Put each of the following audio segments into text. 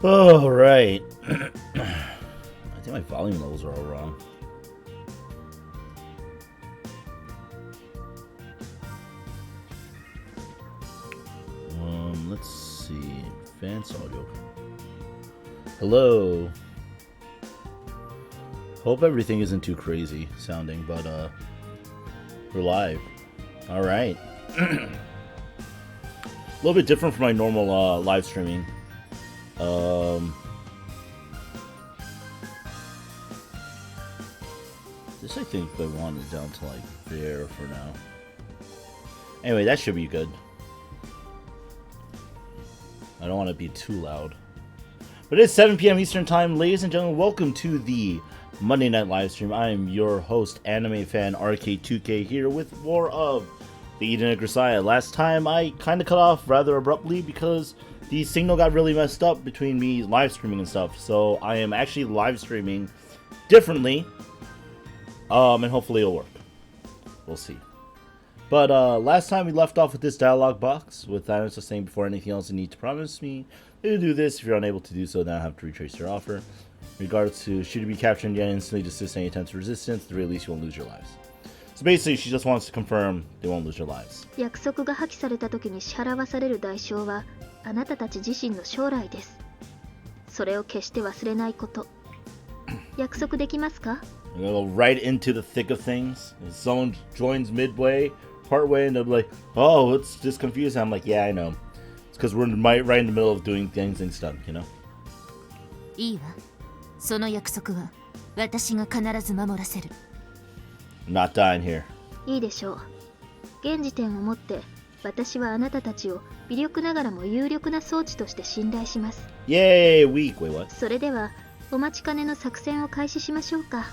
Oh, right. I think my volume levels are all wrong. Let's see. Advanced audio. Hello. Hope everything isn't too crazy sounding, but we're live. All right. A little bit different from my normal live streaming. This I think I want it down to like there for now. Anyway, that should be good. I don't want to be too loud. But it is 7 p.m. Eastern Time, ladies and gentlemen. Welcome to the Monday Night Livestream. I am your host, animefanrk2k, here with more of the Eden of Grisaia. Last time I kind of cut off rather abruptly because the signal got really messed up between me live streaming and stuff. So I am actually live streaming differently, and hopefully it'll work. We'll see. But last time we left off with this dialogue box with Thanos saying, before anything else you need to promise me to do this. If you're unable to do so, then I have to retrace your offer. In regards to, should you be captured and instantly desist any attempt to resistance, at the very least you won't lose your lives. So basically she just wants to confirm they won't lose their lives. 約束が破棄された時に支払わされる代償はあなたたち自身の将来です。それを決して忘れないこと。約束できますか? I'm gonna go right into the thick of things. If someone joins midway, partway, and they'll be like, oh, it's just confusing. I'm like, yeah, I know. It's because we're right in the middle of doing things and stuff, you know? いいわ。その約束は私が必ず守らせる。I'm not dying here. いいでしょう。現時点をもって私はあなたたちを微力ながらも有力な装置として信頼します。Yay, weak. Wait, what? それではお待ちかねの作戦を開始しましょうか。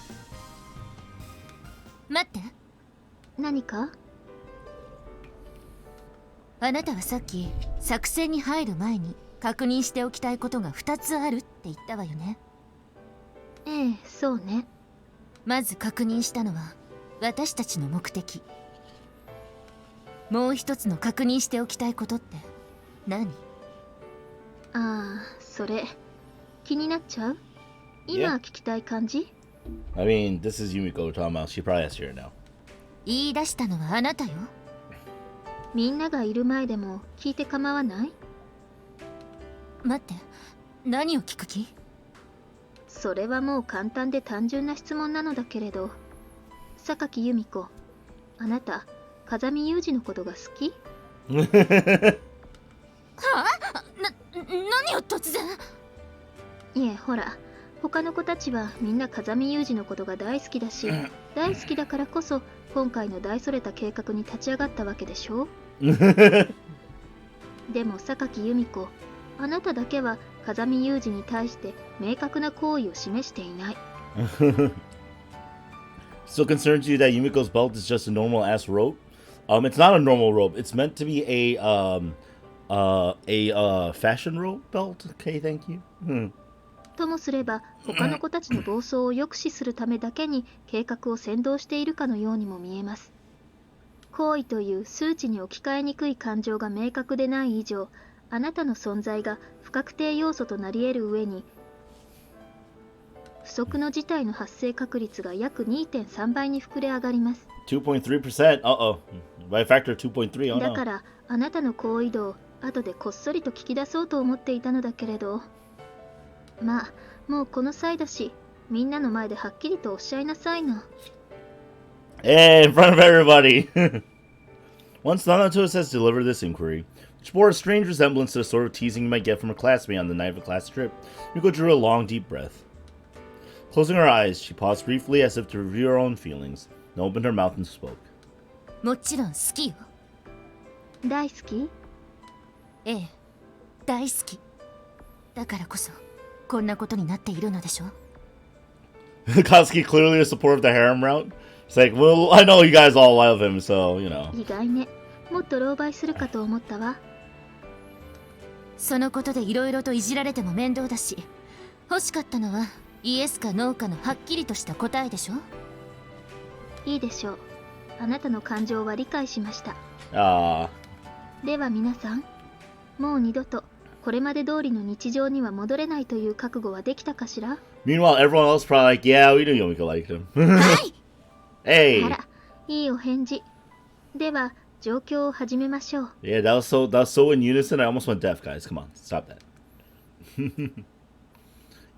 待って。何か？あなたはさっき作戦に入る前に確認しておきたいことが2つあるって言ったわよね。ええ、そうね。まず確認したのは私たちの目的。もう一つの確認しておきたいことって何？ああ、それ気になっちゃう？今聞きたい感じ？ I mean, this is Yumiko talking about. She probably has to hear it now. 言い出したのはあなたよ。みんながいる前でも聞いて構わない？待って、何を聞く気？それはもう簡単で単純な質問なのだけれど、榊由美子、あなた風見雄二のことが好き？はあ？何を突然？いえ、ほら、他の子たちはみんな風見雄二のことが大好きだし、大好きだからこそ今回の大それた計画に立ち上がったわけでしょ？でも榊由美子、あなただけは風見雄二に対して明確な好意を示していない。Still concerns you that Yumiko's belt is just a normal ass rope? It's not a normal rope. It's meant to be a fashion rope belt. Okay, thank you. ともすれば他の子たちの暴走を抑止するためだけに計画を先導しているかのようにも見えます。好意という数値に置き換えにくい感情が明確でない以上、あなたの存在が不確定要素となり得る上に、不測の事態の発生確率が約 2.3 倍に膨れ上がります。2.3%? Uh-oh. By factor 2.3, oh no. だからあなたの好意度を後でこっそりと聞き出そうと思っていたのだけれど、まあ、もうこの際だし、みんなの前ではっきりとおっしゃいなさいな。Hey, in front of everybody! Once Thanatos has delivered this inquiry, which bore a strange resemblance to the sort of teasing you might get from a classmate on the night of a class trip, Yuko drew a long, deep breath. Closing her eyes, she paused briefly as if to review her own feelings, then opened her mouth and spoke. もちろん好きよ。大好き？ええ、大好き。だからこそこんなことになっているのでしょ。Kazuki clearly a supporter of the harem route. It's like, well, I know you guys all love him, so, you know. 意外ね。もっと狼狽するかと思ったわ。そのことでいろいろといじられても面倒だし、欲しかったのはイエスかノーかのはっきりとした答えでしょ。いいでしょう。あなたの感情は理解しました。あでは皆さん、もう二度とこれまで通りの日常には戻れないという覚悟はできたかしら？ Meanwhile, everyone else probably like, yeah, we knew Yomiko liked him. Hey. あら、いいお返事。では、状況を始めましょう。 Yeah, that was so in unison. I almost went deaf, guys. Come on, stop that.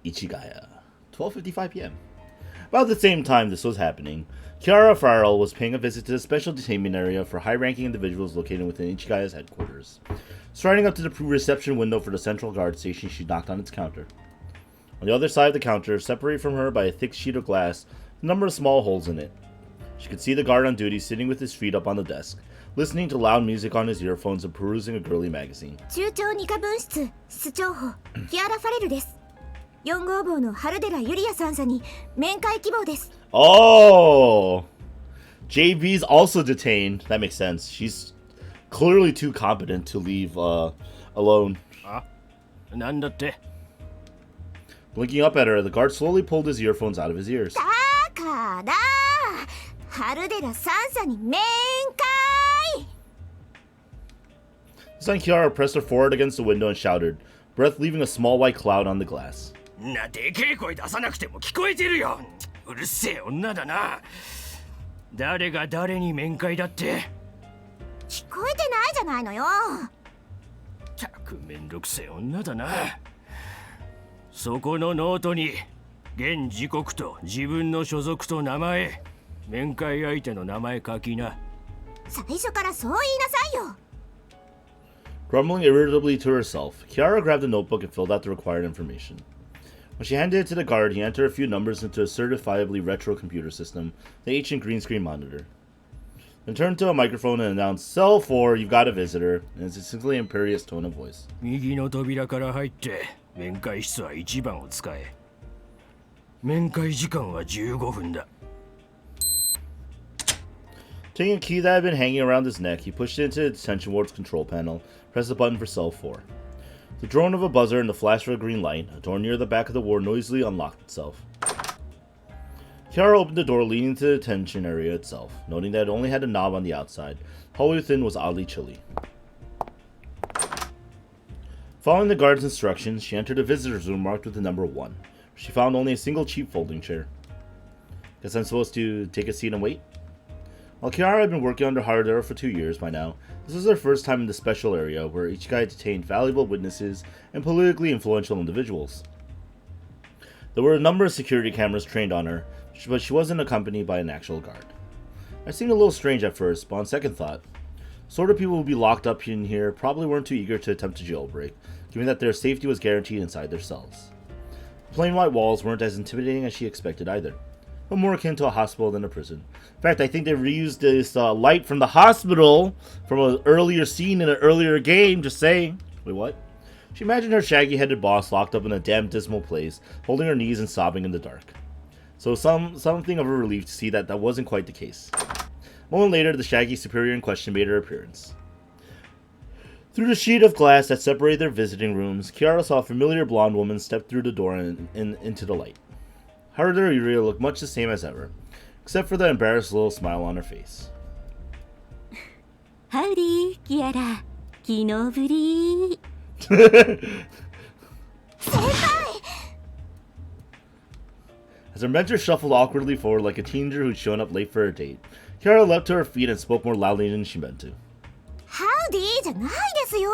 Ichigaya, 12:55 p.m. About the same time this was happening, Kiara Farrell was paying a visit to the special detainment area for high-ranking individuals located within Ichigaya's headquarters. Striding up to the reception window for the central guard station, she knocked on its counter. On the other side of the counter, separated from her by a thick sheet of glass, a number of small holes in it. She could see the guard on duty sitting with his feet up on the desk, listening to loud music on his earphones and perusing a girly magazine. 中長二課分室室長補キアラ・ファレルです。4号房の春寺ゆりやさんに面会希望です。 Oh! JB's also detained. That makes sense. She's clearly too competent to leave alone. あ、なんだって。 Blinking up at her, the guard slowly pulled his earphones out of his ears. だから春寺さんに面会。 This time Kiara pressed her forehead against the window and shouted, breath leaving a small white cloud on the glass. な、でけえ声出さなくても聞こえてるよ。うるせえ女だな。誰が誰に面会だって。聞こえてないじゃないのよ。たくめんどくせえ女だな。そこのノートに現時刻と自分の所属と名前、面会相手の名前書きな。最初からそう言いなさいよ。 Grumbling irritably to herself, Kiara grabbed a notebook and filled out the required information. When she handed it to the guard, he entered a few numbers into a certifiably retro computer system, the ancient green screen monitor. Then turned to a microphone and announced, Cell 4, you've got a visitor, in his distinctly imperious tone of voice. 右の扉から入って面会室は1番を使え。面会時間は15分だ。 Taking a key that had been hanging around his neck, he pushed it into the detention ward's control panel, pressed the button for Cell 4. The drone of a buzzer and the flash of a green light, a door near the back of the ward noisily unlocked itself. Kiara opened the door leading to the detention area itself, noting that it only had a knob on the outside. The hallway within was oddly chilly. Following the guard's instructions, she entered a visitor's room marked with the number 1. She found only a single cheap folding chair. Guess I'm supposed to take a seat and wait? While Kiara had been working under Haradera for 2 years by now, this was her first time in the special area where Ichigai detained valuable witnesses and politically influential individuals. There were a number of security cameras trained on her, but she wasn't accompanied by an actual guard. That seemed a little strange at first, but on second thought, sort of people who would be locked up in here probably weren't too eager to attempt a jailbreak, given that their safety was guaranteed inside their cells. The plain white walls weren't as intimidating as she expected either, but more akin to a hospital than a prison. In fact, I think they reused this light from the hospital from an earlier scene in an earlier game, just saying. Wait, what? She imagined her shaggy-headed boss locked up in a damn dismal place, holding her knees and sobbing in the dark. So something of a relief to see that wasn't quite the case. A moment later, the shaggy superior in question made her appearance. Through the sheet of glass that separated their visiting rooms, Kiara saw a familiar blonde woman step through the door and into the light. Haruda Yuria looked much the same as ever, except for the embarrassed little smile on her face. Howdy, Kiara. 昨日ぶり。As her mentor shuffled awkwardly forward like a teenager who'd shown up late for a date, Kiara leapt to her feet and spoke more loudly than she meant to. Howdy じゃないですよ。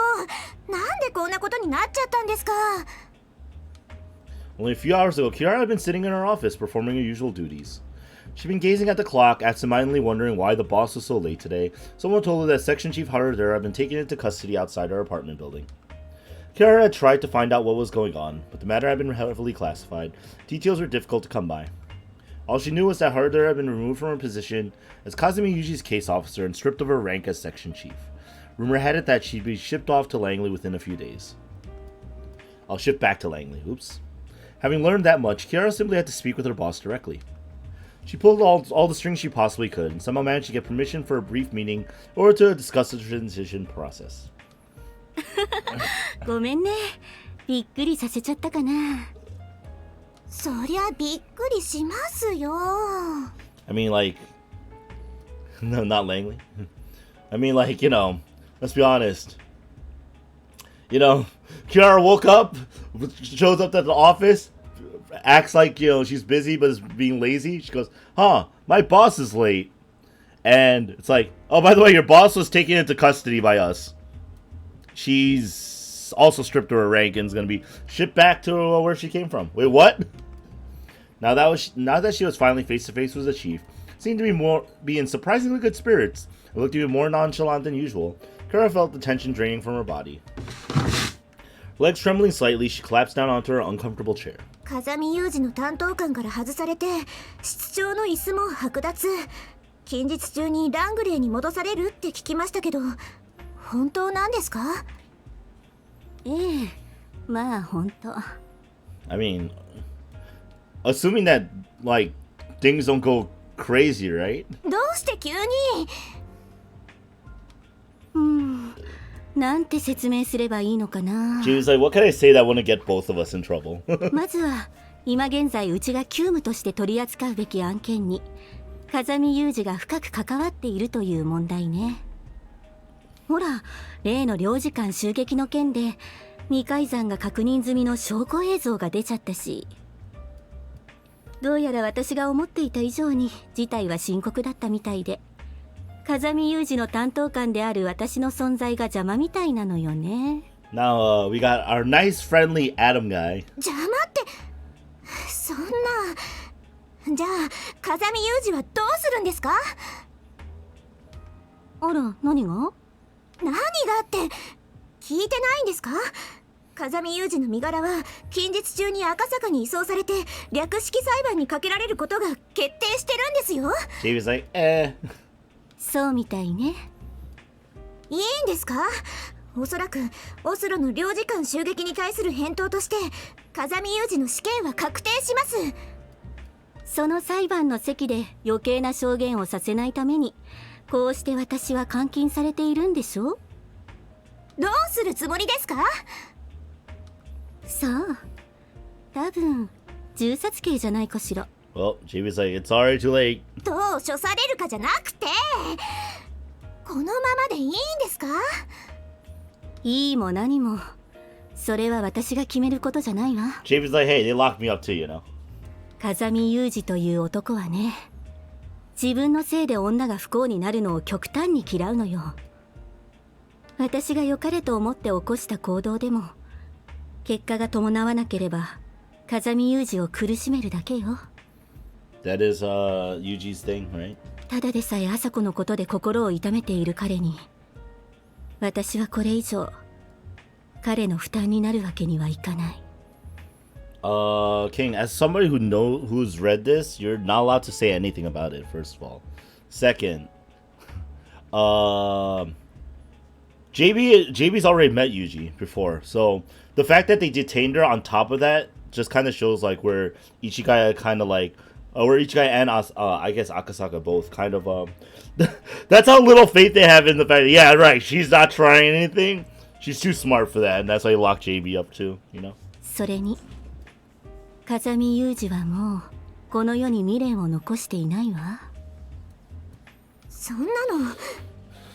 なんでこんなことになっちゃったんですか。 Only a few hours ago, Kiara had been sitting in her office performing her usual duties. She'd been gazing at the clock, absentmindedly wondering why the boss was so late today. Someone told her that Section Chief Haradera had been taken into custody outside her apartment building. Kiara had tried to find out what was going on, but the matter had been heavily classified. Details were difficult to come by. All she knew was that Haradera had been removed from her position as Kazumi Yuji's case officer and stripped of her rank as Section Chief. Rumor had it that she'd be shipped off to Langley within a few days. I'll ship back to Langley. Oops. Having learned that much, Kiara simply had to speak with her boss directly. She pulled all the strings she possibly could, and somehow managed to get permission for a brief meeting or to discuss the transition process. ごめんね。びっくりさせちゃったかな。そりゃびっくりしますよ。I mean, like... No, not Langley. I mean, like, you know, let's be honest. You know, Kiara woke up, shows up at the office, acts like, you know, she's busy but is being lazy. She goes, huh, my boss is late. And it's like, oh, by the way, your boss was taken into custody by us. She's also stripped of her rank and is going to be shipped back to where she came from. Wait, what? Now that she was finally face to face with the chief, seemed to be in surprisingly good spirits. It looked even more nonchalant than usual. Kara felt the tension draining from her body. Legs trembling slightly, she collapsed down onto her uncomfortable chair. 風見雄二の担当官から外されて室長の椅子も剥奪。近日中にラングレーに戻されるって聞きましたけど、本当なんですか？ええ、まあ本当。I mean, assuming that, like, things don't go crazy, right? どうして急に？なんて説明すればいいのかな。She was like, what can I say that wouldn't get both of us in trouble? まずは今現在うちが急務として取り扱うべき案件に風見雄二が深く関わっているという問題ね。ほら、例の領事館襲撃の件で二階山が確認済みの証拠映像が出ちゃったし、どうやら私が思っていた以上に事態は深刻だったみたいで、風見雄二の担当官である私の存在が邪魔みたいなのよね。Now, we got our nice, friendly Adam guy. 邪魔って、そんな。じゃあ風見雄二はどうするんですか？あら、何が？何がって聞いてないんですか？風見雄二の身柄は近日中に赤坂に移送されて略式裁判にかけられることが決定してるんですよ。 She was like, そうみたいね。いいんですか？おそらくオスロの領事館襲撃に対する返答として風見雄二の死刑は確定します。その裁判の席で余計な証言をさせないためにこうして私は監禁されているんでしょ？どうするつもりですか？さあ、多分銃殺刑じゃないかしら。well, she was like, it's already too late. どう処されるかじゃなくて、このままでいいんですか？いいも何もそれは私が決めることじゃないわ。 She was like, hey, they locked me up too, you know. 風見雄二という男はね、自分のせいで女が不幸になるのを極端に嫌うのよ。私が良かれと思って起こした行動でも結果が伴わなければ風見雄二を苦しめるだけよ。 That is Yuji's thing, right? ただでさえ朝子のことで心を痛めている彼に、私はこれ以上彼の負担になるわけにはいかない。King, as somebody who's read this, you're not allowed to say anything about it, first of all. Second, JB's already met Yuji before, so the fact that they detained her on top of that just kind of shows like where Ichigaya kind of like, where Ichigaya and I guess Akasaka both kind of that's how little faith they have in the fact that, yeah, right, she's not trying anything. She's too smart for that, and that's why you lock JB up too, you know. それに風見雄二はもうこの世に未練を残していないわ。そんなの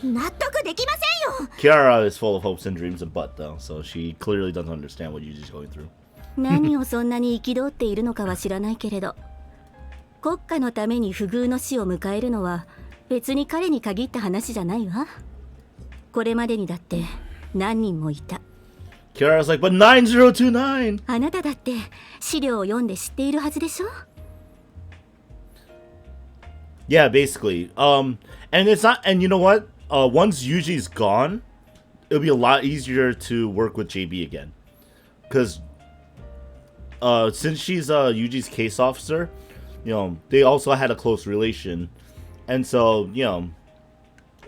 納得できませんよ。 Kiara is full of hopes and dreams and butt though, so she clearly doesn't understand what Yuji's going through. 何をそんなに憤っているのかは知らないけれど、国家のために不遇の死を迎えるのは別に彼に限った話じゃないわ。これまでにだって何人もいた。 Kiara's like, but 9029! あなただって資料を読んで知っているはずでしょ？ Yeah, basically. And it's not, and you know what? Once Yuji's gone, it'll be a lot easier to work with JB again. Because since she's Yuji's case officer, you know, they also had a close relation. And so, you know,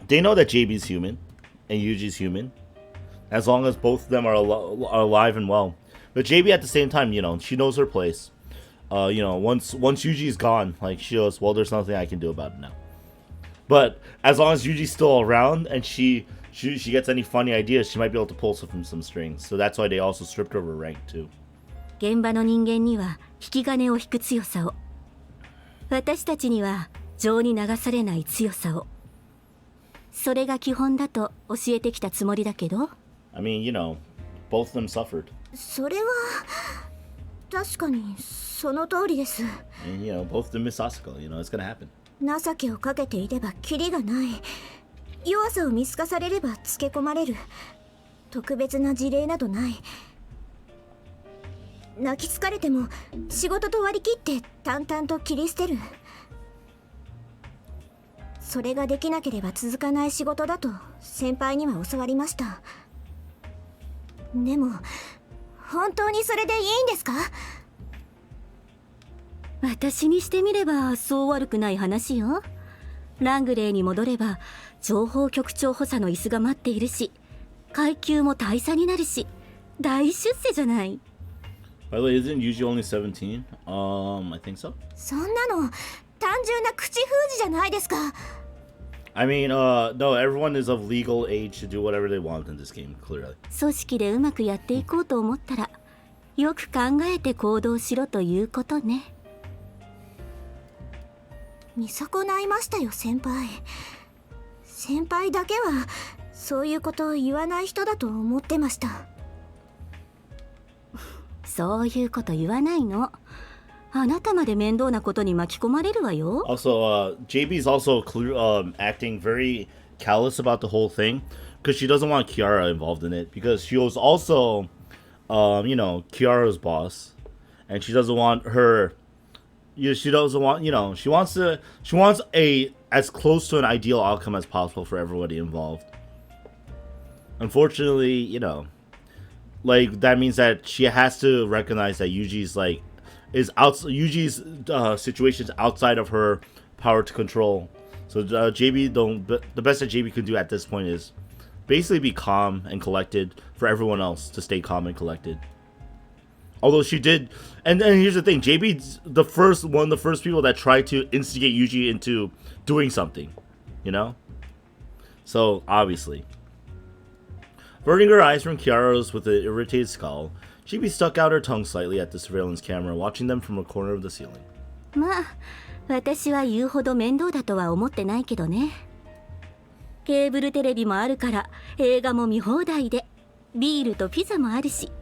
they know that JB's human and Yuji's human. As long as both of them are alive and well. But JB at the same time, you know, she knows her place. You know, once Yuji's gone, like, she goes, well, there's nothing I can do about it now. But as long as Yuji's still around and she gets any funny ideas, she might be able to pull some strings. So that's why they also stripped her of her rank too. 現場の人間には引き金を引く強さを、私たちには情に流されない強さを、それが基本だと教えてきたつもりだけど。 I mean, you know, both of them suffered. それは確かにその通りです。 And, you know, both of them miss Sasuke. You know, it's gonna happen. 情けをかけていればキリがない。弱さを見透かされればつけ込まれる。特別な事例などない。泣きつかれても仕事と割り切って淡々と切り捨てる。それができなければ続かない仕事だと先輩には教わりました。でも本当にそれでいいんですか？私にしてみればそう悪くない話よ。ラングレーに戻れば情報局長補佐の椅子が待っているし、階級も大差になるし、大出世じゃない。By the way, isn't Yuji only 17? I think so. そんなの単純な口封じじゃないですか。I mean, no, everyone is of legal age to do whatever they want in this game, clearly. 組織でうまくやっていこうと思ったら、よく考えて行動しろということね。見損ないましたよ、先輩。先輩だけはそういうことを言わない人だと思ってました。そういうこと言わないの。あなたまで面倒なことに巻き込まれるわよ。Also, JB's also acting very callous about the whole thing because she doesn't want Kiara involved in it because she was also, you know, Kiara's boss, and she doesn't want her. She doesn't want, you know, she wants a as close to an ideal outcome as possible for everybody involved. Unfortunately, you know, like that means that she has to recognize that Yuji's like Yuji's situation is outside of her power to control. So JB the best that JB can do at this point is basically be calm and collected for everyone else to stay calm and collected. Although she did, and here's the thing, JB's one of the first people that tried to instigate Yuji into doing something, you know? So, obviously. Averting her eyes from Kiara's with an irritated scowl, JB stuck out her tongue slightly at the surveillance camera, watching them from a corner of the ceiling. まあ、私は言うほど面倒だとは思ってないけどね。ケーブルテレビもあるから、映画も見放題で、ビールとピザもあるし。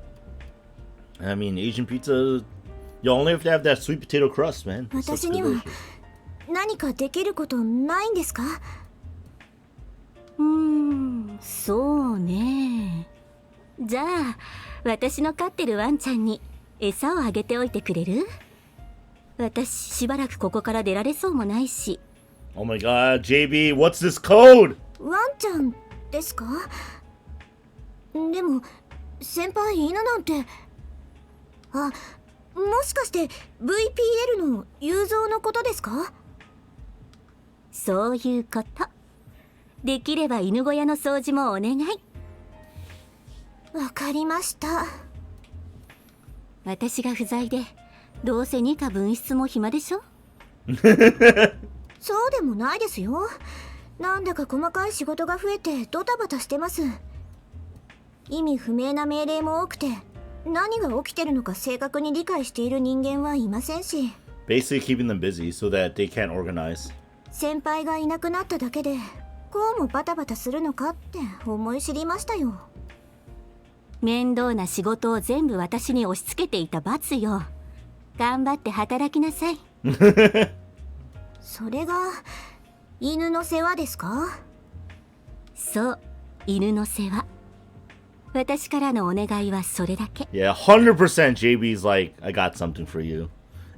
I mean, Asian pizza, you only have to have that sweet potato crust, man. 私には何かできることないんですか？そうね。じゃあ、私の飼ってるワンちゃんに餌をあげておいてくれる？私、しばらくここから出られそうもないし。Oh my god, JB, what's this code? ワンちゃんですか？でも、先輩犬なんて。あ、もしかして VPL の雄三のことですか？そういうこと。できれば犬小屋の掃除もお願い。わかりました。私が不在で、どうせ二課分室も暇でしょ？そうでもないですよ。なんだか細かい仕事が増えてドタバタしてます。意味不明な命令も多くて、何が起きてるのか正確に理解している人間はいませんし。Basically keeping them busy so that they can't organize. 先輩がいなくなっただけで、こうもバタバタするのかって思い知りましたよ。面倒な仕事を全部私に押し付けていた罰よ。頑張って働きなさい。それが犬の世話ですか？そう、犬の世話。私からのお願いはそれだけ。Yeah, 100% JB's like, I got something for you.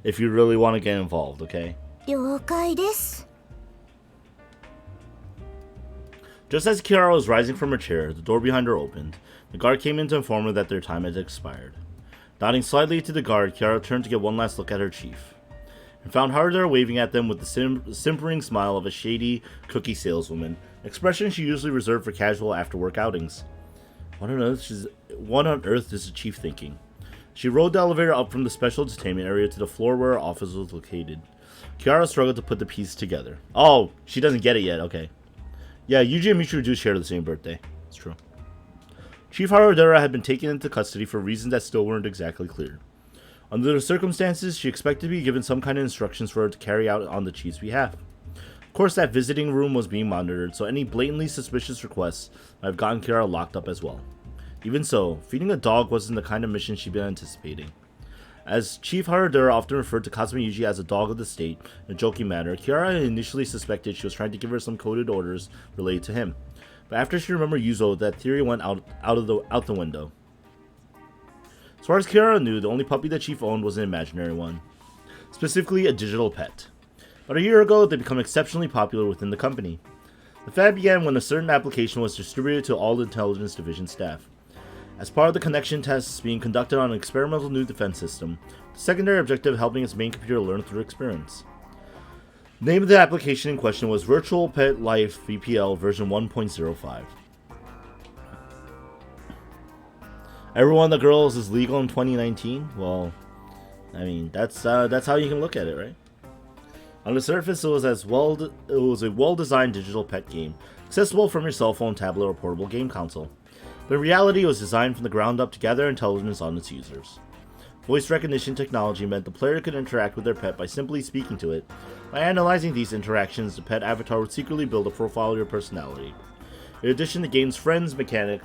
If you really want to get involved, okay? 了解です。Just as Kiara was rising from her chair, the door behind her opened. The guard came in to inform her that their time had expired. Nodding slightly to the guard, Kiara turned to get one last look at her chief, and found Haruda waving at them with the simpering smile of a shady cookie saleswoman, an expression she usually reserved for casual after-work outings. What on earth is the chief thinking? She rode the elevator up from the special detainment area to the floor where her office was located. Kiara struggled to put the pieces together. Oh, she doesn't get it yet, okay. Yeah, Yuji and Michiru do share the same birthday. It's true. Chief Harudera had been taken into custody for reasons that still weren't exactly clear. Under the circumstances, she expected to be given some kind of instructions for her to carry out on the chief's behalf. Of course, that visiting room was being monitored, so any blatantly suspicious requests might have gotten Kiara locked up as well. Even so, feeding a dog wasn't the kind of mission she'd been anticipating. As Chief Haradura often referred to Kazumi Yuji as a dog of the state in a joking manner, Kiara initially suspected she was trying to give her some coded orders related to him. But after she remembered Yuzo, that theory went out the window. As far as Kiara knew, the only puppy the chief owned was an imaginary one. Specifically, a digital pet. About a year ago, they became exceptionally popular within the company. The fad began when a certain application was distributed to all the Intelligence Division staff. As part of the connection tests being conducted on an experimental new defense system, the secondary objective helping its main computer learn through experience. The name of the application in question was Virtual Pet Life VPL version 1.05. Everyone the girls is legal in 2019? Well, I mean, that's how you can look at it, right? On the surface, it was a well-designed digital pet game, accessible from your cell phone, tablet, or portable game console. But in reality, it was designed from the ground up to gather intelligence on its users. Voice recognition technology meant the player could interact with their pet by simply speaking to it. By analyzing these interactions, the pet avatar would secretly build a profile of your personality. In addition, the game's friends mechanic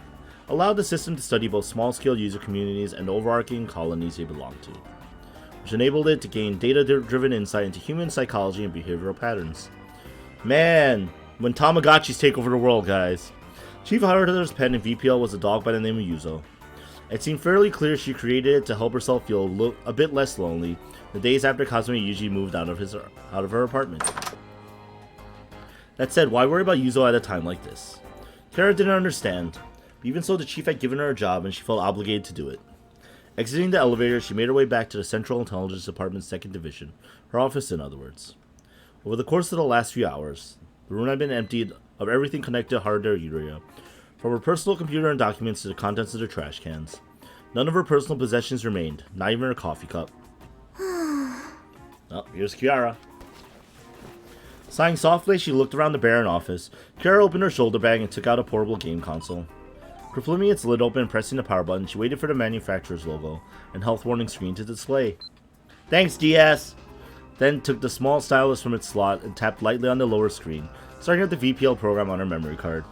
allowed the system to study both small-scale user communities and overarching colonies they belonged to, which enabled it to gain data-driven insight into human psychology and behavioral patterns. Man, when Tamagotchis take over the world, guys. Chief Haruda's pet in VPL was a dog by the name of Yuzo. It seemed fairly clear she created it to help herself feel a bit less lonely the days after Kazumi Yuji moved out of her apartment. That said, why worry about Yuzo at a time like this? Kara didn't understand, but even so the chief had given her a job and she felt obligated to do it. Exiting the elevator, she made her way back to the Central Intelligence Department's 2nd Division, her office in other words. Over the course of the last few hours, the room had been emptied of everything connected to Haruda, from her personal computer and documents to the contents of the trash cans. None of her personal possessions remained, not even her coffee cup. Oh, here's Kiara. Sighing softly, she looked around the barren office. Kiara opened her shoulder bag and took out a portable game console. Flipping its lid open and pressing the power button, she waited for the manufacturer's logo and health warning screen to display. Thanks, DS! Then took the small stylus from its slot and tapped lightly on the lower screen, starting up the VPL program on her memory card.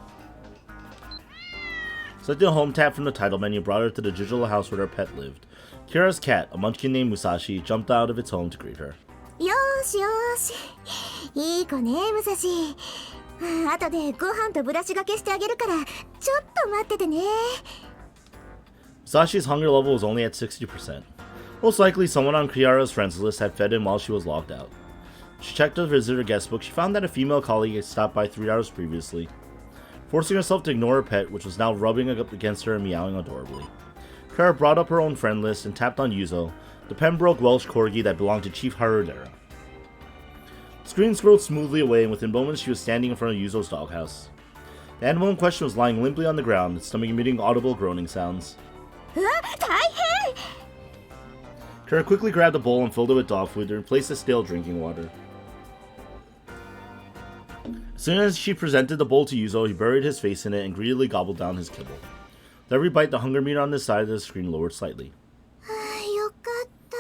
Selecting a home tab from the title menu brought her to the digital house where her pet lived. Kira's cat, a munchkin named Musashi, jumped out of its home to greet her. よーしよーし、いい子ね武蔵。後でご飯とブラシがけしてあげるからちょっと待っててね。 Musashi's hunger level was only at 60%. Most likely someone on Kiara's friends list had fed him while she was logged out. She checked the visitor guest book. She found that a female colleague had stopped by 3 hours previously. Forcing herself to ignore her pet, which was now rubbing up against her and meowing adorably. Kiara brought up her own friend list and tapped on Yuzo, the Pembroke Welsh Corgi that belonged to Chief Haruda. The screen scrolled smoothly away, and within moments she was standing in front of Yuzo's doghouse. The animal in question was lying limply on the ground, its stomach emitting audible groaning sounds. うわ、大変! Kara quickly grabbed a bowl and filled it with dog food and replaced the stale drinking water. As soon as she presented the bowl to Yuzo, he buried his face in it and greedily gobbled down his kibble. With every bite, the hunger meter on the side of the screen lowered slightly. よかった。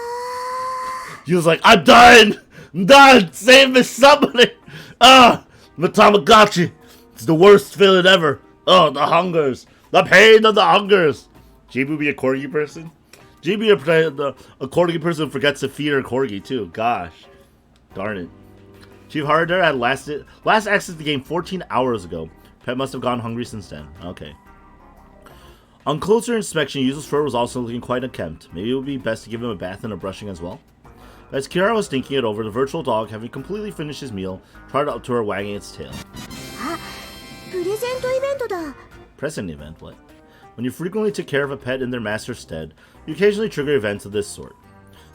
He was like, I'm done! I'm done! Save me, somebody! Ah! The Tamagotchi! It's the worst feeling ever! Oh, the hungers! The pain of the hungers! Jibu be a corgi person? Jibu a corgi person forgets to feed her corgi too. Gosh. Darn it. Chief Haruda had last accessed the game 14 hours ago. Pet must have gone hungry since then. Okay. On closer inspection, Yuzo's fur was also looking quite unkempt. Maybe it would be best to give him a bath and a brushing as well. But as Kiara was thinking it over, the virtual dog, having completely finished his meal, trotted up to her wagging its tail. あ、プレゼントイベントだ。 Present event, what? When you frequently took care of a pet in their master's stead, you occasionally trigger events of this sort.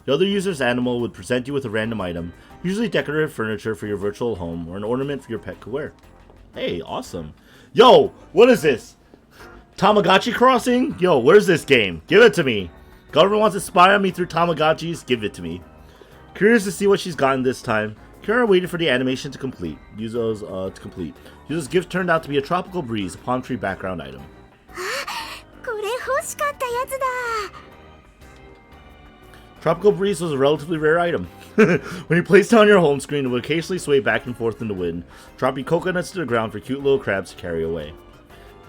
The other user's animal would present you with a random item, usually decorative furniture for your virtual home, or an ornament for your pet to wear. Hey, awesome. Yo, what is this? Tamagotchi Crossing? Yo, where's this game? Give it to me. Government wants to spy on me through Tamagotchis? Give it to me. Curious to see what she's gotten this time, Kara waited for the animation to complete. Yuzo's gift turned out to be a tropical breeze, a palm tree background item. これ欲しかったやつだ。 Tropical breeze was a relatively rare item. When you placed it on your home screen, it would occasionally sway back and forth in the wind, dropping coconuts to the ground for cute little crabs to carry away.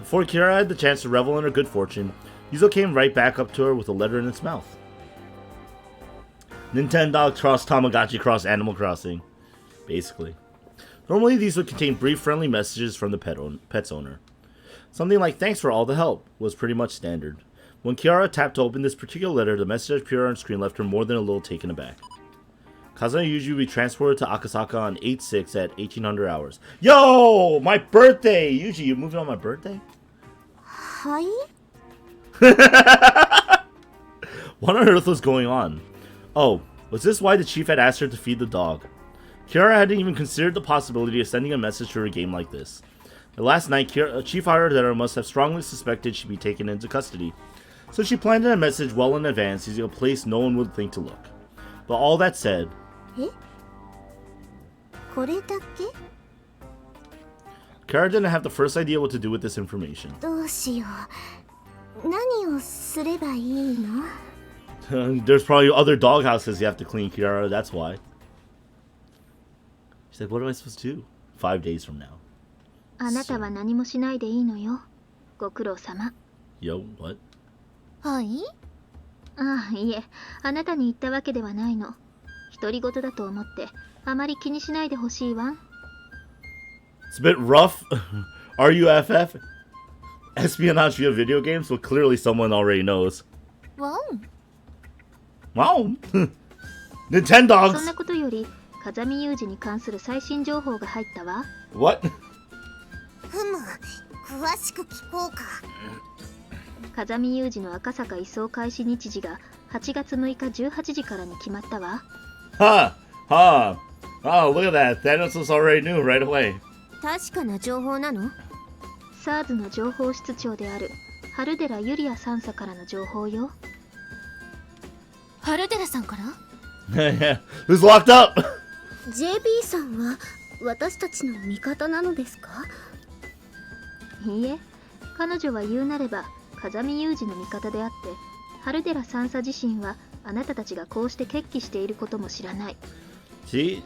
Before Kiara had the chance to revel in her good fortune, Yuzo came right back up to her with a letter in its mouth. Nintendo cross Tamagotchi cross Animal Crossing. Basically. Normally these would contain brief friendly messages from the pet's owner. Something like "thanks for all the help" was pretty much standard. When Kiara tapped to open this particular letter, the message appeared on screen left her more than a little taken aback. Kazami usually be transported to Akasaka on 8/6 at 1800 hours. Yo! My birthday! Yuji, you moving on my birthday? Hi? What on earth was going on? Oh, was this why the chief had asked her to feed the dog? Kiara hadn't even considered the possibility of sending a message to her game like this. And last night, Chief Ayudera must have strongly suspected she'd be taken into custody. So she planned a message well in advance using a place no one would think to look. But all that said... これだけ? Kiara didn't have the first idea what to do with this information. どうしよう。何をすればいいの? There's probably other doghouses you have to clean, Kiara, that's why. She's like, what am I supposed to do? 5 days from now. あなたは何もしないでいいのよ。ご苦労様。Yo, what? はい。ああ、いえ、あなたに言ったわけではないの。独り言だと思って、あまり気にしないでほしいわ。It's a bit rough. RUFF? Espionage via video games? Well, clearly someone already knows. わお。 Wow! Nintendogs! そんなことより、風見雄二に関する最新情報が入ったわ。What? ふむ、詳しく聞こうか。風見雄二の赤坂移送開始日時が8月6日18時からに決まったわ。Ha! Ha! Oh, look at that. Thanos was already knew right away. 確かな情報なの？ SARS の情報室長である春寺ユリア3佐からの情報よ。春寺さんから？ Who's locked up? JB さんは私たちの味方なのですか？いいえ、彼女は言うなれば風見雄二の味方であって、春寺三佐自身はあなたたちがこうして決起していることも知らない。See,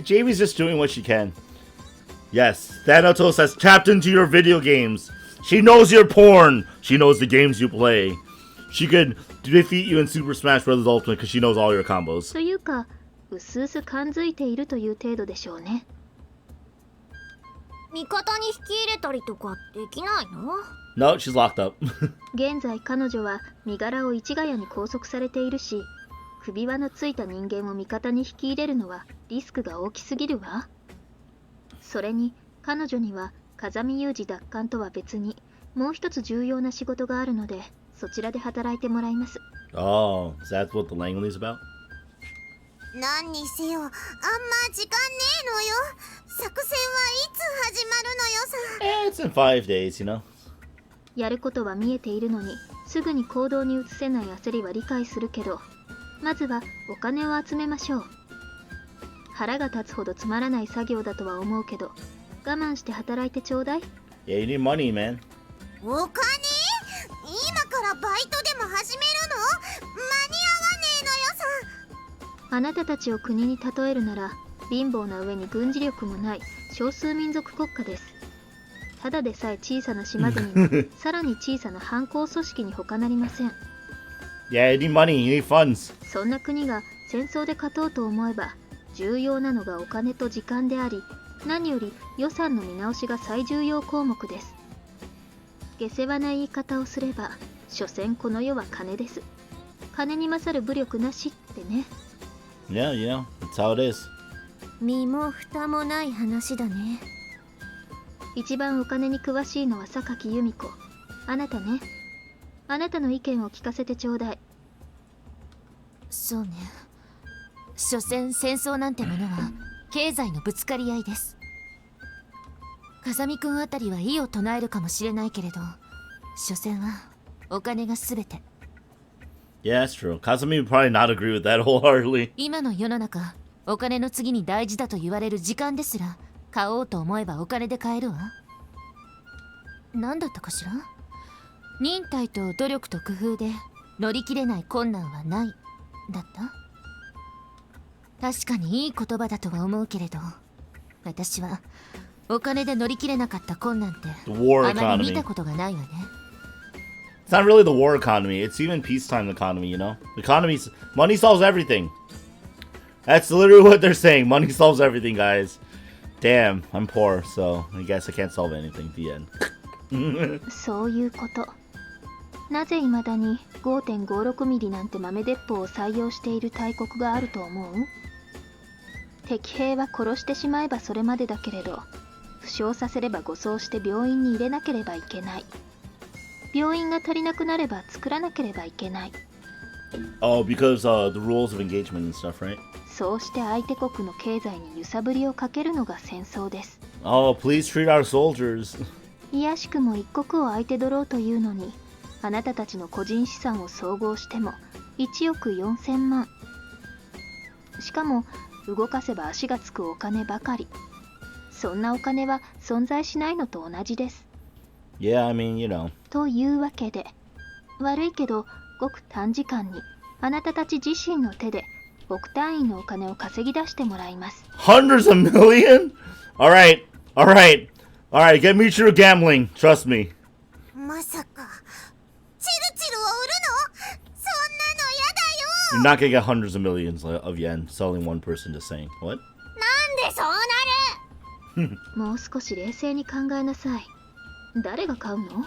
Jamie's just doing what she can. Yes, Thanatos has tapped into your video games. She knows your porn. She knows the games you play. She could defeat you in Super Smash Bros. Ultimate because she knows all your combos. というか、うすうす感づいているという程度でしょうね。味方に引き入れたりとかできないの？ No, she's locked up. 現在彼女は身柄を市ヶ谷に拘束されているし、首輪のついた人間を味方に引き入れるのはリスクが大きすぎるわ。それに彼女には風見雄二奪還とは別にもう一つ重要な仕事があるので、そちらで働いてもらいます。Oh, is that what the Langley's about? 何にせよ、あんま時間ねえのよ。作戦はいつ始まるのよさ。It's in 5 days, you know. やることは見えているのに、すぐに行動に移せない焦りは理解するけど、まずはお金を集めましょう。腹が立つほどつまらない作業だとは思うけど、我慢して働いてちょうだい。Yeah, you need money, man. お金？今からバイトでも始めるの？間に合わねえのよさ。あなたたちを国に例えるなら、貧乏な上に軍事力もない少数民族国家です。ただでさえ小さな島国がさらに小さな反抗組織に他なりません。Yeah, you need money, you need funds. そんな国が戦争で勝とうと思えば、重要なのがお金と時間であり、何より予算の見直しが最重要項目です。下世話な言い方をすれば、所詮この世は金です。金に勝る武力なしってね。Yeah, you know, that's how it is. 身も蓋もない話だね。一番お金に詳しいのは榊由美子。あなたね。あなたの意見を聞かせてちょうだい。そうね。所詮戦争なんてものは経済のぶつかり合いです。風見くんあたりは異を唱えるかもしれないけれど、所詮はお金が全て。Yeah, that's true. Kazumi would probably not agree with that wholeheartedly. 今の世の中、お金の次に大事だと言われる時間ですら買おうと思えばお金で買えるわ。何だったかしら？忍耐と努力と工夫で乗り切れない困難はないだった？確かにいい言葉だとは思うけれど、私はお金で乗り切れなかった困難って The war あまり見 economy. たことがないわね。 It's not really the war economy. It's even peacetime economy, you know? Economies, money solves everything. That's literally what they're saying. Money solves everything, guys. Damn, I'm poor, so I guess I can't solve anything. The end. そういうこと。なぜ未だに 5.56 ミリなんて豆鉄砲を採用している大国があると思う？敵兵は殺してしまえばそれまでだけれど、負傷させれば護送して病院に入れなければいけない。病院が足りなくなれば作らなければいけない。Oh, because the rules of engagement and stuff, right? そうして相手国の経済に揺さぶりをかけるのが戦争です。Oh, please treat our soldiers. いやしくも一国を相手取ろうというのに、あなたたちの個人資産を総合しても1億4000万。しかも動かせば足がつくお金ばかり。そんなお金は存在しないのと同じです。Yeah, I mean, you know. というわけで、悪いけどごく短時間にあなたたち自身の手で億単位のお金を稼ぎ出してもらいます。Hundreds of million? Alright, alright. Alright, get me through gambling. Trust me. まさかチルチルを売るの？そ You're んなのやだよ。 not gonna get hundreds of millions of yen selling one person to saying. What? なんでそうなる？もう少し冷静に考えなさい。誰が買うの？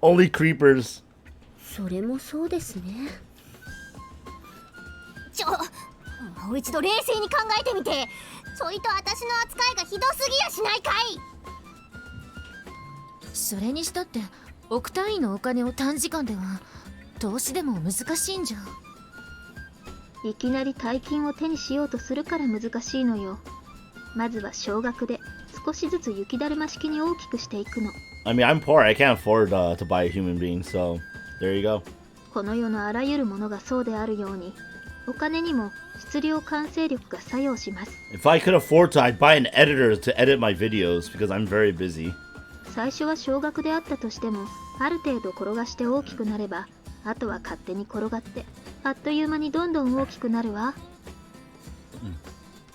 Only creepers. それもそうですね。もう一度冷静に考えてみて。ちょいと私の扱いがひどすぎやしないかい。それにしたって億単位のお金を短時間では投資でも難しいんじゃ。いきなり大金を手にしようとするから難しいのよ。まずは少額で少しずつ雪だるま式に大きくしていくの。I mean, I'm poor. I can't afford to buy a human being, so there you go. この世のあらゆるものがそうであるように、お金にも質量完成力が作用します。If I could afford to, I'd buy an editor to edit my videos because I'm very busy. 最初は少額であったとしても、ある程度転がして大きくなれば、あとは勝手に転がって、あっという間にどんどん大きくなるわ。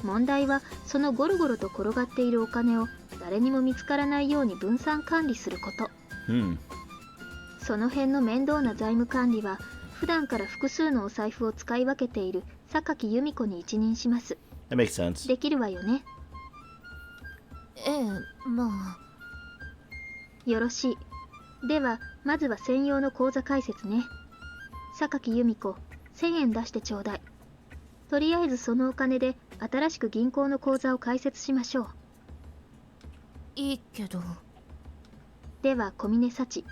問題はそのゴロゴロと転がっているお金を誰にも見つからないように分散管理すること。その辺の面倒な財務管理は普段から複数のお財布を使い分けている榊由美子に一任します。 That makes sense. できるわよね。ええ、まあ。よろしい。ではまずは専用の口座開設ね。榊由美子、1000円出してちょうだい。とりあえずそのお金で新しく銀行の口座を開設しましょう。いいけど。では小峰幸、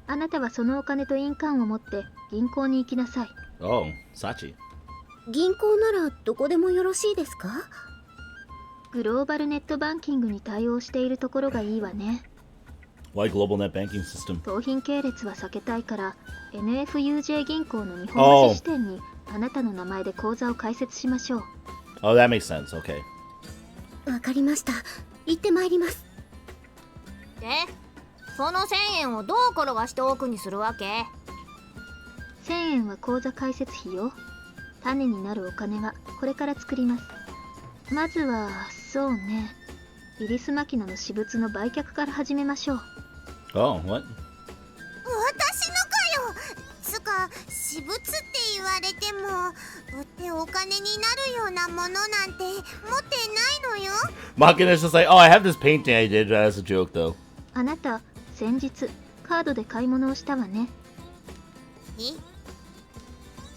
あなたはそのお金と印鑑を持って銀行に行きなさい。 Oh, Sachi. 銀行ならどこでもよろしいですか？グローバルネットバンキングに対応しているところがいいわね。Why global net banking system? 盗品系列は避けたいから NFUJ 銀行の日本橋支店にあなたの名前で口座を開設しましょう。 Oh, that makes sense. Okay. わかりました。行ってまいります。で、その1000円をどう転がして奥にするわけ？1000円は口座開設費よ。種になるお金はこれから作ります。まずはそうね、イリスマキナの私物の売却から始めましょう。 Oh, what? 私のかよ。つか私物って言われても売ってお金になるようなものなんて持ってないのよ。 Makina's just like, oh, I have this painting I did as a joke, though. あなた先日カードで買い物をしたわね。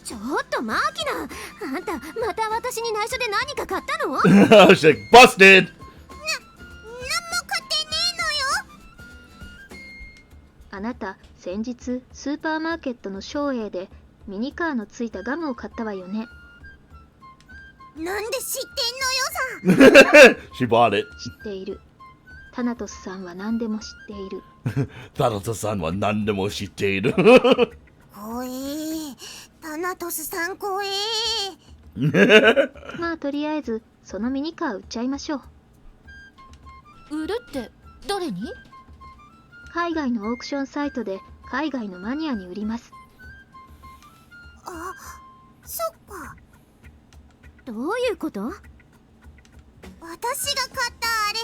ちょっとマーキナ、あんたまた私に内緒で何か買ったの？ She's like, busted! なんも買ってねあなた先日スーパーマーケットの照英でミニカーのついたガムを買ったわよね。えのよ。なんで知ってんのよさ。She bought it. 知っている。タナトスさんは何でも知っている。タナトスさんは何でも知っている。怖え。タナトスさん怖え。まあとりあえずそのミニカー売っちゃいましょう。売るって誰に？海外のオークションサイトで海外のマニアに売ります。あ、そっか。どういうこと？私が買ったあれ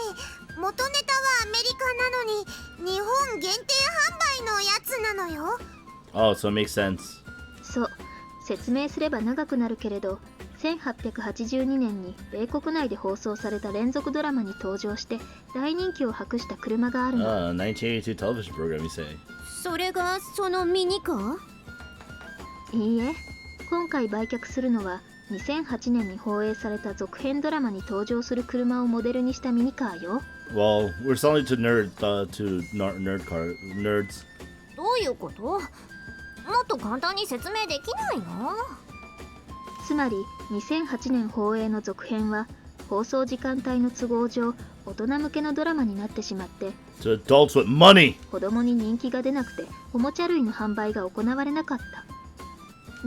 元ネタはアメリカなのに日本限定販売のやつなのよ。 Oh, so it makes sense. そう、説明すれば長くなるけれど、1882年に米国内で放送された連続ドラマに登場して大人気を博した車があるの。1982 television program, you say? それがそのミニカー？いいえ、今回売却するのは2008年に放映された続編ドラマに登場する車をモデルにしたミニカーよ。Well, we're selling to nerds. どういうこと？もっと簡単に説明できないの？つまり2008年放映の続編は放送時間帯の都合上大人向けのドラマになってしまって、 To adults with money. 子供に人気が出なくておもちゃ類の販売が行われなかった。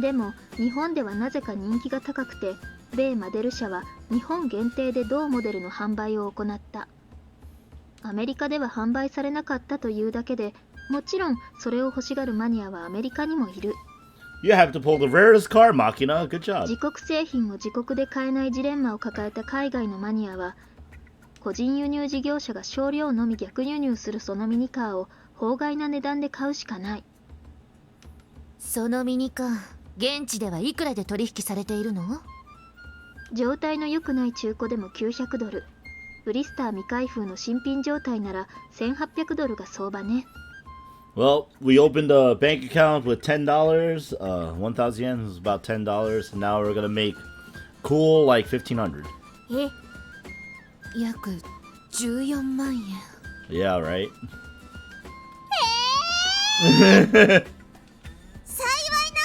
でも日本ではなぜか人気が高くて、米マデル社は日本限定で同モデルの販売を行った。アメリカでは販売されなかったというだけで、もちろんそれを欲しがるマニアはアメリカにもいる。You have to pull the rarest car, Machina. Good job. 自国製品を自国で買えないジレンマを抱えた海外のマニアは、個人輸入事業者が少量のみ逆輸入するそのミニカーを法外な値段で買うしかない。そのミニカー、現地ではいくらで取引されているの？状態の良くない中古でも900ドル、ブリスター未開封の新品状態なら1800ドルが相場ね。Well, we opened a bank account with $10. 1,000 yen is about $10. And now we're gonna make cool like 1,500. え、約14万円。 Yeah, right? 幸いな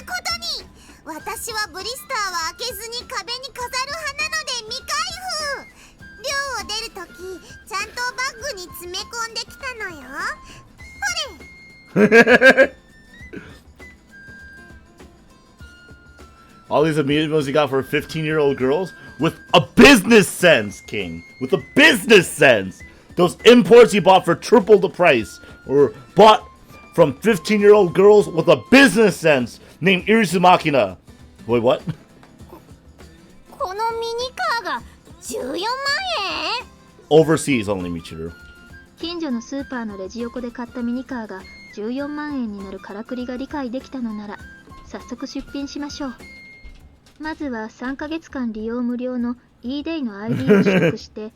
ことに私はブリスターは開けずに壁に飾る派なので未開封。寮を出るときちゃんとバッグに詰め込んできたのよ。ほれ。All these amusements you got for 15-year-old girls with a business sense, King. With a business sense. Those imports you bought for triple the price were bought from 15-year-old girls with a business sense named Irisu Machina. Wait, what? このミニカーが14万円？ Overseas only, Michiru. 近所のスーパーのレジ横で買ったミニカーが14万円になるからくりが理解できたのなら、早速出品しましょう。まずは3ヶ月間利用無料の eDay の ID を取得して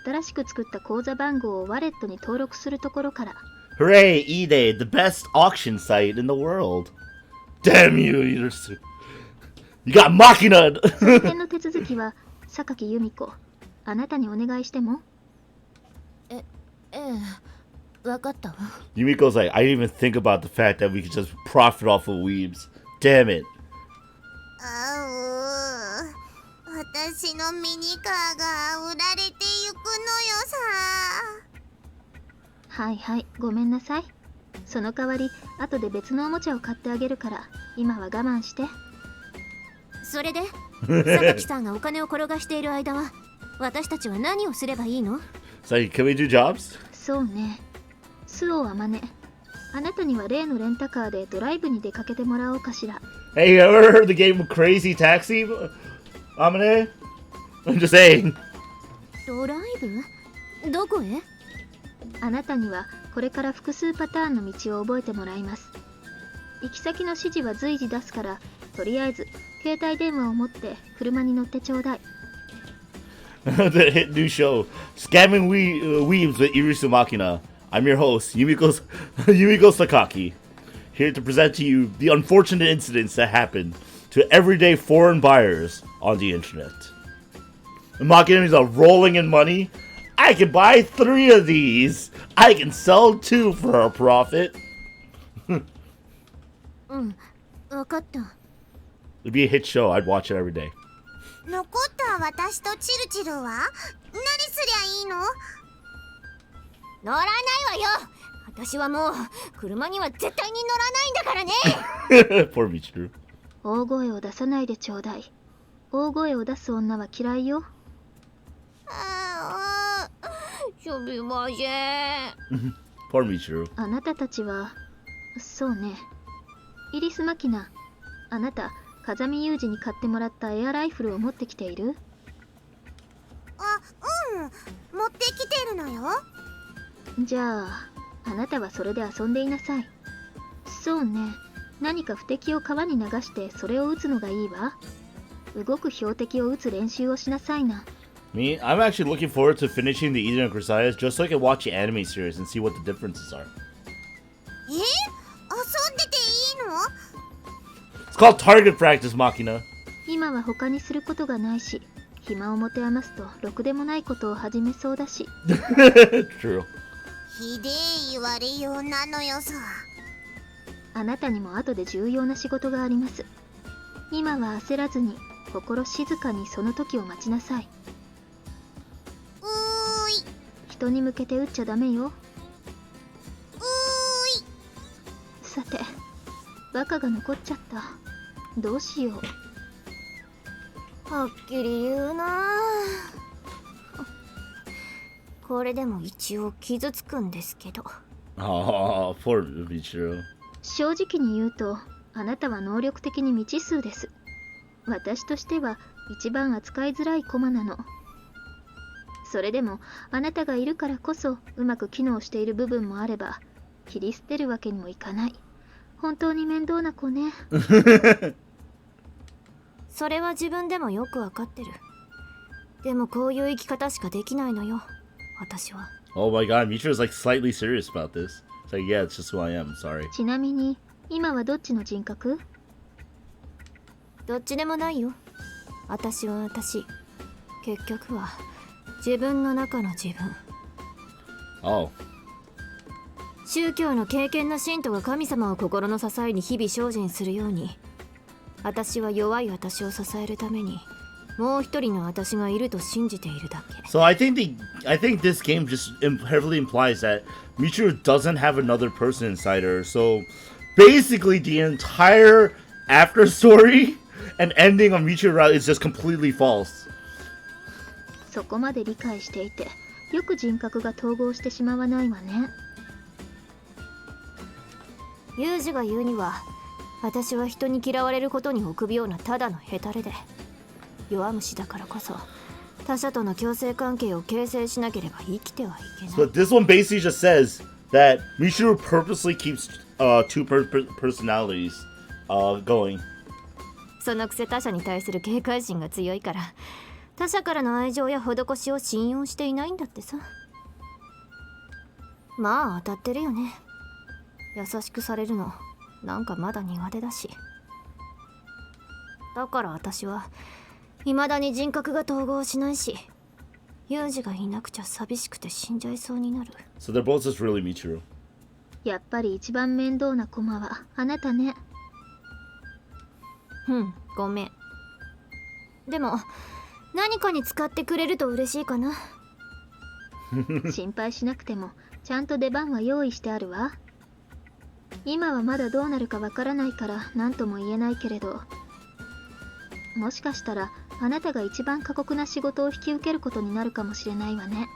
新しく作った口座番号をワレットに登録するところから。 Hooray, eDay, the best auction site in the world. Damn you, Irisu. You got Machina! その辺の手続きは榊由美子、あなたにお願いしても？ええ、わかったわ。 Yumiko's like, I didn't even think about the fact that we could just profit off of weebs. Damn it. 私のミニカーが売られてゆくのよさ。はいはい、ごめんなさい。その代わり後で別のおもちゃを買ってあげるから、今は我慢して。それで榊さんがお金を転がしている間は私たちは何をすればいいの？ So, can we do jobs? そうね、スオ・アマネ、あなたには例のレンタカーでドライブに出かけてもらおうかしら。 Hey, you ever heard the game Crazy Taxi? Amane? I'm just saying. ドライブ？どこへ？あなたにはこれから複数パターンの道を覚えてもらいます。行き先の指示は随時出すから、とりあえず携帯電話を持って車に乗ってちょうだい。The hit new show, Scamming Weaves with Irisu Machina. I'm your host, Yumiko Sakaki, here to present to you the unfortunate incidents that happen to everyday foreign buyers on the internet. Machina is rolling in money. I can buy 3 of these. I can sell 2 for a profit. わかった。 It'd be a hit show. I'd watch it every day. 残った私とチルチルは何すりゃいいの？乗らないわよ。私はもう車には絶対に乗らないんだからね。Poor Michiru. 大声を出さないでちょうだい。大声を出す女は嫌いよ。すみません。Poor Michiru. あなたたちは、そうね、イリス・マキナ、あなた風見雄二に買ってもらったエアライフルを持ってきている？持ってきてるのよ。じゃああなたはそれで遊んでいなさい。そうね、何か不敵を川に流してそれを撃つのがいいわ。動く標的を撃つ練習をしなさいな。Me, I'm actually looking forward to finishing the Eden of Grisaia just so I can watch the anime series and see what the differences are. 遊んでていいの？ It's called target practice, Machina. 今は他にすることがないし、暇を持て余すとろくでもないことを始めそうだし。True. ひでえ言われようなのよさ。あなたにも後で重要な仕事があります。今は焦らずに心静かにその時を待ちなさい。人に向けて撃っちゃダメよ。さて、バカが残っちゃった。どうしよう。はっきり言うな。これでも一応傷つくんですけど。Oh, poor Michiru. 正直に言うと、あなたは能力的に未知数です。私としては一番扱いづらい駒なの。それでもあなたがいるからこそうまく機能している部分もあれば、切り捨てるわけにもいかない。本当に面倒な子ね。それは自分でもよくわかってる。でもこういう生き方しかできないのよ、私は。Oh my god, Michiru's like slightly serious about this. It's like, yeah, it's just who I am, sorry. ちなみに今はどっちの人格？どっちでもないよ。私は私。結局は自分の中の自分。Oh. 宗教の敬虔な信徒が神様を心の支えに日々精進するように、私は弱い私を支えるためにもう一人の私がいると信じているだけ。 So I think this game just heavily implies that Michiru doesn't have another person inside her. So basically the entire after story and ending of Michiru is just completely false. そこまで理解していて、よく人格が統合してしまわないわね。ユージが言うには、私は人に嫌われることに臆病なただのヘタレで、弱虫だからこそ他者との共生関係を形成しなければ生きてはいけない。 So this one basically just says that Michiru purposely keeps two personalities going. そのくせ他者に対する警戒心が強いから、他者からの愛情や施しを信用していないんだってさ。まあ当たってるよね。優しくされるのなんかまだ苦手だし。だから私は未だに人格が統合しないし、ユージがいなくちゃ寂しくて死んじゃいそうになる。 So they're both just really Michiru. やっぱり一番面倒な駒はあなたね。ごめん。でも何かに使ってくれると嬉しいかな。心配しなくてもちゃんと出番は用意してあるわ。今はまだどうなるかわからないから何とも言えないけれど、もしかしたらあなたが一番過酷な仕事を引き受けることになるかもしれないわね。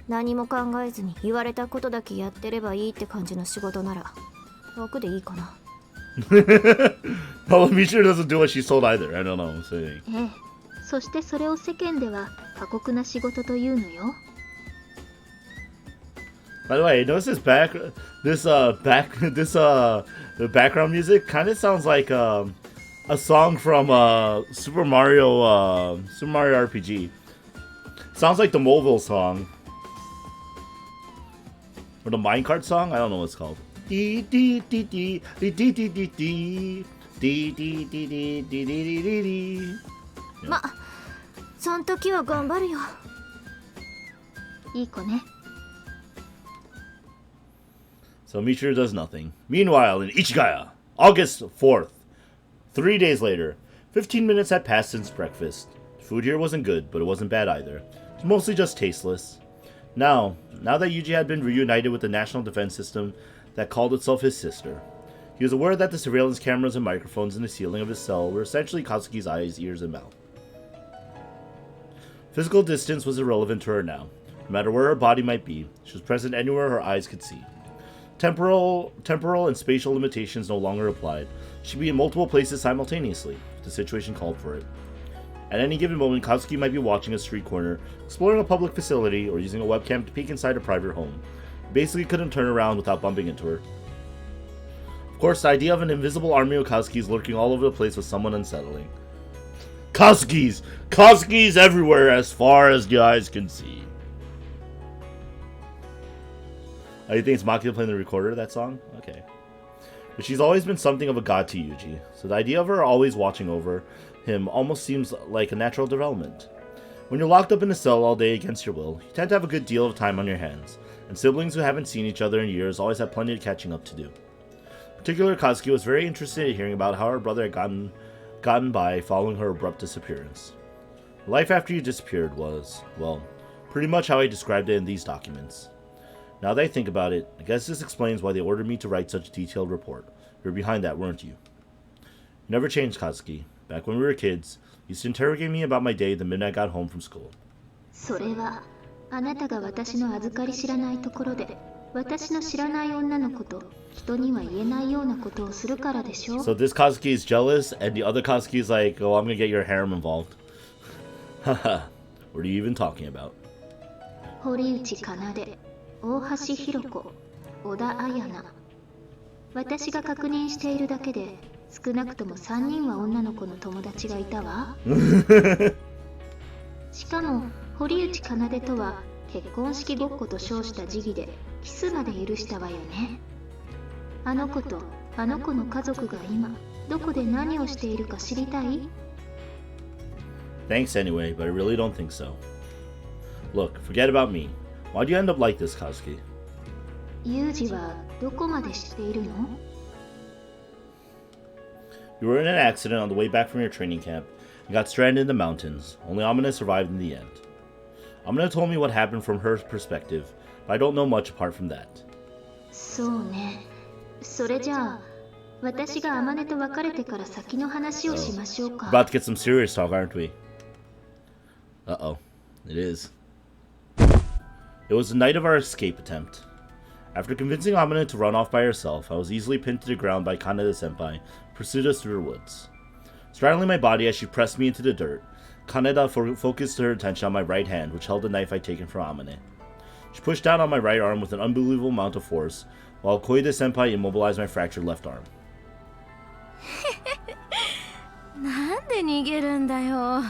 何も考えずに言われたことだけやってればいいって感じの仕事なら楽でいいかな。Well, Michiru doesn't do what she's told either. I don't know. I'm saying. ええ、そしてそれを世間では過酷な仕事というのよ。By the way, notice the background music kind of sounds like a song from Super Mario RPG. Sounds like the Mobile song or the minecart song. I don't know what it's called.ま、そん時は頑張るよ。いい子ね。So Michiru does nothing. Meanwhile, in Ichigaya, August 4th, 3 days later, 15 minutes had passed since breakfast. Food here wasn't good, but it wasn't bad either. It was mostly just tasteless. Now that Yuji had been reunited with the national defense system that called itself his sister, he was aware that the surveillance cameras and microphones in the ceiling of his cell were essentially Kazuki's eyes, ears, and mouth. Physical distance was irrelevant to her now. No matter where her body might be, she was present anywhere her eyes could see. Temporal and spatial limitations no longer applied. She'd be in multiple places simultaneously, if the situation called for it. At any given moment, Kazuki might be watching a street corner, exploring a public facility, or using a webcam to peek inside a private home. He basically couldn't turn around without bumping into her. Of course, the idea of an invisible army of Kazukis lurking all over the place was somewhat unsettling. Kazukis! Kazukis everywhere as far as the eyes can see. Oh, you think it's Makita playing the recorder of that song? Okay. But she's always been something of a god to Yuji, so the idea of her always watching over him almost seems like a natural development. When you're locked up in a cell all day against your will, you tend to have a good deal of time on your hands, and siblings who haven't seen each other in years always have plenty of catching up to do. In particular, Kazuki was very interested in hearing about how her brother had gotten by following her abrupt disappearance. Life after you disappeared was, well, pretty much how I described it in these documents. Now that I think about it, I guess this explains why they ordered me to write such a detailed report. You were behind that, weren't you? You never changed, Kazuki. Back when we were kids, you used to interrogate me about my day the minute I got home from school. それはあなたが私の預かり知らないところで私の知らない女の子と人には言えないようなことをするからでしょ So this Kazuki is jealous, and the other Kazuki is like, oh, I'm gonna get your harem involved. Haha, what are you even talking about? 堀内奏、大橋ひろ子、小田彩菜。私が確認しているだけで少なくとも3人は女の子の友達がいたわ。しかも堀内奏とは結婚式ごっこと称した時期でキスまで許したわよね。あの子とあの子の家族が今どこで何をしているか知りたい？ Thanks anyway, but I really don't think so. Look, forget about me. Why'd you end up like this, Kazuki? ユージはどこまで知っているの？ You were in an accident on the way back from your training camp and got stranded in the mountains. Only Amane survived in the end. Amane told me what happened from her perspective, but I don't know much apart from that. そうね。それじゃあ私がアマネと別れてから先の話をしましょうか。 We're about to get some serious talk, aren't we? Uh-oh. It is. It was the night of our escape attempt. After convincing Amane to run off by herself, I was easily pinned to the ground by Kaneda-senpai, who pursued us through the woods. Straddling my body as she pressed me into the dirt, Kaneda focused her attention on my right hand, which held the knife I'd taken from Amane. She pushed down on my right arm with an unbelievable amount of force, while Koide-senpai immobilized my fractured left arm. なんで逃げるんだよ。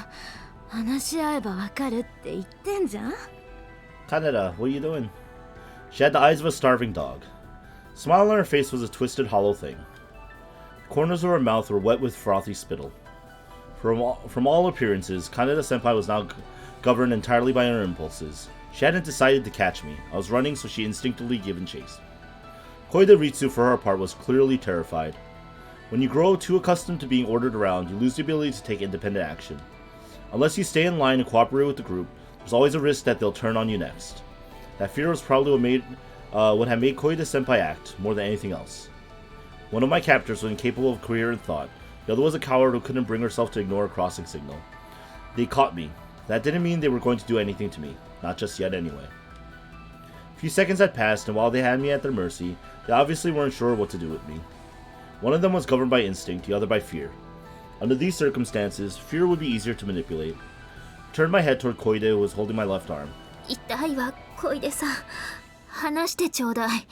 話し合えばわかるって言ってんじゃん。Kaneda, what are you doing? She had the eyes of a starving dog. The smile on her face was a twisted, hollow thing. The corners of her mouth were wet with frothy spittle. From all appearances, Kaneda-senpai was now governed entirely by her impulses. She hadn't decided to catch me. I was running, so she instinctively given chase. Koide Ritsu, for her part, was clearly terrified. When you grow too accustomed to being ordered around, you lose the ability to take independent action. Unless you stay in line and cooperate with the group, there's always a risk that they'll turn on you next. That fear was probably what had made Koide-senpai act, more than anything else. One of my captors was incapable of coherent thought. The other was a coward who couldn't bring herself to ignore a crossing signal. They caught me. That didn't mean they were going to do anything to me. Not just yet, anyway. A few seconds had passed, and while they had me at their mercy, they obviously weren't sure what to do with me. One of them was governed by instinct, the other by fear. Under these circumstances, fear would be easier to manipulate. I turned my head toward Koide, who was holding my left arm. 痛いわ、小出さん。話してちょうだい。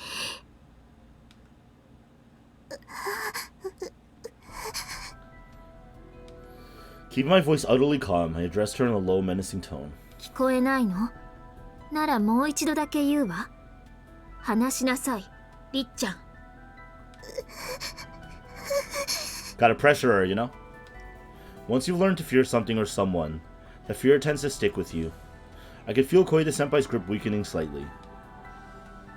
Keeping my voice utterly calm, I addressed her in a low, menacing tone. 聞こえないの？ならもう一度だけ言うわ。話しなさい、りっちゃん。Gotta pressure her, you know? Once you've learned to fear something or someone, that fear tends to stick with you. I could feel Koide-senpai's grip weakening slightly.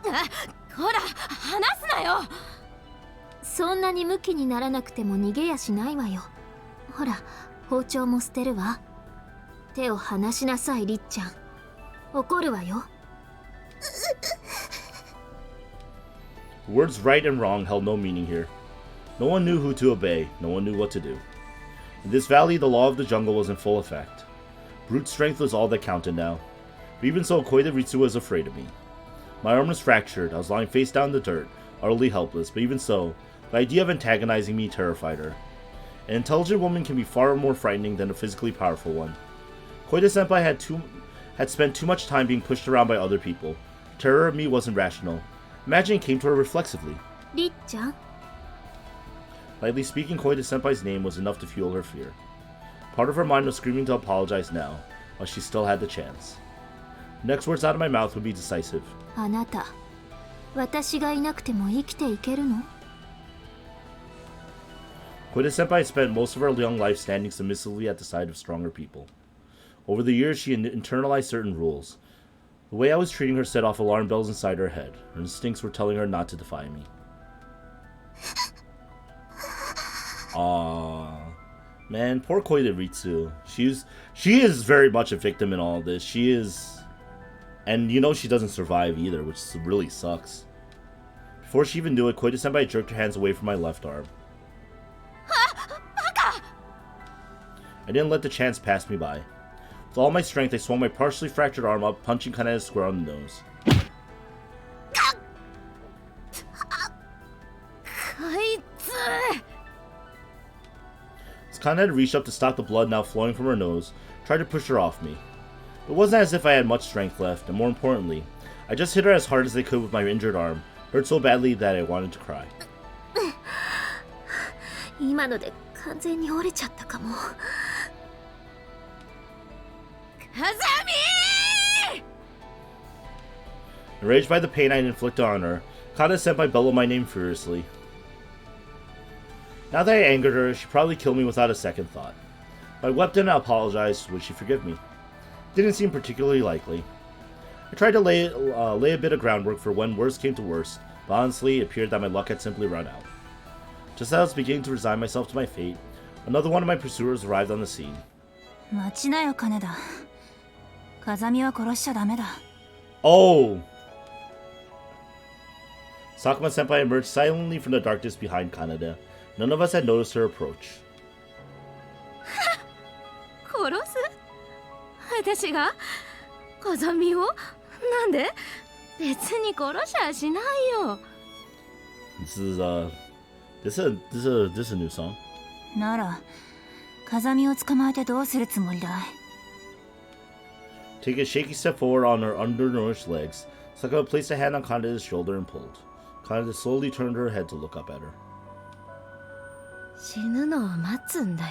ほら、話すなよ。そんなにムキにならなくても逃げやしないわよ。ほら、包丁も捨てるわ。手を離しなさい、りっちゃん。怒るわよ。The words right and wrong held no meaning here. No one knew who to obey, no one knew what to do. In this valley, the law of the jungle was in full effect. Brute strength was all that counted now. But even so, Koide Ritsu was afraid of me. My arm was fractured, I was lying face down in the dirt, utterly helpless, but even so, the idea of antagonizing me terrified her. An intelligent woman can be far more frightening than a physically powerful one. Koide-senpai had spent too much time being pushed around by other people. Terror of me wasn't rational. Imagine it came to her reflexively. りっちゃん Lightly speaking, Koide-senpai's name was enough to fuel her fear. Part of her mind was screaming to apologize now, while she still had the chance. The next words out of my mouth would be decisive. あなた、私がいなくても生きていけるの？ Koide-senpai spent most of her young life standing submissively at the side of stronger people. Over the years, she internalized certain rules. The way I was treating her set off alarm bells inside her head. Her instincts were telling her not to defy me. Aww. Man, poor Koide-ritsu. She is very much a victim in all of this. She is... And you know she doesn't survive either, which really sucks. Before she even knew it, Koide-senpai jerked her hands away from my left arm. I didn't let the chance pass me by. With all my strength, I swung my partially fractured arm up, punching Kaneda square on the nose. As Kaneda reached up to stop the blood now flowing from her nose, tried to push her off me. It wasn't as if I had much strength left, and more importantly, I just hit her as hard as I could with my injured arm, hurt so badly that I wanted to cry. 今ので完全に折れちゃったかも。Enraged by the pain I had inflicted on her, Kaneda-senpai bellowed my name furiously. Now that I angered her, she'd probably kill me without a second thought. If I wept and apologized, would she forgive me? Didn't seem particularly likely. I tried to lay a bit of groundwork for when worst came to worst, but honestly, it appeared that my luck had simply run out. Just as I was beginning to resign myself to my fate, another one of my pursuers arrived on the scene. 待ちなよ、金田。風見は殺しちゃダメだ。Oh! Sakuma-senpai emerged silently from the darkness behind Kaneda. None of us had noticed her approach. 殺す？私が風見を？なんで？別に殺しゃしないよ。 This is a new song. なら、風見を捕まえてどうするつもりだい？ Taking a shaky step forward on her undernourished legs, Sakuma placed a hand on Kaneda's shoulder and pulled. Kaneda slowly turned her head to look up at her. 死ぬのを待つんだよ。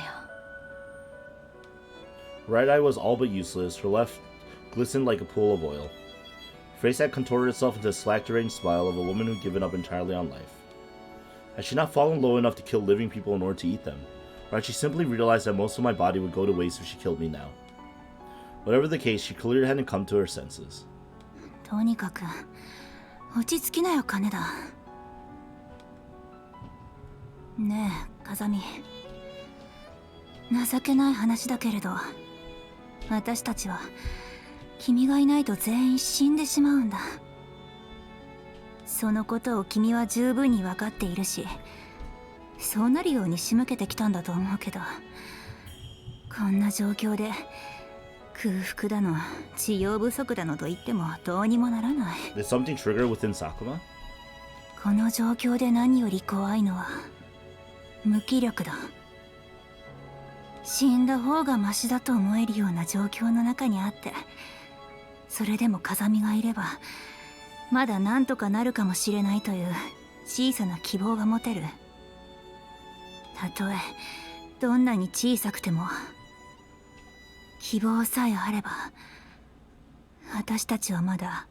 Her right eye was all but useless, her left glistened like a pool of oil. Her face had contorted itself into a slack-deranged smile of a woman who'd given up entirely on life. Had she not fallen low enough to kill living people in order to eat them? Or had she simply realized that most of my body would go to waste if she killed me now? Whatever the case, she clearly hadn't come to her senses. とにかく、落ち着きなよ、金田。ねえ、風見。情けない話だけれど、私たちは君がいないと全員死んでしまうんだ。そのことを君は十分に分かっているし、そうなるように仕向けてきたんだと思うけど、こんな状況で空腹だの治療不足だのと言ってもどうにもならない。 Did something trigger within Sakuma? この状況で何より怖いのは無気力だ。死んだ方がマシだと思えるような状況の中にあって、それでも風見がいればまだなんとかなるかもしれないという小さな希望が持てる。たとえどんなに小さくても希望さえあれば、私たちはまだ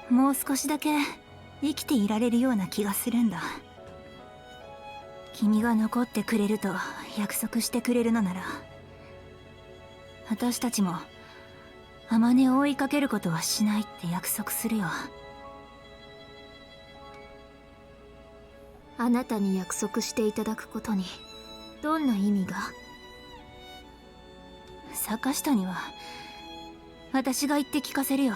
もう少しだけ生きていられるような気がするんだ。君が残ってくれると約束してくれるのなら、私たちもAmaneを追いかけることはしないって約束するよ。あなたに約束していただくことにどんな意味が？坂下には私が言って聞かせるよ。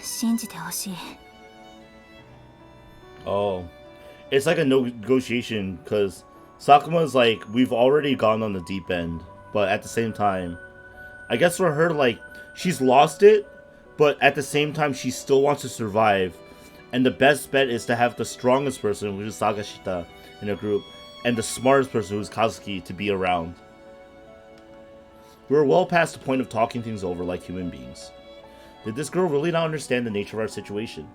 信じてほしい。 Oh. It's like a negotiation, because Sakuma's like, we've already gone on the deep end, but at the same time, I guess for her, like, she's lost it, but at the same time, she still wants to survive, and the best bet is to have the strongest person, which is Sakashita, in a group, and the smartest person, who's Kazuki, to be around. We were well past the point of talking things over like human beings. Did this girl really not understand the nature of our situation?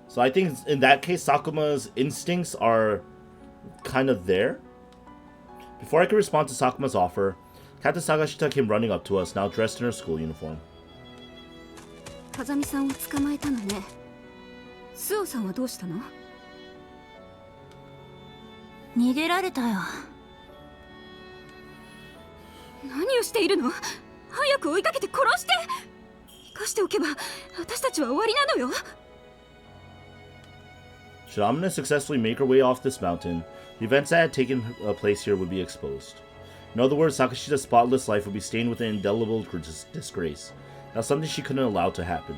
So I think in that case, Sakuma's instincts are kind of there. Before I could respond to Sakuma's offer, Captain Sagashita came running up to us, now dressed in her school uniform. 風見さんを捕まえたのね。スオさんはどうしたの？逃げられたよ。何をしているの？早く追いかけて殺して！生かしておけば私たちは終わりなのよ。Should Amane successfully make her way off this mountain, the events that had taken place here would be exposed. In other words, Sakashita's spotless life would be stained with an indelible disgrace. Now something she couldn't allow to happen.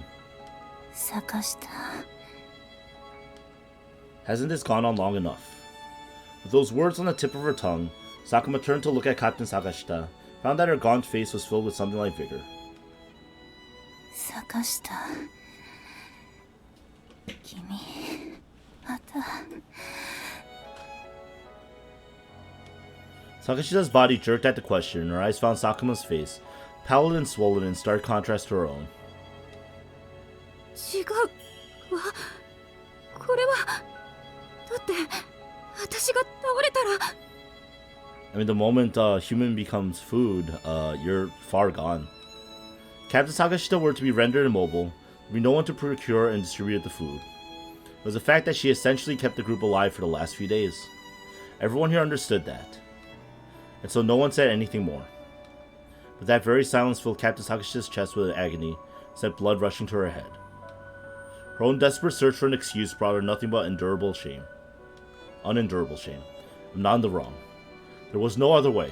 Sakashita. Hasn't this gone on long enough? With those words on the tip of her tongue, Sakuma turned to look at Captain Sagashita, found that her gaunt face was filled with something like vigor. Sakashita. Kimi. Mata. Sakashita's body jerked at the question, and her eyes found Sakuma's face, pallid and swollen in stark contrast to her own. 違うわ。これはだって私が倒れたら。I mean, the moment human becomes food, you're far gone. Captain Sagashita were to be rendered immobile, there would be no one to procure and distribute the food. It was the fact that she essentially kept the group alive for the last few days. Everyone here understood that. And so no one said anything more. But that very silence filled Captain Sagashita's chest with agony, sent blood rushing to her head. Her own desperate search for an excuse brought her nothing but unendurable shame. I'm not in the wrong. There was no other way.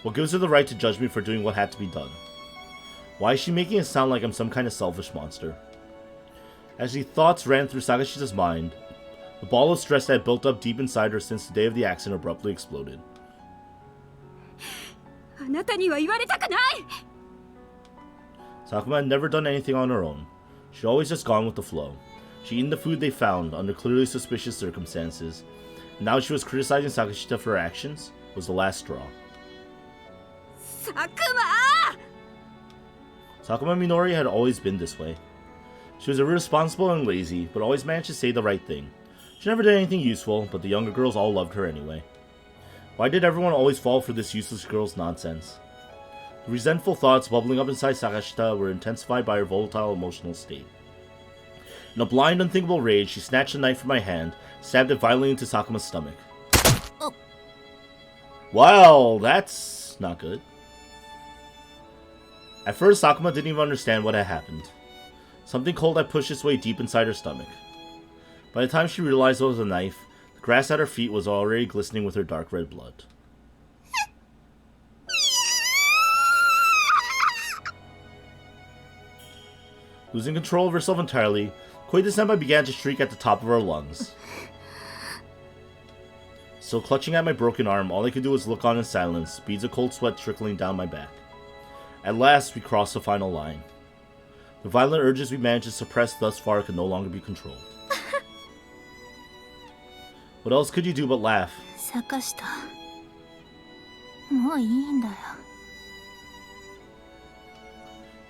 What gives her the right to judge me for doing what had to be done? Why is she making it sound like I'm some kind of selfish monster? As these thoughts ran through Sagashita's mind, the ball of stress that had built up deep inside her since the day of the accident abruptly exploded. あなたには言われたくない。 Sakuma had never done anything on her own. She'd always just gone with the flow. She'd eaten the food they found under clearly suspicious circumstances. And now she was criticizing Sakashita for her actions was the last straw. Sakuma Minori had always been this way. She was irresponsible and lazy, but always managed to say the right thing. She never did anything useful, but the younger girls all loved her anyway. Why did everyone always fall for this useless girl's nonsense? The resentful thoughts bubbling up inside Sakashita were intensified by her volatile emotional state. In a blind, unthinkable rage, she snatched a knife from my hand, stabbed it violently into Sakuma's stomach. Oh. Well, that's not good. At first, Sakuma didn't even understand what had happened. Something cold had pushed its way deep inside her stomach. By the time she realized it was a knife, the grass at her feet was already glistening with her dark red blood. Losing control of herself entirely, Koide-senpai began to shriek at the top of her lungs. Still clutching at my broken arm, all I could do was look on in silence, beads of cold sweat trickling down my back. At last, we crossed the final line. The violent urges we managed to suppress thus far could no longer be controlled. What else could you do but laugh? Sakashita. もういいんだよ。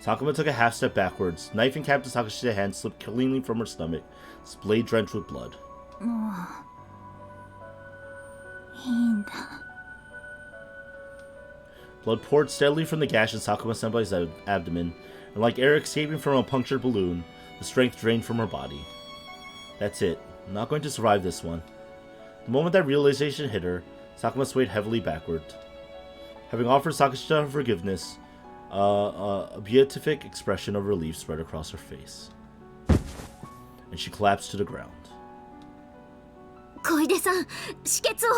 Sakuma took a half step backwards, knife in Captain Sakashita's hand slipped cleanly from her stomach, its blade drenched with blood. もういいんだ。 Blood poured steadily from the gash in Sakuma-senpai's abdomen, and like air escaping from a punctured balloon, the strength drained from her body. That's it. I'm not going to survive this one. The moment that realization hit her, Sakuma swayed heavily backward. Having offered Sakashita her forgiveness, a beatific expression of relief spread across her face. And she collapsed to the ground. 小出さん、止血を。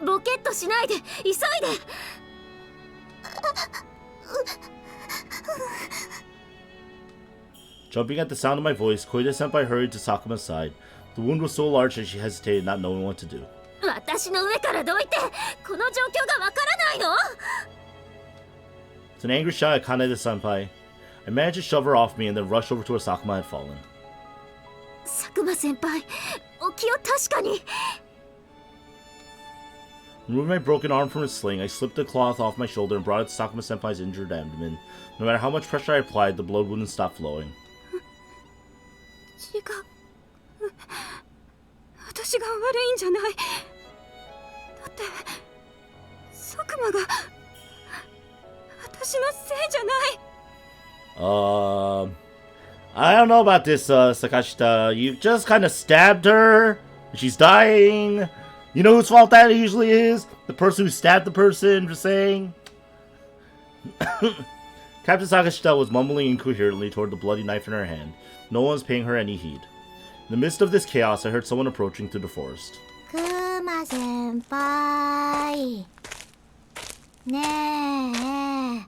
ボケっとしないで、急いで。Jumping at the sound of my voice, Koide-senpai hurried to Sakuma's side. The wound was so large that she hesitated, not knowing what to do. 私の上からどいて、この状況がわからないの？ It's an angry shot at Kaneda-senpai. I managed to shove her off me and then rush over to where Sakuma had fallen. 佐久間先輩、お気を確かに。 Removing my broken arm from its sling, I slipped the cloth off my shoulder and brought it to Sakuma-senpai's injured abdomen. No matter how much pressure I applied, the blood wouldn't stop flowing. 違う。私が悪いんじゃない。だって佐久間が私のせいじゃない。I don't know about this, Sakashita. You just kind of stabbed her. She's dying. You know whose fault that usually is? The person who stabbed the person, just saying. Captain Sakashita was mumbling incoherently toward the bloody knife in her hand. No one was paying her any heed. In the midst of this chaos, I heard someone approaching through the forest. クマ先輩。ねえ。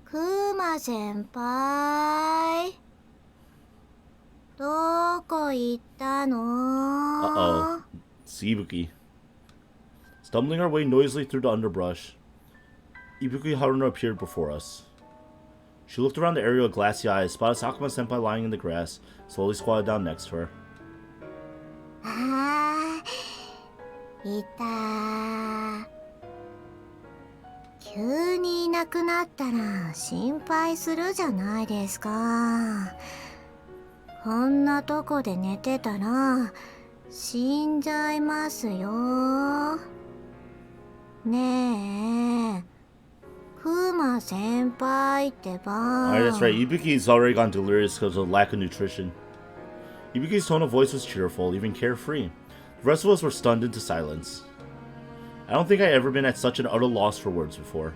クマ先輩。どこ行ったの？ Uh-oh. It's Ibuki. Stumbling our way noisily through the underbrush, Ibuki Haruna appeared before us. She looked around the area with glassy eyes, spotted Sakuma-senpai lying in the grass, slowly squatted down next to her. ああ、いた。急にいなくなったら心配するじゃないですか。こんなとこで寝てたら死んじゃいますよ。ねえ、クマ先輩ってば。 Alright, that's right. Ibuki's already gone delirious because of lack of nutrition. Ibuki's tone of voice was cheerful, even carefree. The rest of us were stunned into silence. I don't think I'd ever been at such an utter loss for words before.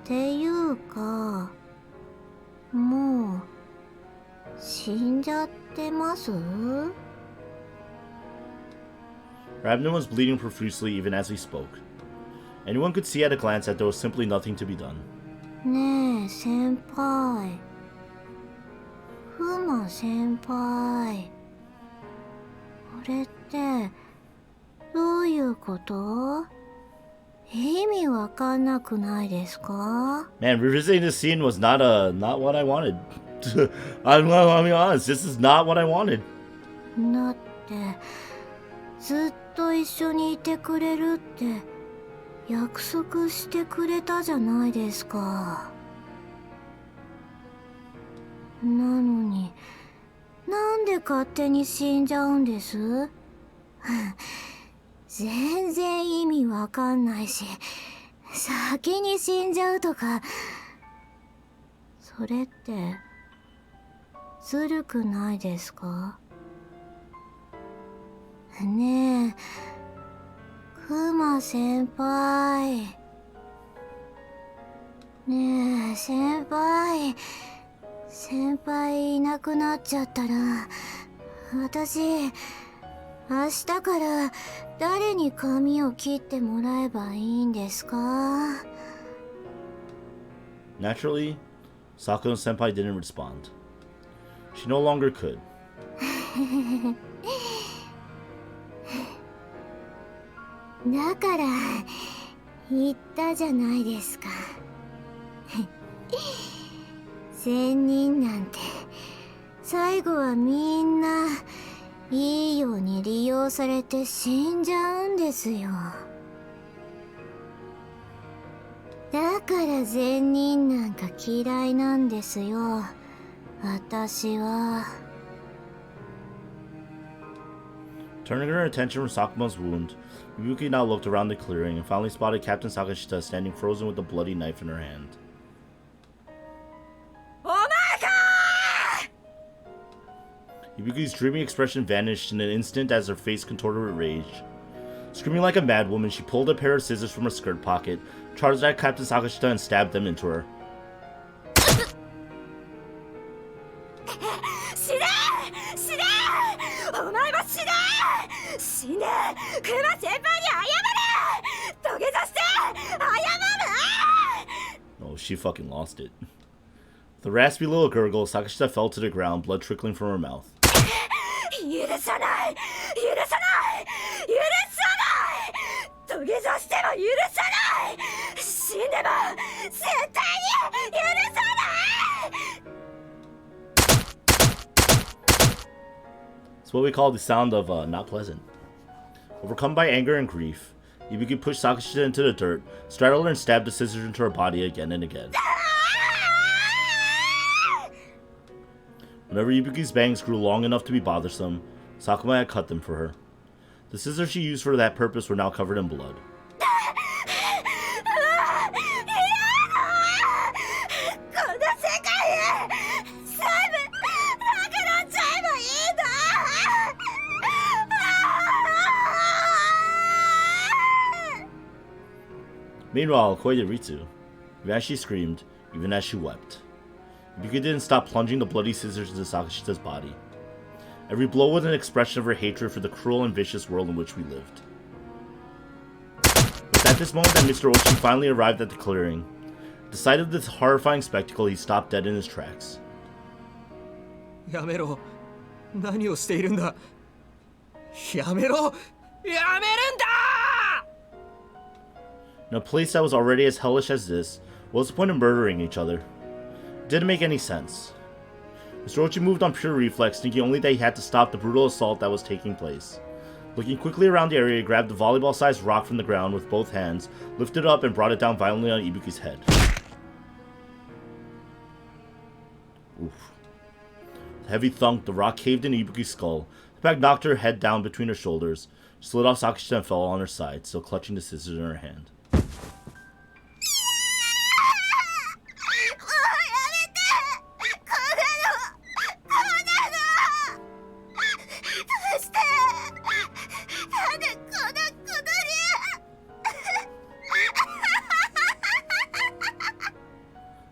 っていうか、もう死んじゃってます？ Her abdomen was bleeding profusely even as we spoke. Anyone could see at a glance that there was simply nothing to be done. ねえ先輩、クマ先輩、これってどういうこと？意味わかんなくないですか？ Man, revisiting this scene was not what I wanted. I'm being honest, this is not what I wanted. だってずっと一緒にいてくれるって約束してくれたじゃないですか。なのになんで勝手に死んじゃうんです？全然意味わかんないし、先に死んじゃうとか、それってずるくないですか？ねえ、クマ先輩。ねえ先輩、先輩いなくなっちゃったら、私明日から誰に髪を切ってもらえばいいんですか？ Naturally, Sakuma-senpai didn't respond. She no longer could. だから言ったじゃないですか。善人なんて最後はみんないいように利用されて死んじゃうんですよ。だから善人なんか嫌いなんですよ、私は。 Turning her attention from Sakuma's wound, Ibuki now looked around the clearing and finally spotted Captain Sakashita standing frozen with a bloody knife in her hand. Ibuki's dreamy expression vanished in an instant as her face contorted with rage. Screaming like a madwoman, she pulled a pair of scissors from her skirt pocket, charged at Captain Sakashita and stabbed them into her. 死ね！死ね！お前は死ね！死ね！クマ先輩に謝れ！土下座して謝る！ Oh, she fucking lost it. With a raspy little gurgle, Sakashita fell to the ground, blood trickling from her mouth. 許さない！許さない！許さない！土下座しても許さない！でも絶対に許さない。 It's what we call the sound of not pleasant. Overcome by anger and grief, Ibuki pushed Sakashita into the dirt, straddled her, and stabbed the scissors into her body again and again. Whenever Ibuki's bangs grew long enough to be bothersome, Sakuma had cut them for her. The scissors she used for that purpose were now covered in blood. Meanwhile, Koideritsu, even as she screamed, even as she wept, Ibuki didn't stop plunging the bloody scissors into Sakashita's body. Every blow was an expression of her hatred for the cruel and vicious world in which we lived. It was at this moment that Mr. Ochi finally arrived at the clearing. At the sight of this horrifying spectacle, he stopped dead in his tracks. やめろ。何をしているんだ。やめろ。やめるんだ。 In a place that was already as hellish as this, what was the point of murdering each other? It didn't make any sense. Mr. Ochi moved on pure reflex, thinking only that he had to stop the brutal assault that was taking place. Looking quickly around the area, he grabbed the volleyball-sized rock from the ground with both hands, lifted it up, and brought it down violently on Ibuki's head. Oof. With a heavy thunk, the rock caved in Ibuki's skull. The impact knocked her head down between her shoulders, slid off Sakashita and fell on her side, still clutching the scissors in her hand.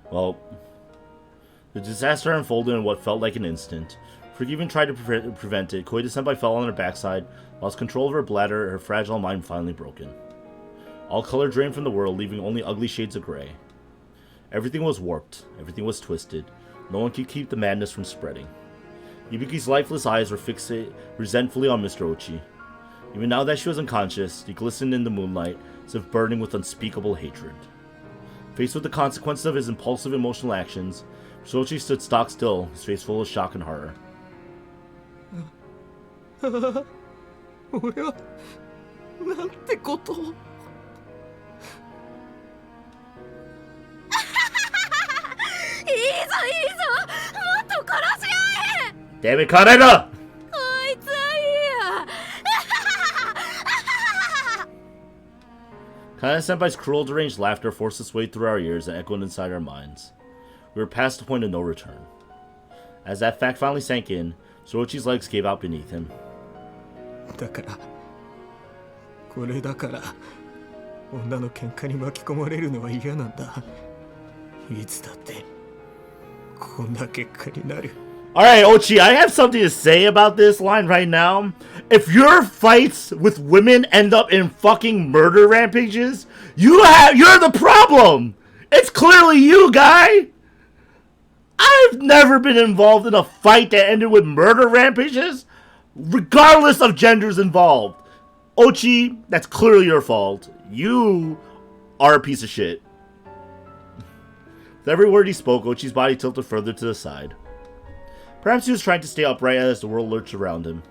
Well, the disaster unfolded in what felt like an instant. Freak even tried to prevent it. Koide-senpai fell on her backside, lost control of her bladder, her fragile mind finally broken. All color drained from the world, leaving only ugly shades of gray. Everything was warped, everything was twisted. No one could keep the madness from spreading. Ibuki's lifeless eyes were fixated resentfully on Mr. Ochi. Even now that she was unconscious, he glistened in the moonlight, as if burning with unspeakable hatred. Faced with the consequences of his impulsive emotional actions, Mr. Ochi stood stock still, his face full of shock and horror. 俺はなんてことを。いいぞいいぞ、もっと殺し合え。 Damn it, Kaneda! こいつはいいや。 Kaneda-senpai's cruel, deranged laughter forced its way through our ears and echoed inside our minds. We were past the point of no return. As that fact finally sank in, Sorochi's legs gave out beneath him. だからこれだから女の喧嘩に巻き込まれるのは嫌なんだ。いつだってこんな結果になる。 Alright, Ochi, I have something to say about this line right now. If your fights with women end up in fucking murder rampages, you're the problem! It's clearly you, guy! I've never been involved in a fight that ended with murder rampages, regardless of genders involved. Ochi, that's clearly your fault. You are a piece of shit. With every word he spoke, Ochi's body tilted further to the side. Perhaps he was trying to stay upright as the world lurched around him.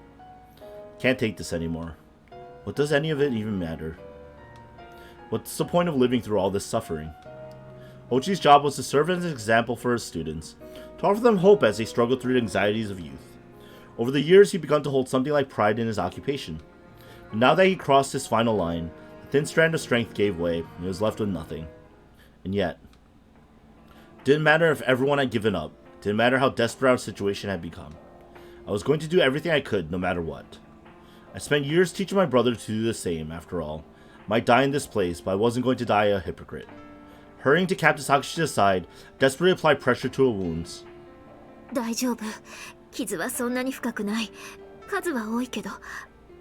Can't take this anymore. What does any of it even matter? What's the point of living through all this suffering? Ochi's job was to serve as an example for his students, to offer them hope as they struggled through the anxieties of youth. Over the years, he'd begun to hold something like pride in his occupation. But now that he crossed his final line, the thin strand of strength gave way, and he was left with nothing. And yet, it didn't matter if everyone had given up. It didn't matter how desperate our situation had become. I was going to do everything I could, no matter what. I spent years teaching my brother to do the same, after all. I might die in this place, but I wasn't going to die a hypocrite. Hurrying to Captain Sakashita's side, desperately applied pressure to her wounds. 大丈夫。傷はそんなに深くない。数は多いけど、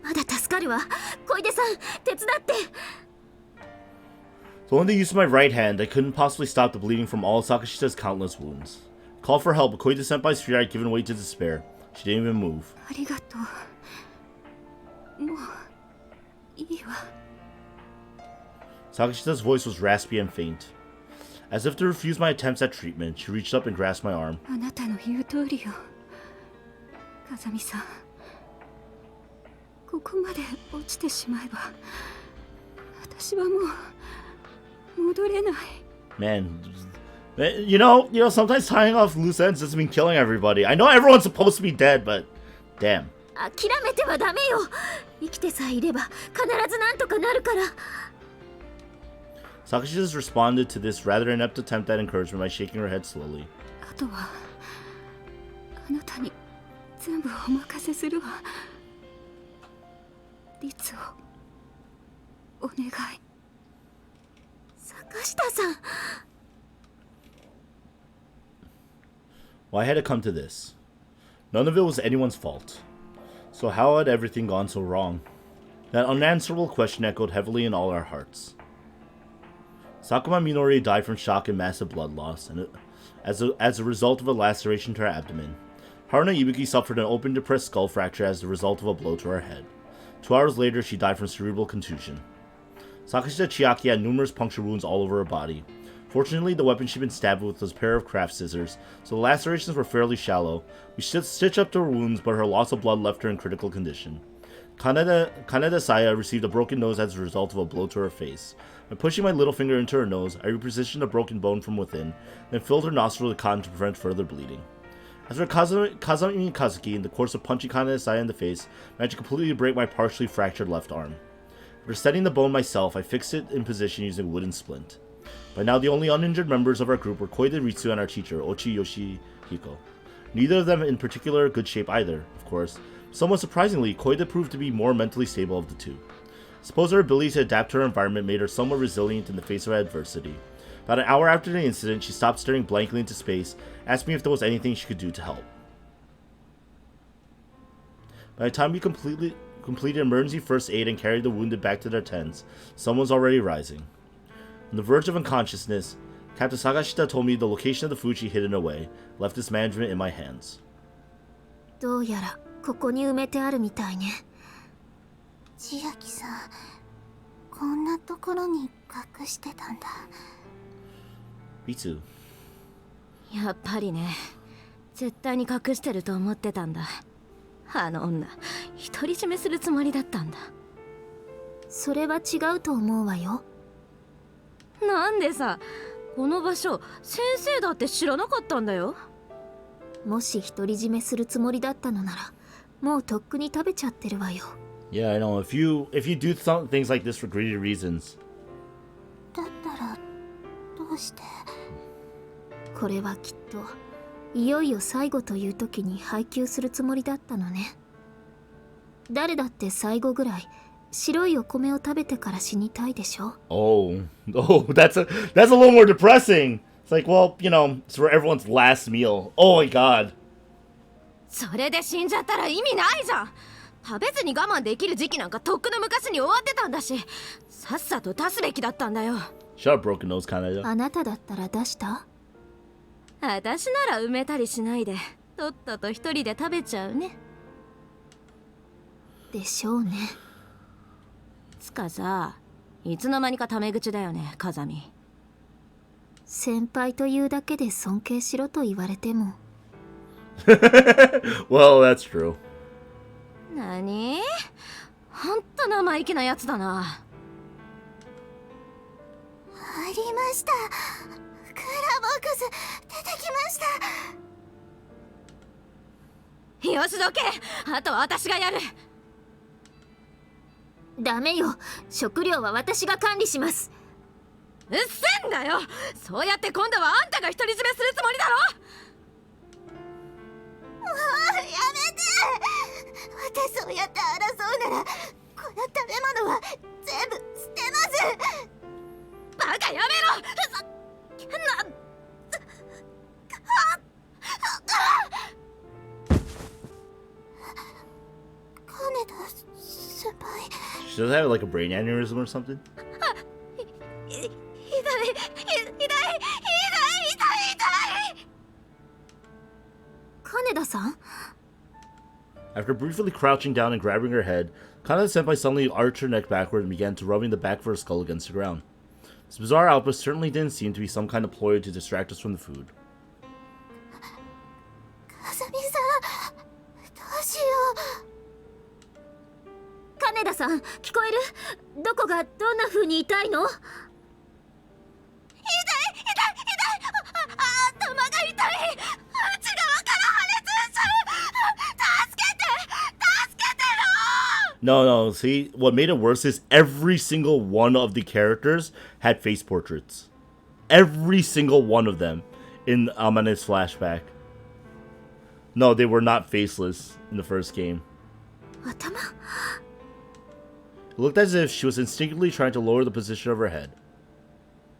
まだ助かるわ。小出さん、手伝って。 With only the use of my right hand, I couldn't possibly stop the bleeding from all of Sakashita's countless wounds. I called for help, but Koide-senpai's fear had given way to despair. She didn't even move. ありがとう。もういいわ。 Sakashita's voice was raspy and faint. As if to refuse my attempts at treatment, she reached up and grasped my arm. あなたの言う通りよ風見さんここまで落ちてしまえば私はもう戻れない Man, you know, sometimes tying off loose ends doesn't mean killing everybody. I know everyone's supposed to be dead, but damn. 諦めてはダメよ。生きてさえいれば必ずなんとかなるから。Sakashi just responded to this rather inept attempt at encouragement by shaking her head slowly. あとはあなたに全部お任せするわ律をお願い坂下さん Why had it come to this? None of it was anyone's fault. So how had everything gone so wrong? That unanswerable question echoed heavily in all our hearts. Sakuma Minori died from shock and massive blood loss, and as a result of a laceration to her abdomen. Haruna Ibuki suffered an open depressed skull fracture as a result of a blow to her head. 2 hours later, she died from cerebral contusion. Sakashita Chiaki had numerous puncture wounds all over her body. Fortunately, the weapon she'd been stabbed with was a pair of craft scissors, so the lacerations were fairly shallow. We stitched up to her wounds, but her loss of blood left her in critical condition. Kaneda Saya received a broken nose as a result of a blow to her face. By pushing my little finger into her nose, I repositioned a broken bone from within, then filled her nostril with cotton to prevent further bleeding. As for Kazami and Kazuki, in the course of punching Kaneda Saya in the face, managed to completely break my partially fractured left arm. After setting the bone myself, I fixed it in position using a wooden splint. By now, the only uninjured members of our group were Koide Ritsu and our teacher, Ochi Yoshihiko. Neither of them in particular good shape either, of course. Somewhat surprisingly, Koide proved to be more mentally stable of the two. I suppose her ability to adapt to her environment made her somewhat resilient in the face of adversity. About an hour after the incident, she stopped staring blankly into space, asking me if there was anything she could do to help. By the time we completed emergency first aid and carried the wounded back to their tents, someone was already rising. On the verge of unconsciousness, Captain Sagashita told me the location of the food she hidden away, left its management in my hands. どうやらここに埋めてあるみたいね。千秋さん、こんなところに隠してたんだ。Ritsu. やっぱりね絶対に隠してると思ってたんだあの女独り占めするつもりだったんだそれは違うと思うわよ。なんでさこの場所先生だって知らなかったんだよもし独り占めするつもりだったのならもうとっくに食べちゃってるわよ。 Yeah, I know. If you do things like this for greedy reasons. だったらどうして？これはきっといよいよ最後という時に配給するつもりだったのね。誰だって最後ぐらい白いお米を食べてから死にたいでしょ。Oh, that's a little more depressing. It's like, well, it's for everyone's last meal. Oh my god. それで死んじゃったら意味ないじゃん食べずに我慢できる時期なんかとっくの昔に終わってたんだしさっさと出すべきだったんだよ Shut up, broken nose Kaneda. あなただったら出した？私なら埋めたりしないでとっとと一人で食べちゃうねでしょうね。つかさいつの間にかタメ口だよね風見先輩というだけで尊敬しろと言われてもWell, that's true. なにほんと生意気なやつだなありました。クーラーボックス出てきました。よしどけあとは私がやるダメよ。食料は私が管理します。うっせんだよそうやって今度はあんたが独り占めするつもりだろもうやめて。私そうやって争うならこの食べ物は全部捨てます。バカやめろ金田先輩 She doesn't have like a brain aneurysm or something? 痛い金田さん After briefly crouching down and grabbing her head, Kaneda-senpai suddenly arched her neck backward and began to rubbing the back of her skull against the ground. This bizarre outburst certainly didn't seem to be some kind of ploy to distract us from the food. 風見さん、どうしよう。金田さん、聞こえる？どこがどんな風に痛いの？頭が痛い。内側から破裂する。助けてよ。 No, see, what made it worse is every single one of the characters had face portraits. Every single one of them in Amane's flashback. No, they were not faceless in the first game. 頭？ It looked as if she was instinctively trying to lower the position of her head.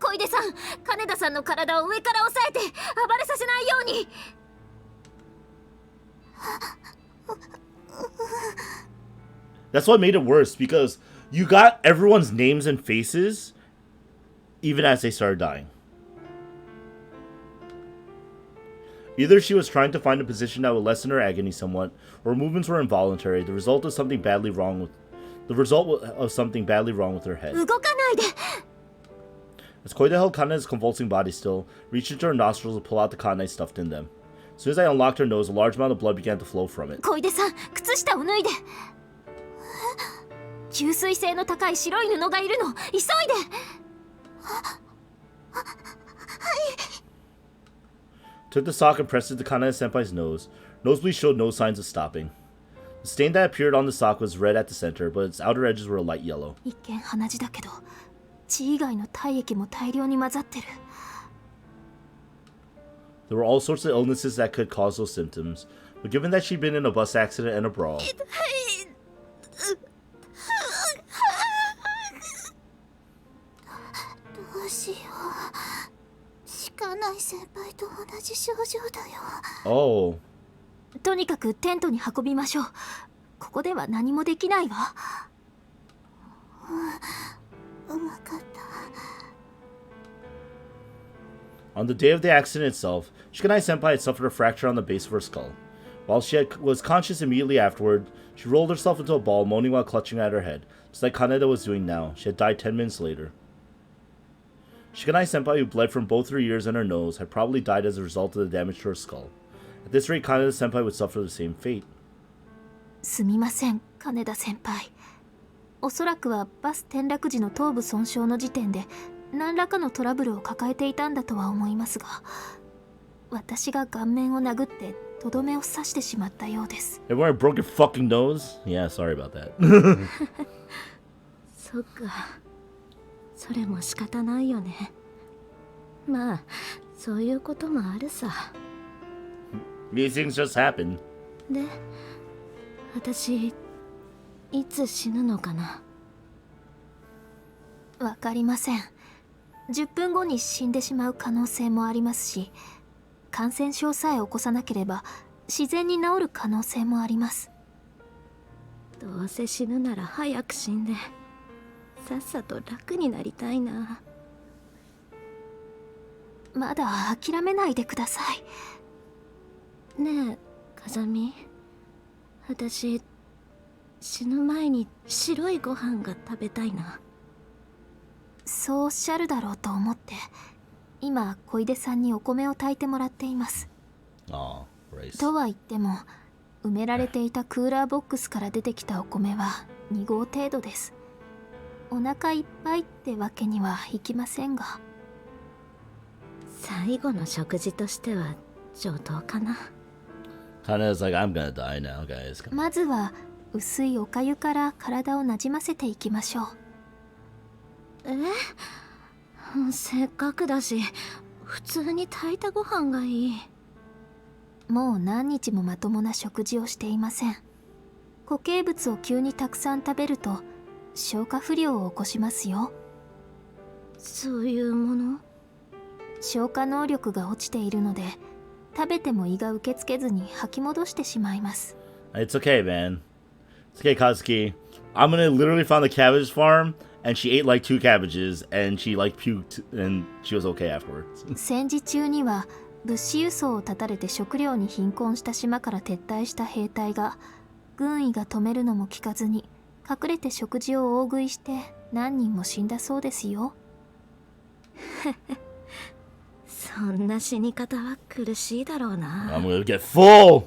小出さん、金田さんの体を上から押さえて暴れさせないように。That's what made it worse, because you got everyone's names and faces even as they started dying. Either she was trying to find a position that would lessen her agony somewhat, or her movements were involuntary, the result of something badly wrong with her head. 動かないで。 As Koide held Kane's convulsing body still, reached into her nostrils to pull out the Kane stuffed in them. As soon as I unlocked her nose, a large amount of blood began to flow from it. 小出さん、靴下を脱いで。吸水性の高い白い布がいるの。急いで。 Took the sock and pressed it to Kanae-senpai's nose. Nosebleed showed no signs of stopping. The stain that appeared on the sock was red at the center, but its outer edges were a light yellow. 一見鼻血だけど、血以外の体液も大量に混ざってる。 There were all sorts of illnesses that could cause those symptoms, but given that she'd been in a bus accident and a brawl, どうしよう。しかない先輩と同じ症状だよ。 oh, とにかくテントに運びましょう。ここでは何もできないわ。わかった。 on the day of the accident itself, Shikanae-senpai had suffered a fracture on the base of her skull. While she was conscious immediately afterward, she rolled herself into a ball, moaning while clutching at her head, just like Kaneda was doing now. She had died 10 minutes later. Shikanae-senpai, who bled from both her ears and her nose, had probably died as a result of the damage to her skull. At this rate, Kaneda-senpai would suffer the same fate. すみません、金田先輩。おそらくはバス転落時の頭部損傷の時点で何らかのトラブルを抱えていたんだとは思いますが、私が顔面を殴ってとどめを刺してしまったようです。Everyone broke your fucking nose? Yeah, sorry about that. そっか。それも仕方ないよね。まあ、そういうこともあるさ。These things just happen. で、私、いつ死ぬのかな。わかりません。10分後に死んでしまう可能性もありますし、感染症さえ起こさなければ自然に治る可能性もあります。どうせ死ぬなら早く死んで、さっさと楽になりたいな。まだ諦めないでください。ねえ、風見。私、死ぬ前に白いご飯が食べたいな。そうおっしゃるだろうと思って、今小出さんにお米を炊いてもらっています。Aw, rice. とは言っても、埋められていたクーラーボックスから出てきたお米は2合程度です。お腹いっぱいってわけにはいきませんが。最後の食事としては上等かな。Kaneda's like, I'm gonna die now, guys. まずは薄いおかゆから体をなじませていきましょう。せっかくだし、普通に炊いたご飯がいい。もう何日もまともな食事をしていません。固形物を急にたくさん食べると消化不良を起こしますよ。そういうもの？消化能力が落ちているので、食べても胃が受け付けずに吐き戻してしまいます。It's okay, man. It's okay, Kazuki. Amane literally found the cabbage farm, and she ate like 2 cabbages, and she like puked, and she was okay afterwards. 戦時中には物資輸送を断たれて食料に貧困した島から撤退した兵隊が、軍医が止めるのも聞かずに隠れて食事を大食いして何人も死んだそうですよ。そんな死に方は苦しいだろうな。 I'm gonna get full!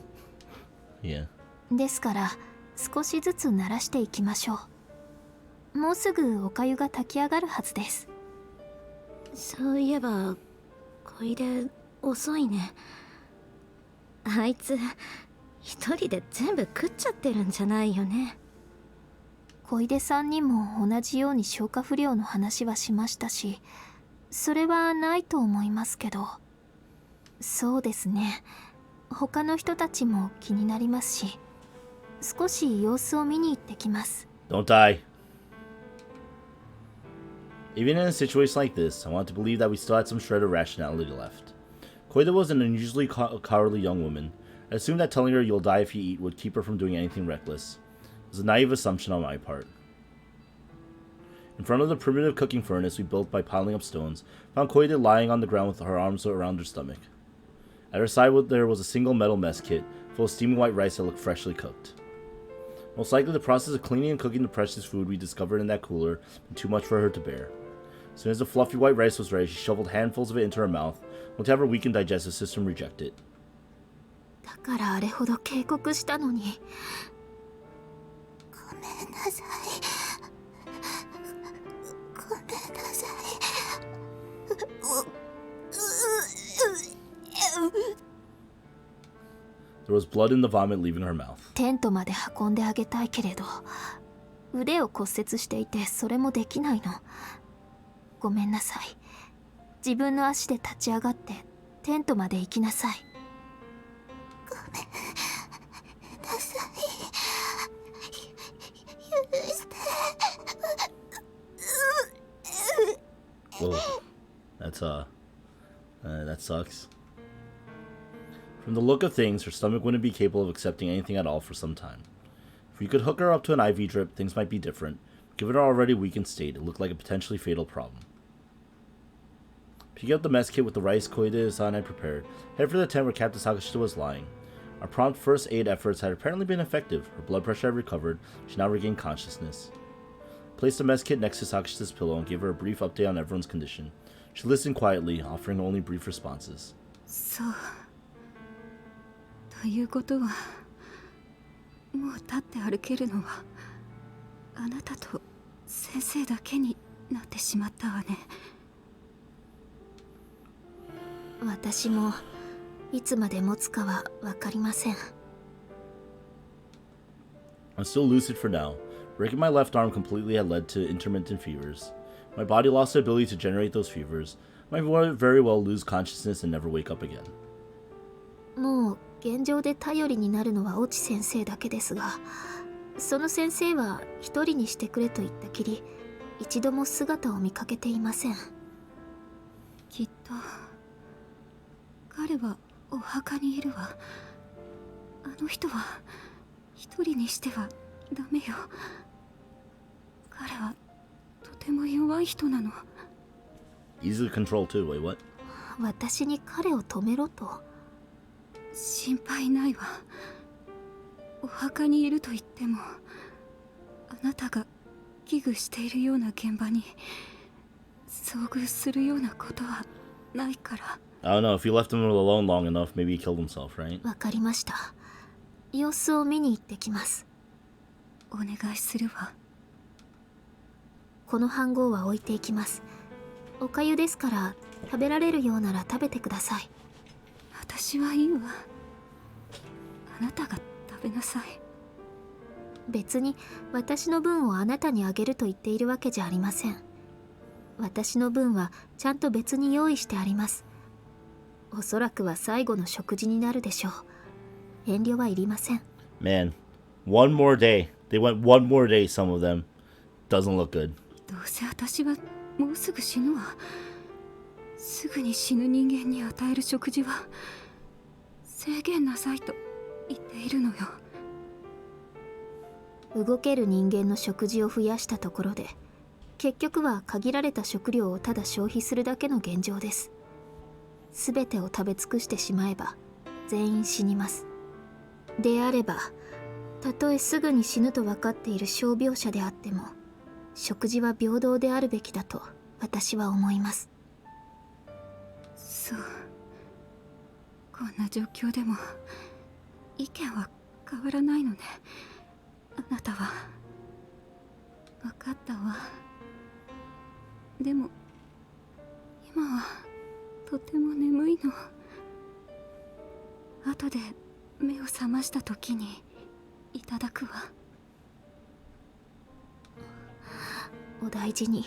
Yeah. ですから少しずつ慣らしていきましょう。もうすぐお粥が炊き上がるはずです。そういえば小出遅いね。あいつ一人で全部食っちゃってるんじゃないよね。小出さんにも同じように消化不良の話はしましたし、それはないと思いますけど。そうですね、他の人たちも気になりますし、少し様子を見に行ってきます。 Don't die. Even in a situation like this, I want to believe that we still had some shred of rationality left. Koida was an unusually cowardly young woman. I assumed that telling her you'll die if you eat would keep her from doing anything reckless. It was a naive assumption on my part. In front of the primitive cooking furnace we built by piling up stones, found Koide lying on the ground with her arms around her stomach. At her side there was a single metal mess kit, full of steaming white rice that looked freshly cooked. Most likely the process of cleaning and cooking the precious food we discovered in that cooler was too much for her to bear. As soon as the fluffy white rice was ready, she shoveled handfuls of it into her mouth, only to have her weakened digestive system reject it. だからあれほど警告したのに。ごめんなさい。ごめんなさい。There was blood in the vomit leaving her mouth. テントまで運んであげたいけれど、腕を骨折していてそれもできないの。ごめんなさい。自分の足で立ち上がってテントまで行きなさい。ごめんなさい。許して。Whoa. That sucks. From the look of things, her stomach wouldn't be capable of accepting anything at all for some time. If we could hook her up to an IV drip, things might be different. Given her already weakened state, it looked like a potentially fatal problem. Picking up the mess kit with the rice Koide-san had prepared, head for the tent where Captain Sakashita was lying. Our prompt first aid efforts had apparently been effective. Her blood pressure had recovered. She now regained consciousness. I placed the mess kit next to Sakashita's pillow and gave her a brief update on everyone's condition. She listened quietly, offering only brief responses. そうということは、もう立って歩けるのはあなたと先生だけになってしまったわね。私もいつまで持つかは分かりません。I'm still lucid for now. Breaking my left arm completely had led to intermittent fevers. My body lost the ability to generate those fevers. I might very well lose consciousness and never wake up again. もう現状で頼りになるのは越智先生だけですが、その先生は一人にしてくれと言ったきり、一度も姿を見かけていません。きっと彼はお墓にいるわ。あの人は一人にしてはダメよ。彼はとても弱い人なの。Easy to control too. Wait, what? 私に彼を止めろと。心配ないわ。お墓にいると言っても、あなたが危惧しているような現場に遭遇するようなことはないから。I don't know. If you left him alone long enough, maybe he killed himself, right? わかりました。様子を見に行ってきます。お願いするわ。この飯盒は置いていきます。お粥ですから食べられるようなら食べてください。私はいいわ。あなたが食べなさい。別に私の分をあなたにあげると言っているわけじゃありません。私の分はちゃんと別に用意してあります。おそらくは最後の食事になるでしょう。遠慮はいりません。Man, one more day. They went one more day, some of them. Doesn't look good. どうせ私はもうすぐ死ぬわ。すぐに死ぬ人間に与える食事は制限なさいと言っているのよ。動ける人間の食事を増やしたところで、結局は限られた食料をただ消費するだけの現状です。すべてを食べ尽くしてしまえば全員死にます。であれば、たとえすぐに死ぬと分かっている傷病者であっても、食事は平等であるべきだと私は思います。そう。こんな状況でも意見は変わらないのね。あなたは。分かったわ。でも今はとても眠いの。後で目を覚ました時にいただくわ。お大事に。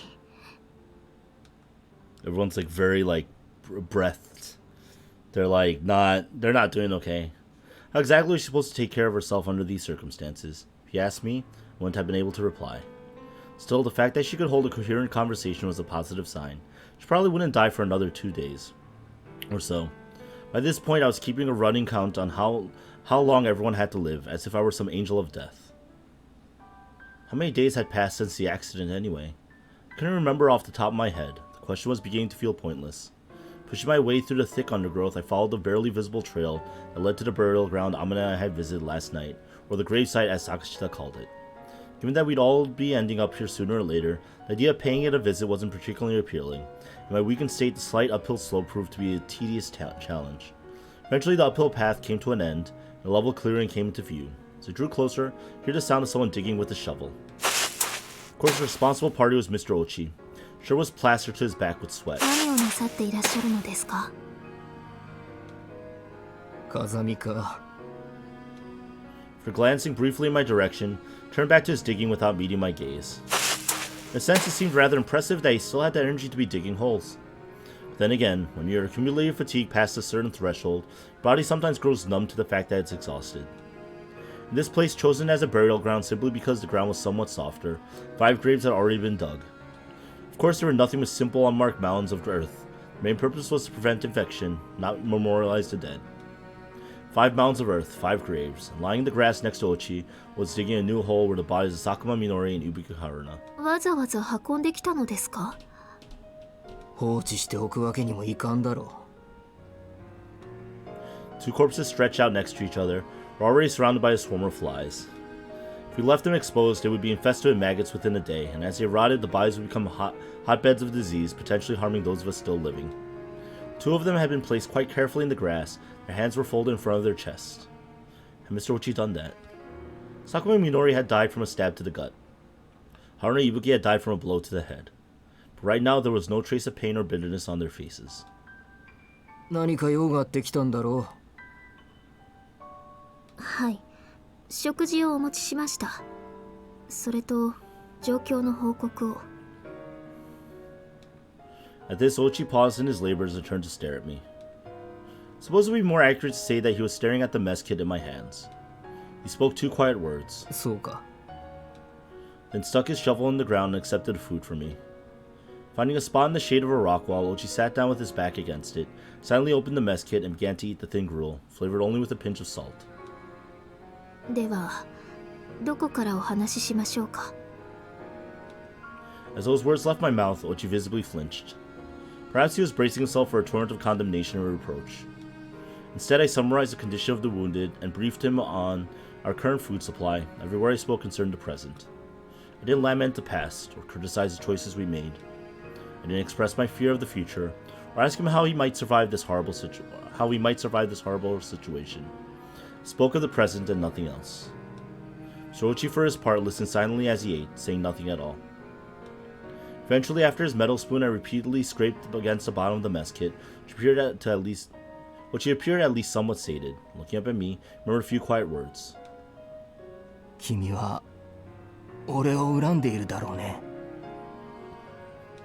Everyone's like very like breathed. They're not doing okay. How exactly was she supposed to take care of herself under these circumstances? If you ask me, I wouldn't have been able to reply. Still, the fact that she could hold a coherent conversation was a positive sign. She probably wouldn't die for another 2 days or so. By this point, I was keeping a running count on how long everyone had to live, as if I were some angel of death. How many days had passed since the accident anyway? I couldn't remember off the top of my head. The question was beginning to feel pointless. Pushing my way through the thick undergrowth, I followed the barely visible trail that led to the burial ground Amane and I had visited last night, or the gravesite as Sakashita called it. Given that we'd all be ending up here sooner or later, the idea of paying it a visit wasn't particularly appealing. In my weakened state, the slight uphill slope proved to be a tedious challenge. Eventually, the uphill path came to an end, and a level clearing came into view. As I drew closer, I heard the sound of someone digging with a shovel. Of course, the responsible party was Mr. Ochi. Shirt was plastered to his back with sweat. 何をなさっていらっしゃるのですか？風見か。 For glancing briefly in my direction, turned back to his digging without meeting my gaze. In a sense, it seemed rather impressive that he still had the energy to be digging holes. But then again, when your accumulated fatigue past a certain threshold, your body sometimes grows numb to the fact that it's exhausted. In this place chosen as a burial ground simply because the ground was somewhat softer, 5 graves had already been dug. Of course, there were nothing but simple unmarked mounds of earth. The main purpose was to prevent infection, not memorialize the dead. 5 mounds of earth, 5 graves, and lying in the grass next to Ochi was digging a new hole where the bodies of Sakuma Minori and Ubiku Haruna. わざわざ運んできたのですか？放置しておくわけにもいかんだろう。 2 corpses stretched out next to each other, were already surrounded by a swarm of flies. If we left them exposed, they would be infested with maggots within a day, and as they rotted, the bodies would become hotbeds of disease, potentially harming those of us still living. 2 of them had been placed quite carefully in the grass. Their hands were folded in front of their chests. Had Mr. Ochi done that? Sakuma Minori had died from a stab to the gut. Haruna and Ibuki had died from a blow to the head. But right now, there was no trace of pain or bitterness on their faces. 何か用があってきたんだろう。はい。食事をお持ちしました。それと状況の報告を。At this, Ochi paused in his labors and turned to stare at me. Suppose it would be more accurate to say that he was staring at the mess kit in my hands. He spoke 2 quiet words, そうか。 then stuck his shovel in the ground and accepted food from me. Finding a spot in the shade of a rock wall, Ochi sat down with his back against it, silently opened the mess kit, and began to eat the thin gruel, flavored only with a pinch of salt. では、どこからお話ししましょうか。As those words left my mouth, Ochi visibly flinched. Perhaps he was bracing himself for a torrent of condemnation or reproach. Instead, I summarized the condition of the wounded and briefed him on our current food supply. Every word I spoke concerned the present. I didn't lament the past or criticize the choices we made. I didn't express my fear of the future or ask him how we might survive this horrible situation. I spoke of the present and nothing else. Shoichi, for his part, listened silently as he ate, saying nothing at all. Eventually, after his metal spoon, I repeatedly scraped against the bottom of the mess kit, which appeared at least somewhat sated. Looking up at me, murmured a few quiet words. 君は俺を恨んでいるだろうね。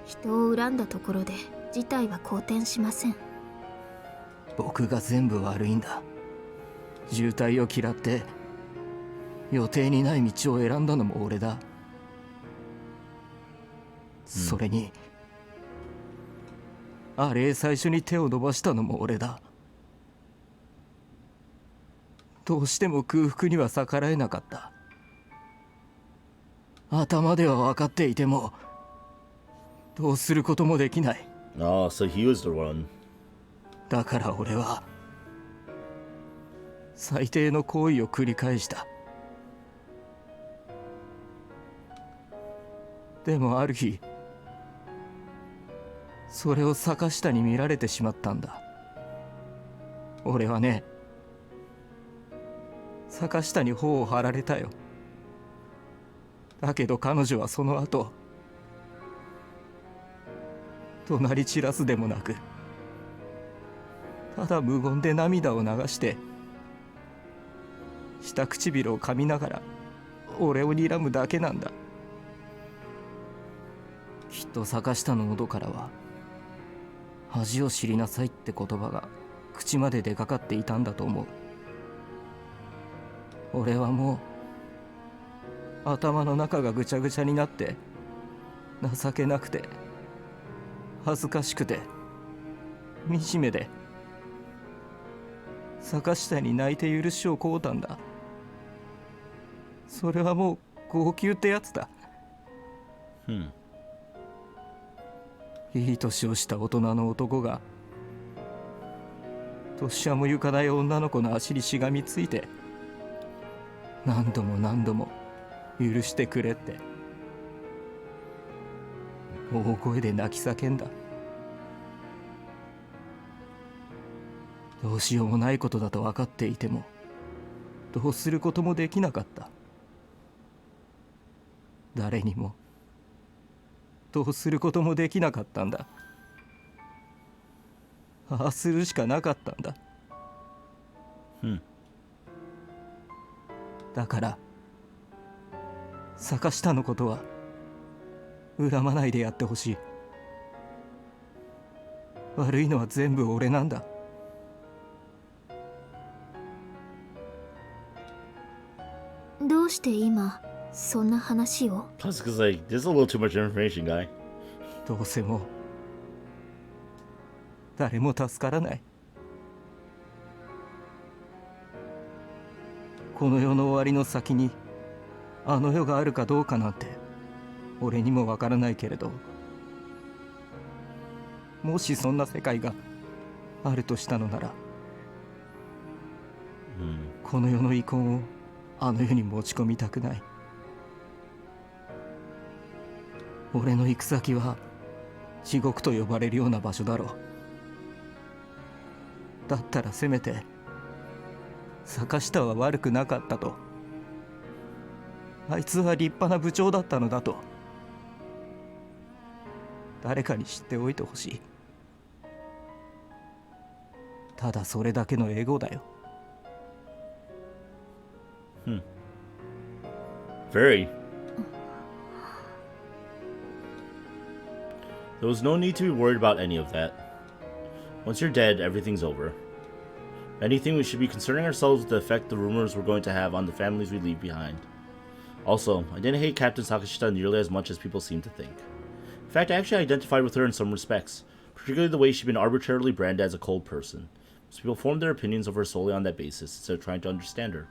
人を恨んだところで事態は好転しません。僕が全部悪いんだ。渋滞を嫌って予定にない道を選んだのも俺だ。それにあれ最初に手を伸ばしたのも俺だ。どうしても空腹には逆らえなかった。頭では分かっていてもどうすることもできない。Oh, so he was the one. だから俺は最低の行為を繰り返した。でもある日それを坂下に見られてしまったんだ。俺はね、坂下に頬を張られたよ。だけど彼女はその後怒鳴り散らすでもなく、ただ無言で涙を流して下唇を噛みながら俺を睨むだけなんだ。きっと坂下の喉からは恥を知りなさいって言葉が口まで出かかっていたんだと思う。俺はもう頭の中がぐちゃぐちゃになって、情けなくて恥ずかしくて惨めで、坂下に泣いて許しを請うたんだ。それはもう号泣ってやつだ。いい年をした大人の男が年はもゆかない女の子の足にしがみついて、何度も何度も許してくれって大声で泣き叫んだ。どうしようもないことだと分かっていてもどうすることもできなかった。誰にもどうすることもできなかったんだ。ああするしかなかったんだ。だから坂下のことは恨まないでやってほしい。悪いのは全部俺なんだ。どうして今そんな話を？ Kazuki's like, this is a little too much information, guy. どうせもう誰も助からない。この世の終わりの先にあの世があるかどうかなんて俺にもわからないけれど、もしそんな世界があるとしたのなら、この世の遺恨をあの世に持ち込みたくない。俺の行く先は地獄と呼ばれるような場所だろう。だったらせめて坂下は悪くなかったと、あいつは立派な部長だったのだと誰かに知っておいてほしい。ただそれだけのエゴだよ。Very. There was no need to be worried about any of that. Once you're dead, everything's over. If anything, we should be concerning ourselves with the effect the rumors were going to have on the families we leave behind. Also, I didn't hate Captain Sakashita nearly as much as people seem to think. In fact, I actually identified with her in some respects, particularly the way she'd been arbitrarily branded as a cold person. Most people formed their opinions of her solely on that basis instead of trying to understand her.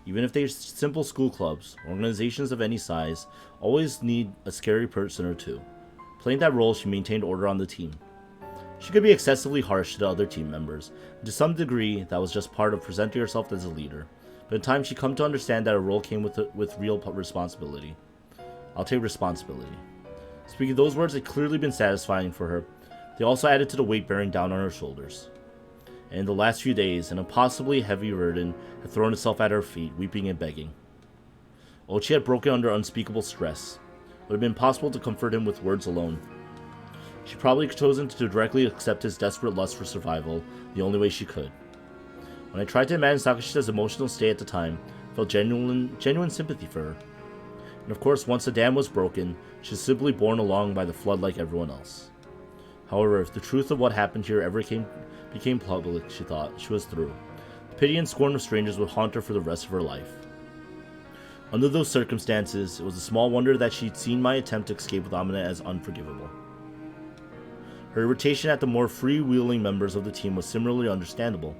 Even if they're simple school clubs, organizations of any size always need a scary person or two. Playing that role, she maintained order on the team. She could be excessively harsh to the other team members, and to some degree that was just part of presenting herself as a leader, but in time she'd come to understand that her role came with real responsibility. I'll take responsibility. Speaking those words had clearly been satisfying for her. They also added to the weight bearing down on her shoulders. And in the last few days, an impossibly heavy burden had thrown itself at her feet, weeping and begging. Ochi had broken under unspeakable stress. It would have been impossible to comfort him with words alone. She probably chosen to directly accept his desperate lust for survival, the only way she could. When I tried to imagine Sakashita's emotional state at the time, I felt genuine sympathy for her. And of course, once the dam was broken, she was simply borne along by the flood like everyone else. However, if the truth of what happened here ever became public, she thought, she was through. The pity and scorn of strangers would haunt her for the rest of her life. Under those circumstances, it was a small wonder that she'd seen my attempt to escape with Amane as unforgivable. Her irritation at the more freewheeling members of the team was similarly understandable.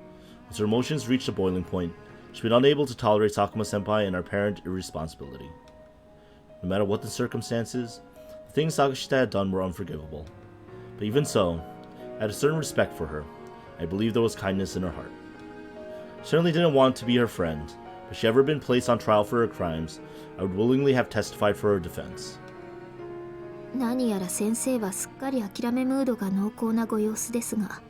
As her emotions reached a boiling point, she'd been unable to tolerate Sakuma-senpai and her apparent irresponsibility. No matter what the circumstances, the things Sakashita had done were unforgivable. But even so, I had a certain respect for her. I believed there was kindness in her heart. She certainly didn't want to be her friend, but if she had ever been placed on trial for her crimes, I would willingly have testified for her defense. 何やら先生はすっかり諦めムードが濃厚なご様子ですが、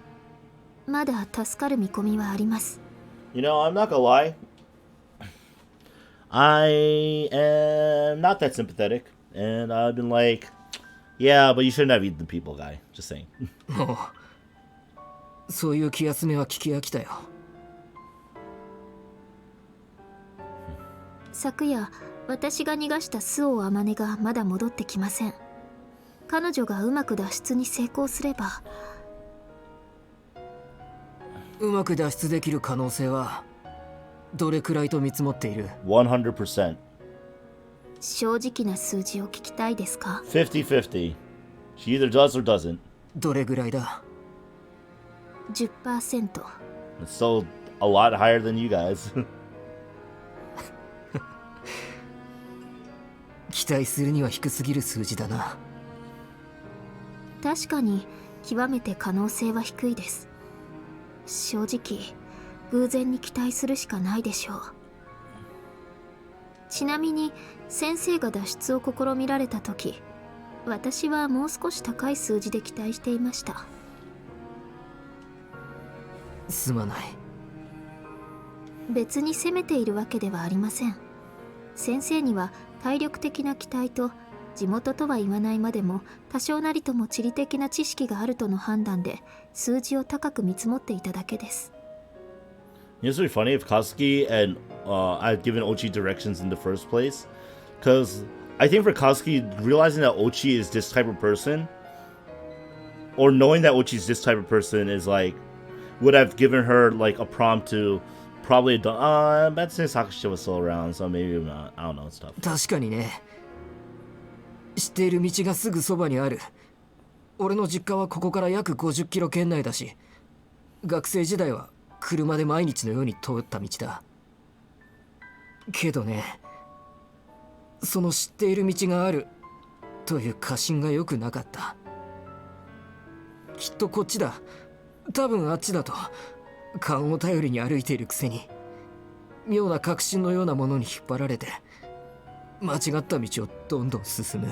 まだ助かる見込みはあります。You know, I'm not gonna lie. I am not that sympathetic, and I've been like, yeah, but you shouldn't have eaten the people, guy. Just saying. もうそういう気休めは聞き飽きたよ。昨夜、私が逃がしたスオアマネがまだ戻ってきません。彼女がうまく脱出に成功すれば。うまく脱出できる可能性はどれくらいと見積もっている？ 100%. 正直な数字を聞きたいですか？ 50-50. She either does or doesn't. どれぐらいだ？ 10%。It's still a lot higher than you guys. 期待するには低すぎる数字だな。確かに極めて可能性は低いです。正直偶然に期待するしかないでしょう。ちなみに先生が脱出を試みられた時、私はもう少し高い数字で期待していました。すまない。別に責めているわけではありません。先生には体力的な期待と、地元とは言わないまでも多少なりとも地理的な知識があるとの判断で数字を高く見積もっていただけです。You know, it's really funny if Kazuki and I'd given Ochi directions in the first place, because I think for Kazuki, realizing that Ochi is this type of person, or knowing that Ochi is this type of person, is like would have given her like a prompt to probably bet since Sakashi was still around, so maybe not. I don't know, stuff. 確かにね。知っている道がすぐそばにある。俺の実家はここから約50キロ圏内だし、学生時代は車で毎日のように通った道だ。けどね、その知っている道があるという過信が良くなかった。きっとこっちだ、多分あっちだと勘を頼りに歩いているくせに、妙な確信のようなものに引っ張られて間違った道をどんどん進む。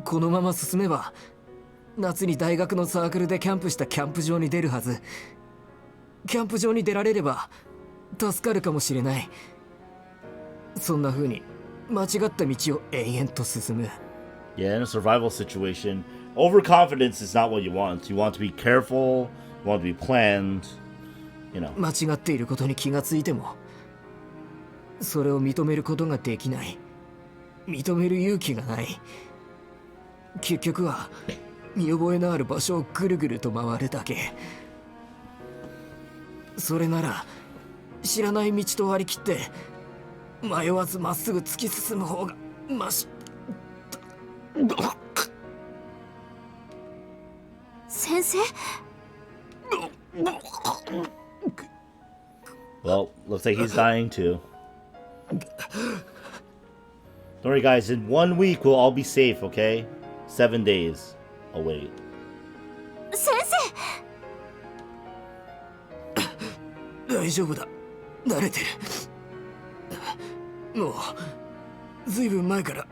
このまま進めば夏に大学のサークルでキャンプしたキャンプ場に出るはず。キャンプ場に出られれば助かるかもしれない。そんな風に間違った道を延々と進む。Yeah, in a survival situation, overconfidence is not what you want. You want to be careful, you want to be planned, you know. 間違っていることに気がついてもそれを認めることができない。認める勇気がない。結局は見覚えのある場所をぐるぐると回るだけ。それなら知らない道と割り切って迷わずまっすぐ突き進む方がマシ。先生？ Well, looks like he's dying too. Don't worry, guys. In 1 week, we'll all be safe, okay? 7 days. I'll wait. 先生！大丈夫だ。慣れてる。もうずいぶん前から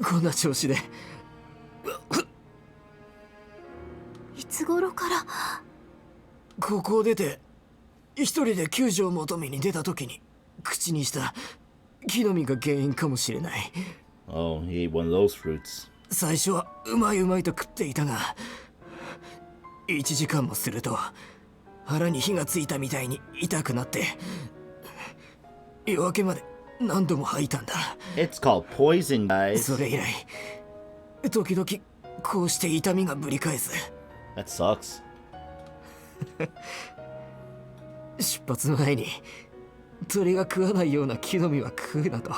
こんな調子で。いつ頃から？ここを出て一人で救助を求めに出た時に口にした木の実が原因かもしれない。 Oh, he ate one of those fruits. 最初はうまいうまいと食っていたが、1時間もすると腹に火がついたみたいに痛くなって、夜明けまで何度も吐いたんだ。 It's called poison, guys. それ以来時々こうして痛みがぶり返す。 That sucks. 出発前に鳥が食わないような木の実は食うなと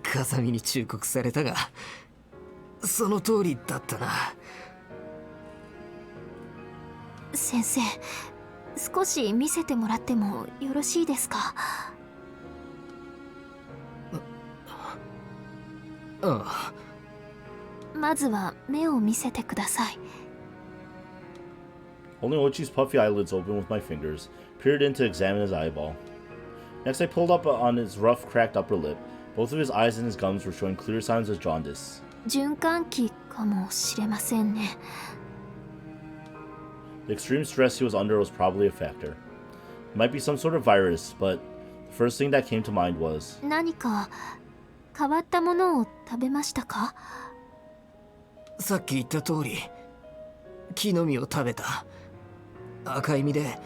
風見に忠告されたが、その通りだったな。先生、少し見せてもらってもよろしいですか？ああ。まずは目を見せてください。 Holding Ochi's puffy eyelids open with my fingers, peered in to examine his eyeball. Next, I pulled up on his rough, cracked upper lip, Both of his eyes and his gums were showing clear signs of jaundice. 循環器かもしれませんね。 The extreme stress he was under was probably a factor. It might be some sort of virus, but the first thing that came to mind was... 何か変わったものを食べましたか？さっき言った通り木の実を食べた。赤い実で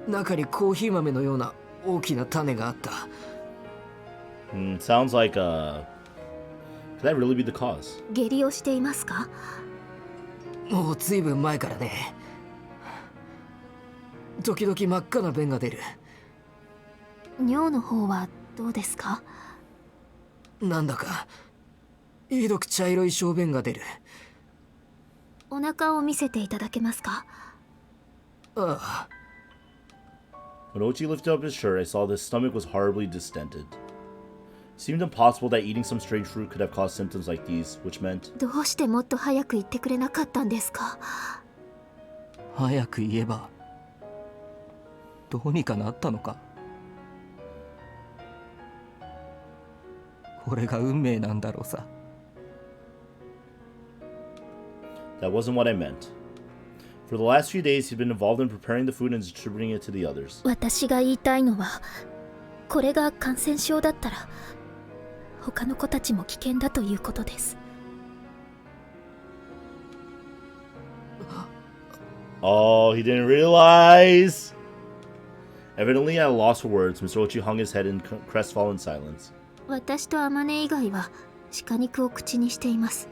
中にコーヒー豆のような大きな種があった。sounds like could that really be the cause? 下痢をしていますか？もうずいぶん前からね。時々真っ赤な便が出る。尿の方はどうですか？なんだかひどく茶色い小便が出る。お腹を見せていただけますか？ああ。 When Ochi lifted up his shirt, I saw that his stomach was horribly distended. It seemed impossible that eating some strange fruit could have caused symptoms like these, which meant... どうしてもっと早く言ってくれなかったんですか？早く言えばどうにかなったのか。これが運命なんだろうさ。 That wasn't what I meant. For the last few days, he'd been involved in preparing the food and distributing it to the others. 私が言いたいのは、これが感染症だったら他の子たちも危険だということです。 Oh, he didn't realize! Evidently, at a loss for words, Mr. Ochi hung his head in crestfallen silence. 私とAmane以外は鹿肉を口にしています。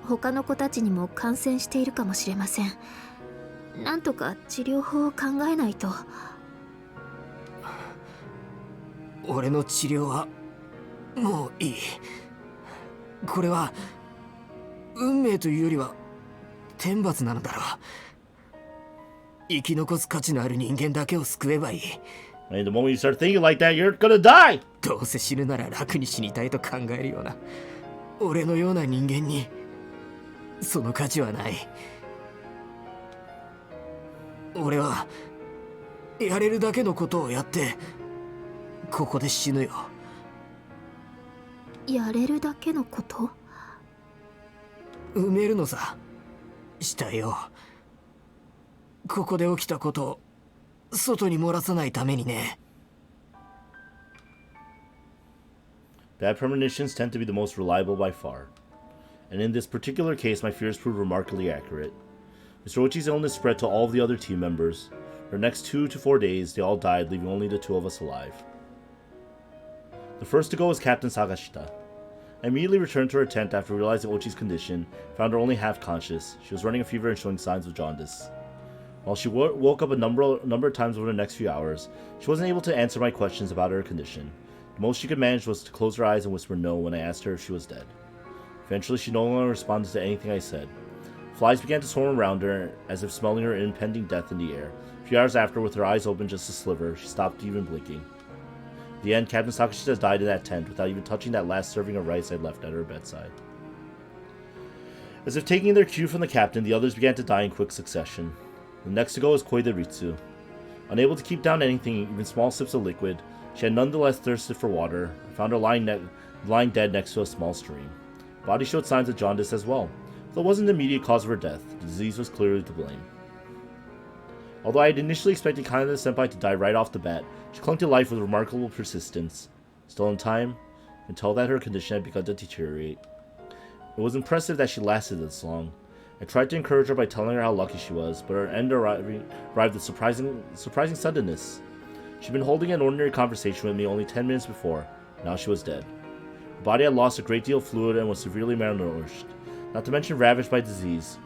他の子たちにも感染しているかもしれません。なんとか治療法を考えないと。俺の治療はもういい。これは運命というよりは天罰なのだろう。生き残す価値のある人間だけを救えばいい。And the moment you start thinking like that, you're gonna die! どうせ死ぬなら楽に死にたいと考えるような俺のような人間にその価値はない。俺はやれるだけのことをやってここで死ぬよ。やれるだけのこと？埋めるのさ、死体を。ここで起きたことを外に漏らさないためにね。Bad premonitions tend to be the most reliable by far. And in this particular case, my fears proved remarkably accurate. Mr. Ochi's illness spread to all of the other team members. For the next 2 to 4 days, they all died, leaving only the 2 of us alive. The first to go was Captain Sagashita. I immediately returned to her tent after realizing Ochi's condition, found her only half conscious. She was running a fever and showing signs of jaundice. While she woke up a number of times over the next few hours, she wasn't able to answer my questions about her condition. The most she could manage was to close her eyes and whisper no when I asked her if she was dead. Eventually, she no longer responded to anything I said. Flies began to swarm around her, as if smelling her impending death in the air. A few hours after, with her eyes open just a sliver, she stopped even blinking. In the end, Captain Sakashita died in that tent without even touching that last serving of rice I'd left at her bedside. As if taking their cue from the captain, the others began to die in quick succession. The next to go was Koide Ritsu. Unable to keep down anything, even small sips of liquid, she had nonetheless thirsted for water. I found her lying dead next to a small stream. Her body showed signs of jaundice as well. Though it wasn't the immediate cause of her death, the disease was clearly to blame. Although I had initially expected Kaneda Senpai to die right off the bat, she clung to life with remarkable persistence. Still in time, I could tell that her condition had begun to deteriorate. It was impressive that she lasted this long. I tried to encourage her by telling her how lucky she was, but her end arrived with surprising suddenness. She'd been holding an ordinary conversation with me only 10 minutes before. Now she was dead. Her body had lost a great deal of fluid and was severely malnourished, not to mention ravaged by disease.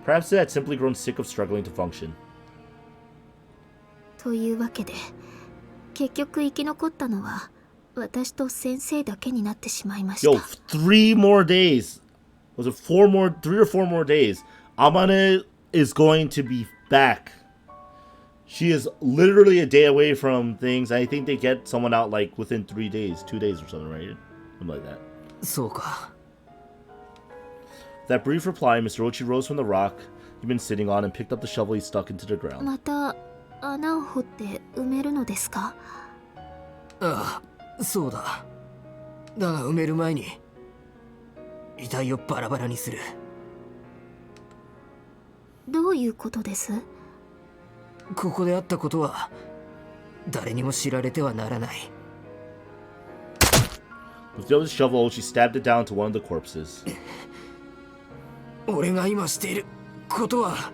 Perhaps it had simply grown sick of struggling to function. というわけで、結局生き残ったのは私と先生だけになってしまいました。Yo, 3 more days. Was it 3 or 4 more days? Amane is going to be back. She is literally a day away from things. I think they get someone out like within 3 days, 2 days or something, right? Something like that. そうか。 With that brief reply, Mr. Ochi rose from the rock he'd been sitting on and picked up the shovel he stuck into the ground. また穴を掘って埋めるのですか？ああ、そうだ。だが埋める前に遺体をバラバラにする。どういうことです？ここであったことは誰にも知られてはならない。 With the other shovel, she stabbed it down to one of the corpses. 俺が今していることは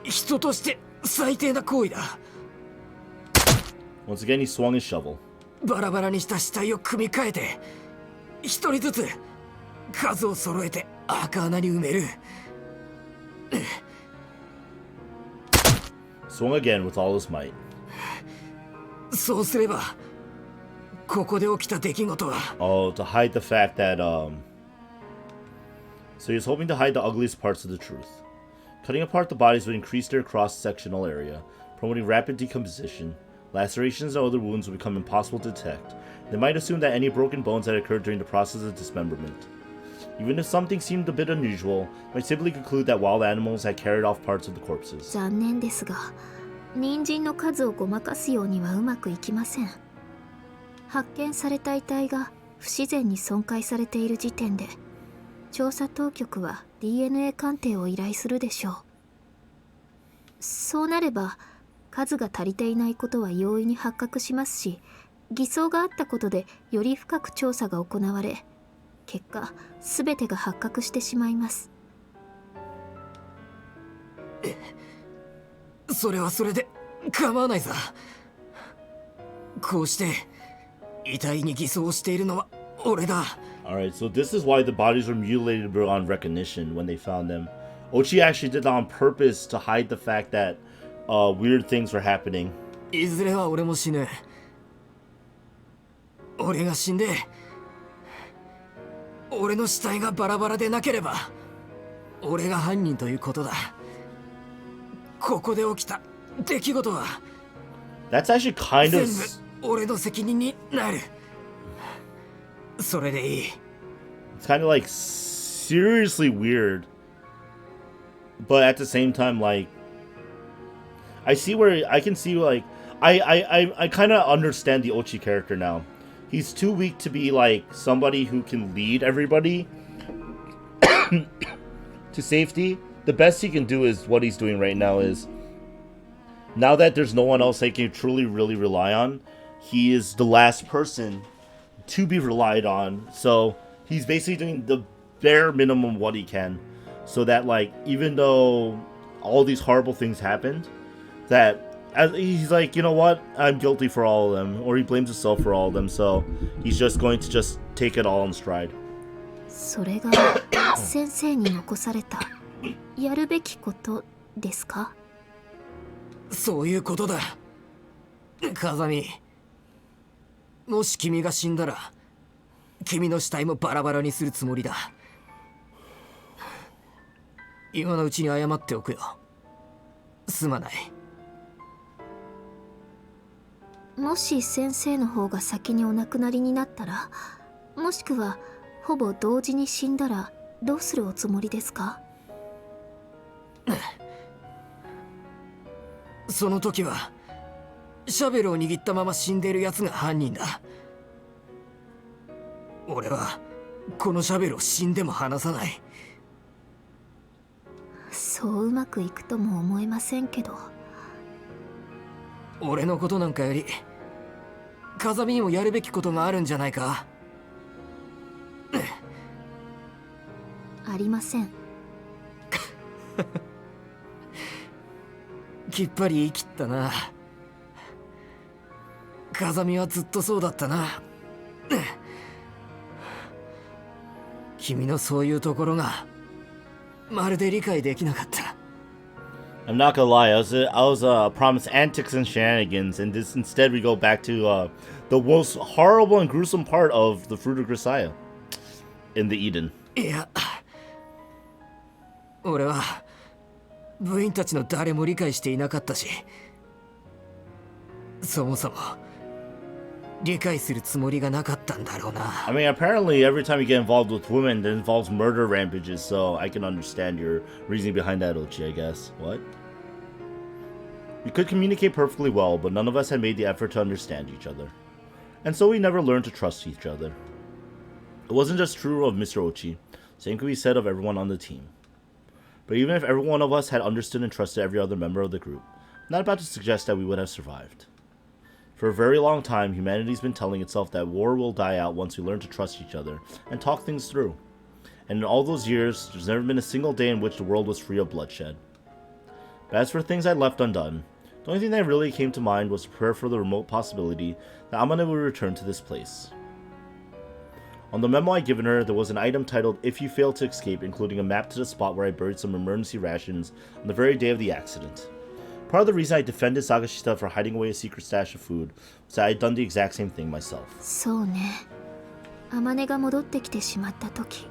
人として最低な行為だ。 Once again, he swung his shovel. バラバラにした死体を組み替えて一人ずつ数を揃えて赤穴に埋める。 Swung again with all his might. そうすればここで起きた出来事は Oh, to hide the fact that, So he's hoping to hide the ugliest parts of the truth. Cutting apart the bodies would increase their cross-sectional area, promoting rapid decomposition. Lacerations and other wounds would become impossible to detect. They might assume that any broken bones had occurred during the process of dismemberment. Even if something seemed a bit unusual, might simply conclude that wild animals had carried off parts of the corpses. 残念ですが、人参の数をごまかすようにはうまくいきません。発見された遺体が不自然に損壊されている時点で、調査当局は DNA 鑑定を依頼するでしょう。そうなれば、数が足りていないことは容易に発覚しますし、偽装があったことでより深く調査が行われ、結果、全てが発覚してしまいます。それはそれで構わないさ。こうして遺体に偽装しているのは俺だ。 Alright, so this is why the bodies were mutilated beyond recognition when they found them. Ochi actually did that on purpose to hide the fact that weird things were happening. いずれは俺も死ぬ。俺が死んで俺の死体がバラバラでなければ俺が犯人ということだ。ここで起きた出来事は That's actually kind 全 of... 部俺の責任になる。それでいい。 It's kind of like seriously weird. But at the same time, like... I see where... I can see, like... I kind of understand the Ochi character now. He's too weak to be, like, somebody who can lead everybody to safety. The best he can do is what he's doing right now is... Now that there's no one else they can truly, really rely on, he is the last person to be relied on. So, he's basically doing the bare minimum what he can. So that, like, even though all these horrible things happened, that... he's like, you know what? I'm guilty for all of them. Or he blames himself for all of them. So he's just going to just take it all in stride. それが先生に残されたやるべきことですか？そういうことだ。風見、もし君が死んだら君の死体もバラバラにするつもりだ。今のうちに謝っておくよ。すまない。もし先生の方が先にお亡くなりになったら、もしくはほぼ同時に死んだらどうするおつもりですか？その時はシャベルを握ったまま死んでいる奴が犯人だ。俺はこのシャベルを死んでも離さない。そううまくいくとも思えませんけど。俺のことなんかより風見にもやるべきことがあるんじゃないか。ありません。きっぱり言い切ったな。風見はずっとそうだったな。君のそういうところがまるで理解できなかった。I'm not gonna lie, I was promised antics and shenanigans, and this instead we go back to the most horrible and gruesome part of the Fruit of Grisaia in the Eden. いや、俺は部員たちの誰も理解していなかったし、そもそも理解するつもりがなかったんだろうな。I mean, apparently every time you get involved with women, that involves murder rampages, so I can understand your reasoning behind that, Ochi, I guess. What? We could communicate perfectly well, but none of us had made the effort to understand each other. And so we never learned to trust each other. It wasn't just true of Mr. Ochi, same could be said of everyone on the team. But even if every one of us had understood and trusted every other member of the group, I'm not about to suggest that we would have survived. For a very long time, humanity's been telling itself that war will die out once we learn to trust each other and talk things through. And in all those years, there's never been a single day in which the world was free of bloodshed. But as for things I left undone, the only thing that really came to mind was to prepare for the remote possibility that Amane would return to this place. On the memo I'd given her, there was an item titled "If you fail to escape," including a map to the spot where I buried some emergency rations on the very day of the accident. Part of the reason I defended Sagashita for hiding away a secret stash of food was that I had done the exact same thing myself. そうね。アマネが戻ってきてしまった時、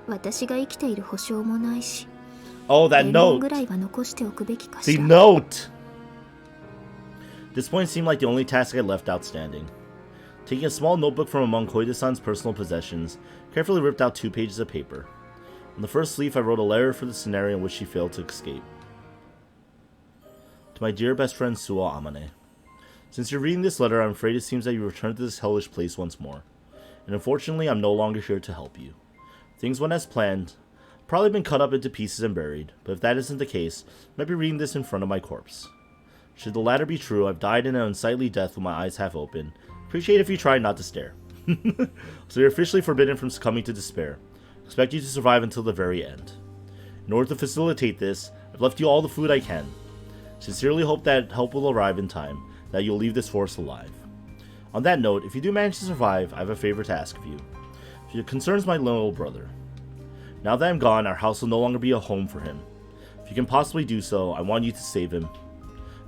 私が生きている保証もないし、 Oh, that 伝言 note! ぐらいは残しておくべきか The しら。 note! This point seemed like the only task I left outstanding. Taking a small notebook from among Koide-san's personal possessions, carefully ripped out 2 pages of paper. On the first leaf, I wrote a letter for the scenario in which she failed to escape. To my dear best friend Suo Amane. Since you're reading this letter, I'm afraid it seems that you returned to this hellish place once more. And unfortunately, I'm no longer here to help you. Things went as planned. I've probably been cut up into pieces and buried, but if that isn't the case, I might be reading this in front of my corpse. Should the latter be true, I've died in an unsightly death with my eyes half open. Appreciate if you try not to stare. So you're officially forbidden from succumbing to despair. Expect you to survive until the very end. In order to facilitate this, I've left you all the food I can. Sincerely hope that help will arrive in time, that you'll leave this forest alive. On that note, if you do manage to survive, I have a favor to ask of you. It concerns my little brother. Now that I'm gone, our house will no longer be a home for him. If you can possibly do so, I want you to save him.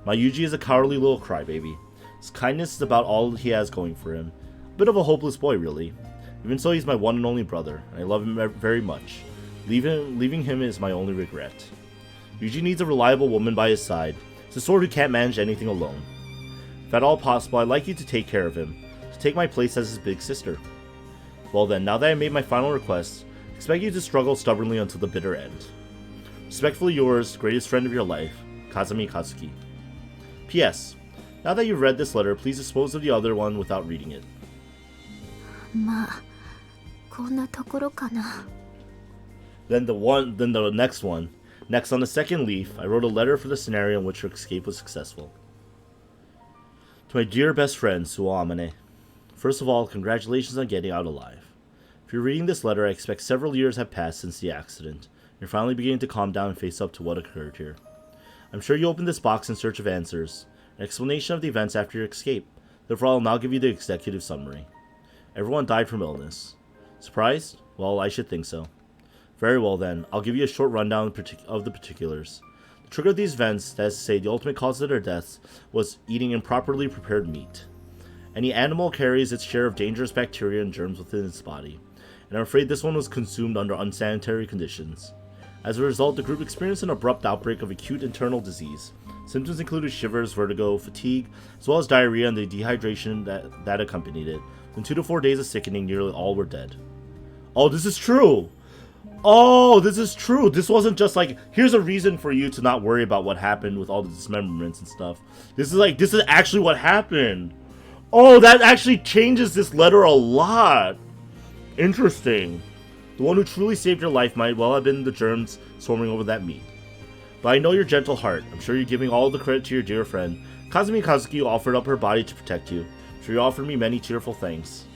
My Yuji is a cowardly little crybaby. His kindness is about all he has going for him. A bit of a hopeless boy, really. Even so, he's my one and only brother, and I love him very much. Leaving him is my only regret. Yuji needs a reliable woman by his side. He's a sword who can't manage anything alone. If at all possible, I'd like you to take care of him, to take my place as his big sister. Well then, now that I made my final request, I expect you to struggle stubbornly until the bitter end. Respectfully yours, greatest friend of your life, Kazami Kazuki. P.S. Now that you've read this letter, please dispose of the other one without reading it. まあ、こんなところかな。 Then the next one. Next, on the second leaf, I wrote a letter for the scenario in which her escape was successful. To my dear best friend, Suo Amane. First of all, congratulations on getting out alive. If you're reading this letter, I expect several years have passed since the accident. You're finally beginning to calm down and face up to what occurred here. I'm sure you opened this box in search of answers, an explanation of the events after your escape. Therefore, I'll now give you the executive summary. Everyone died from illness. Surprised? Well, I should think so. Very well then, I'll give you a short rundown of the particulars. The trigger of these events, that is to say, the ultimate cause of their deaths, was eating improperly prepared meat. Any animal carries its share of dangerous bacteria and germs within its body, and I'm afraid this one was consumed under unsanitary conditions. As a result, the group experienced an abrupt outbreak of acute internal disease. Symptoms included shivers, vertigo, fatigue, as well as diarrhea and the dehydration that accompanied it. In 2 to 4 days of sickening, nearly all were dead. Oh, this is true! Oh, this is true! This wasn't just like, here's a reason for you to not worry about what happened with all the dismemberments and stuff. This is actually what happened! Oh, that actually changes this letter a lot! Interesting. The one who truly saved your life might well have been the germs swarming over that meat. But I know your gentle heart. I'm sure you're giving all the credit to your dear friend, Kazumi Kazuki, who offered up her body to protect you. I'm sure you offered me many tearful thanks.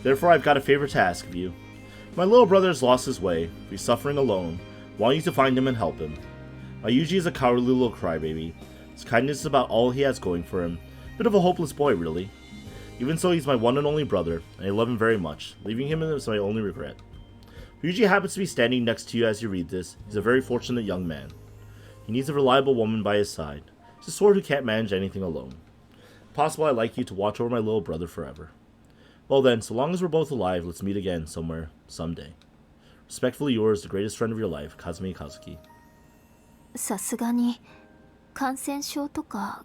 Therefore, I've got a favor to ask of you. My little brother has lost his way. He's suffering alone. I want you to find him and help him. My Yuji is a cowardly little crybaby. His kindness is about all he has going for him. Bit of a hopeless boy, really. Even so, he's my one and only brother, and I love him very much. Leaving him is my only regret. Yuji happens to be standing next to you as you read this. He's a very fortunate young man. He needs a reliable woman by his side. He's a sword who can't manage anything alone. If possible, I'd like you to watch over my little brother forever. Well then, so long as we're both alive, let's meet again somewhere, someday. Respectfully yours, the greatest friend of your life, Kazumi Kazuki. さすがに感染症とか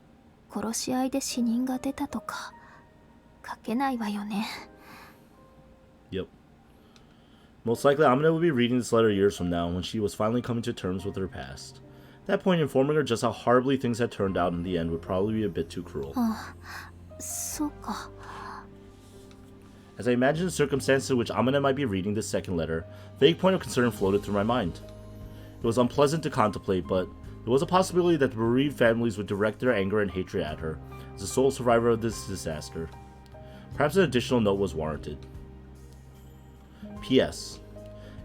殺し合いで死人が出たとか書けないわよね。 Yep. Most likely, Amane will be reading this letter years from now when she was finally coming to terms with her past. At that point, informing her just how horribly things had turned out in the end would probably be a bit too cruel. あ、そうか。As I imagined the circumstances in which Amane might be reading this second letter, a vague point of concern floated through my mind. It was unpleasant to contemplate, but there was a possibility that the bereaved families would direct their anger and hatred at her, as the sole survivor of this disaster. Perhaps an additional note was warranted. P.S.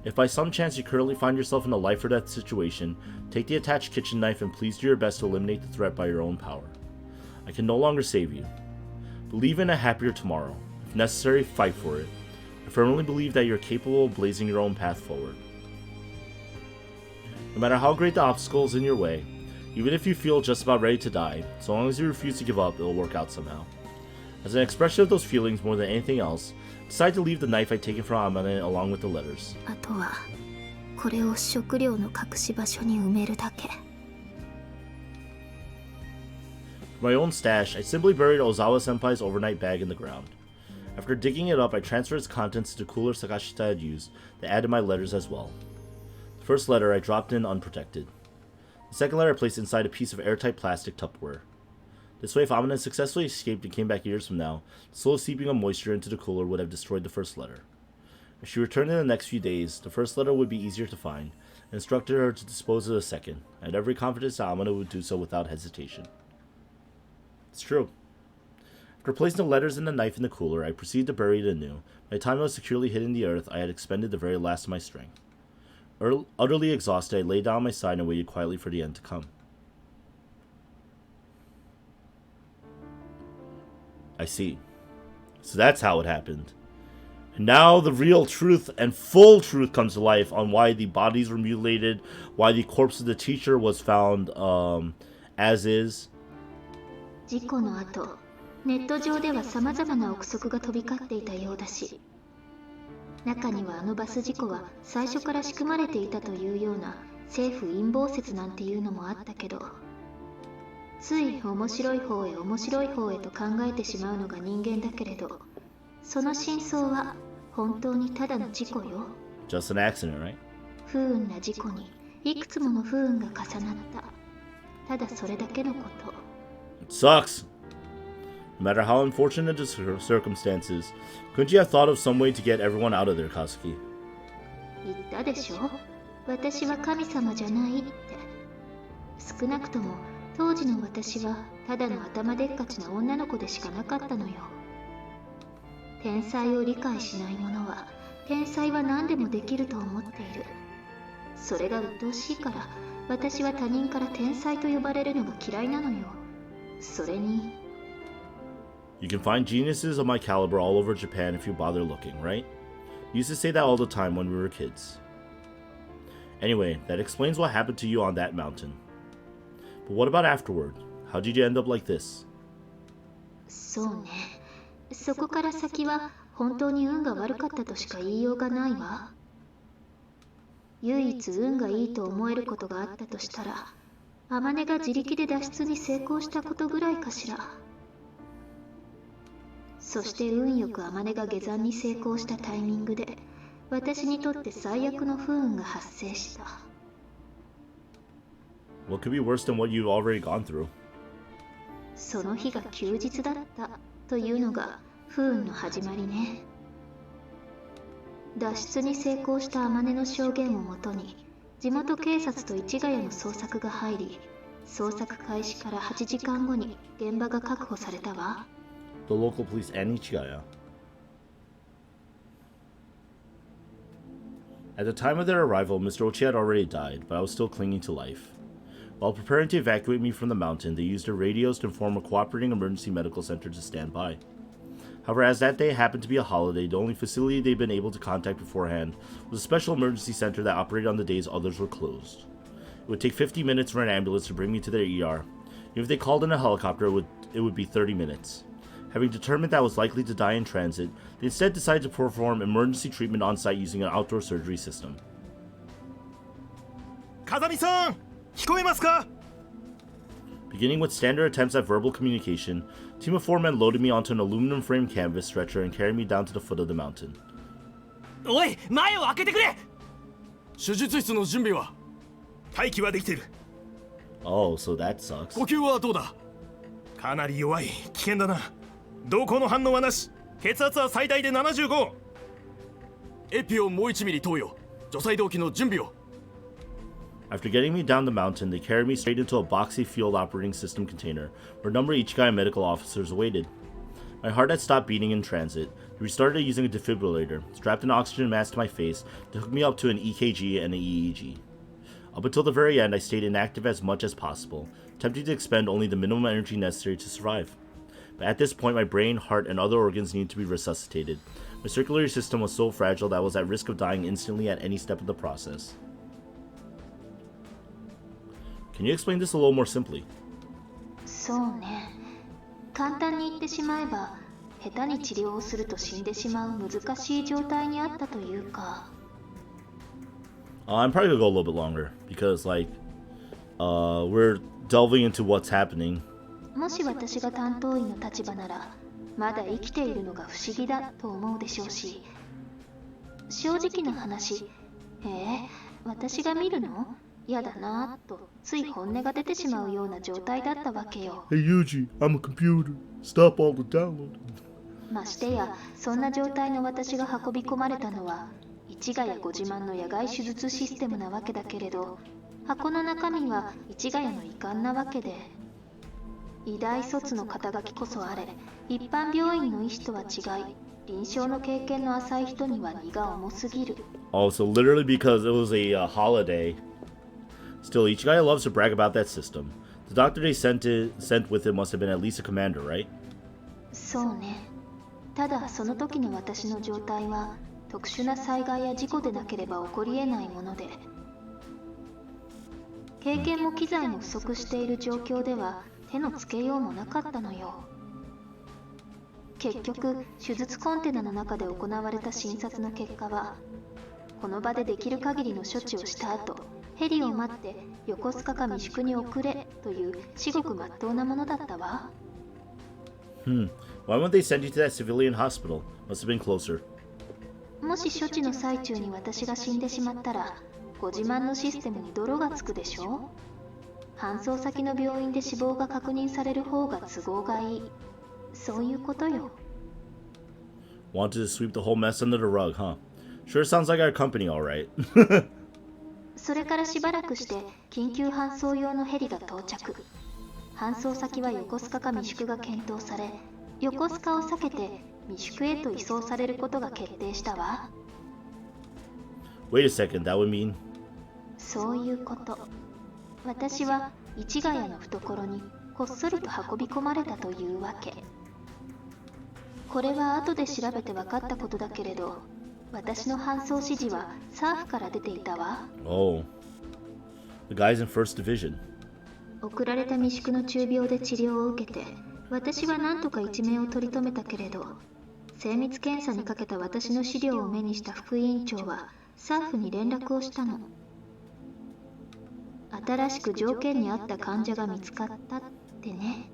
If by some chance you currently find yourself in a life or death situation, take the attached kitchen knife and please do your best to eliminate the threat by your own power. I can no longer save you. Believe in a happier tomorrow. If necessary, fight for it. I firmly believe that you're capable of blazing your own path forward. No matter how great the obstacles in your way, even if you feel just about ready to die, so long as you refuse to give up, it'll work out somehow. As an expression of those feelings more than anything else, I decided to leave the knife I'd taken from Amane along with the letters. あとはこれを食料の隠し場所に埋めるだけ。 For my own stash, I simply buried Ozawa-senpai's overnight bag in the ground. After digging it up, I transferred its contents to the cooler Sakashita had used that added my letters as well. The first letter I dropped in unprotected. The second letter I placed inside a piece of airtight plastic Tupperware. This way, if Amane successfully escaped and came back years from now, the slow seeping of moisture into the cooler would have destroyed the first letter. If she returned in the next few days, the first letter would be easier to find, and instructed her to dispose of the second. I had every confidence that Amane would do so without hesitation. It's true. After placing the letters and the knife in the cooler, I proceeded to bury it anew. By the time I was securely hid in the earth, I had expended the very last of my strength. Utterly exhausted, I lay down on my side and waited quietly for the end to come. I see. So that's how it happened. And now the real truth and full truth comes to life on why the bodies were mutilated, why the corpse of the teacher was found as is. 事故の後、ネット上では様々な憶測が飛び交っていたようだし、中にはあのバス事故は最初から仕組まれていたというような政府陰謀説なんていうのもあったけど、つい面白い方へと考えてしまうのが人間だけれど、その真相は本当にただの事故よ。 Just an accident, right? 不運な事故にいくつもの不運が重なった。ただそれだけのこと。 It sucks. No matter how unfortunate the circumstances, couldn't you have thought of some way to get everyone out of there, Kazuki? 言ったでしょ？私は神様じゃないって。少なくとも当時の私はただの頭でっかちな女の子でしかなかったのよ。天才を理解しない者は天才は何でもできると思っている。それが鬱陶しいから私は他人から天才と呼ばれるのが嫌いなのよ。それに You can find geniuses of my caliber all over Japan if you bother looking, right? You used to say that all the time when we were kids. Anyway, that explains what happened to you on that mountain. But what about afterward? How did you end up like this? そうね。そこから先は本当に運が悪かったとしか言いようがないわ。唯一運がいいと思えることがあったとしたら、Amaneが自力で脱出に成功したことぐらいかしら。そして運よくAmaneが下山に成功したタイミングで、私にとって最悪の不運が発生した。What could be worse than what you've already gone through? その日が休日だったというのが不運の始まりね。脱出に成功したAmaneの証言をもとに、地元警察と市ヶ谷の捜索が入り、捜索開始から8時間後に現場が確保されたわ。The local police and Ichigaya. At the time of their arrival, Mr. Ochi had already died, but I was still clinging to life. While preparing to evacuate me from the mountain, they used their radios to inform a cooperating emergency medical center to stand by. However, as that day happened to be a holiday, the only facility they'd been able to contact beforehand was a special emergency center that operated on the days others were closed. It would take 50 minutes for an ambulance to bring me to their ER. Even if they called in a helicopter, it would be 30 minutes. Having determined that I was likely to die in transit, they instead decided to perform emergency treatment on site using an outdoor surgery system. Kazami-san! 聞こえますか? Beginning with standard attempts at verbal communication, a team of 4 men loaded me onto an aluminum frame canvas stretcher and carried me down to the foot of the mountain. おい、前を開けてくれ。手術室の準備は? 待機はできている。 Oh, so that sucks. 呼吸はどうだ? かなり弱い。危険だな。瞳孔の反応はなし。血圧は最大で75。エピをもう1ミリ投与。除細動器の準備を。 After getting me down the mountain, they carried me straight into a boxy field operating system container, where a number of Ichigai medical officers awaited. My heart had stopped beating in transit. They restarted using a defibrillator, strapped an oxygen mask to my face to hook me up to an EKG and an EEG. Up until the very end, I stayed inactive as much as possible, attempting to expend only the minimum energy necessary to survive. But at this point, my brain, heart, and other organs needed to be resuscitated. My circulatory system was so fragile that I was at risk of dying instantly at any step of the process. Can you explain this a little more simply? そうね。簡単に言ってしまえば、下手に治療をすると死んでしまう難しい状態にあったというか。I'm probably gonna go a little bit longer because, we're delving into what's happening. もし私が担当医の立場なら、まだ生きているのが不思議だと思うでしょうし、正直な話、私が見るの？嫌だなぁとつい本音が出てしまうような状態だったわけよ。Hey Yuji, I'm a computer. Stop all the downloading. ましてや、そんな状態の私が運び込まれたのは、市ヶ谷ご自慢の野外手術システムなわけだけれど、箱の中身は市ヶ谷の遺憾なわけで、医大卒の肩書きこそあれ、一般病院の医師とは違い、臨床の経験の浅い人には荷が重すぎる。Oh, so literally because it was a holiday. Still, Ichigaya loves to brag about that system. The doctor they sent with him must have been at least a commander, right? そうね。ただその時の私の状態は特殊な災害や事故でなければ起こり得ないもので、経験も機材も不足している状況では手のつけようもなかったのよ。結局、手術コンテナの中で行われた診察の結果は、この場でできる限りの処置をした後、ヘリを待って横須賀か未宿に送れという至極真っ当なものだったわ。Why wouldn't they send you to that civilian hospital? Must have been closer. もし処置の最中に私が死んでしまったら、ご自慢のシステムに泥がつくでしょ。搬送先の病院で死亡が確認される方が都合がいい。そういうことよ。Wanted to sweep the whole mess under the rug, huh? Sure sounds like our company, alright. それからしばらくして緊急搬送用のヘリが到着。搬送先は横須賀か未宿が検討され、横須賀を避けて未宿へと移送されることが決定したわ。Wait a second, that would mean? そういうこと。私は市ヶ谷の懐にこっそりと運び込まれたというわけ。これは後で調べて分かったことだけれど、私の搬送指示はサーフから出ていたわ。Oh. The guys in First Division. 送られた未宿の中病で治療を受けて、私は何とか一命を取り留めたけれど、精密検査にかけた私の資料を目にした副委員長はサーフに連絡をしたの。新しく条件に合った患者が見つかったってね。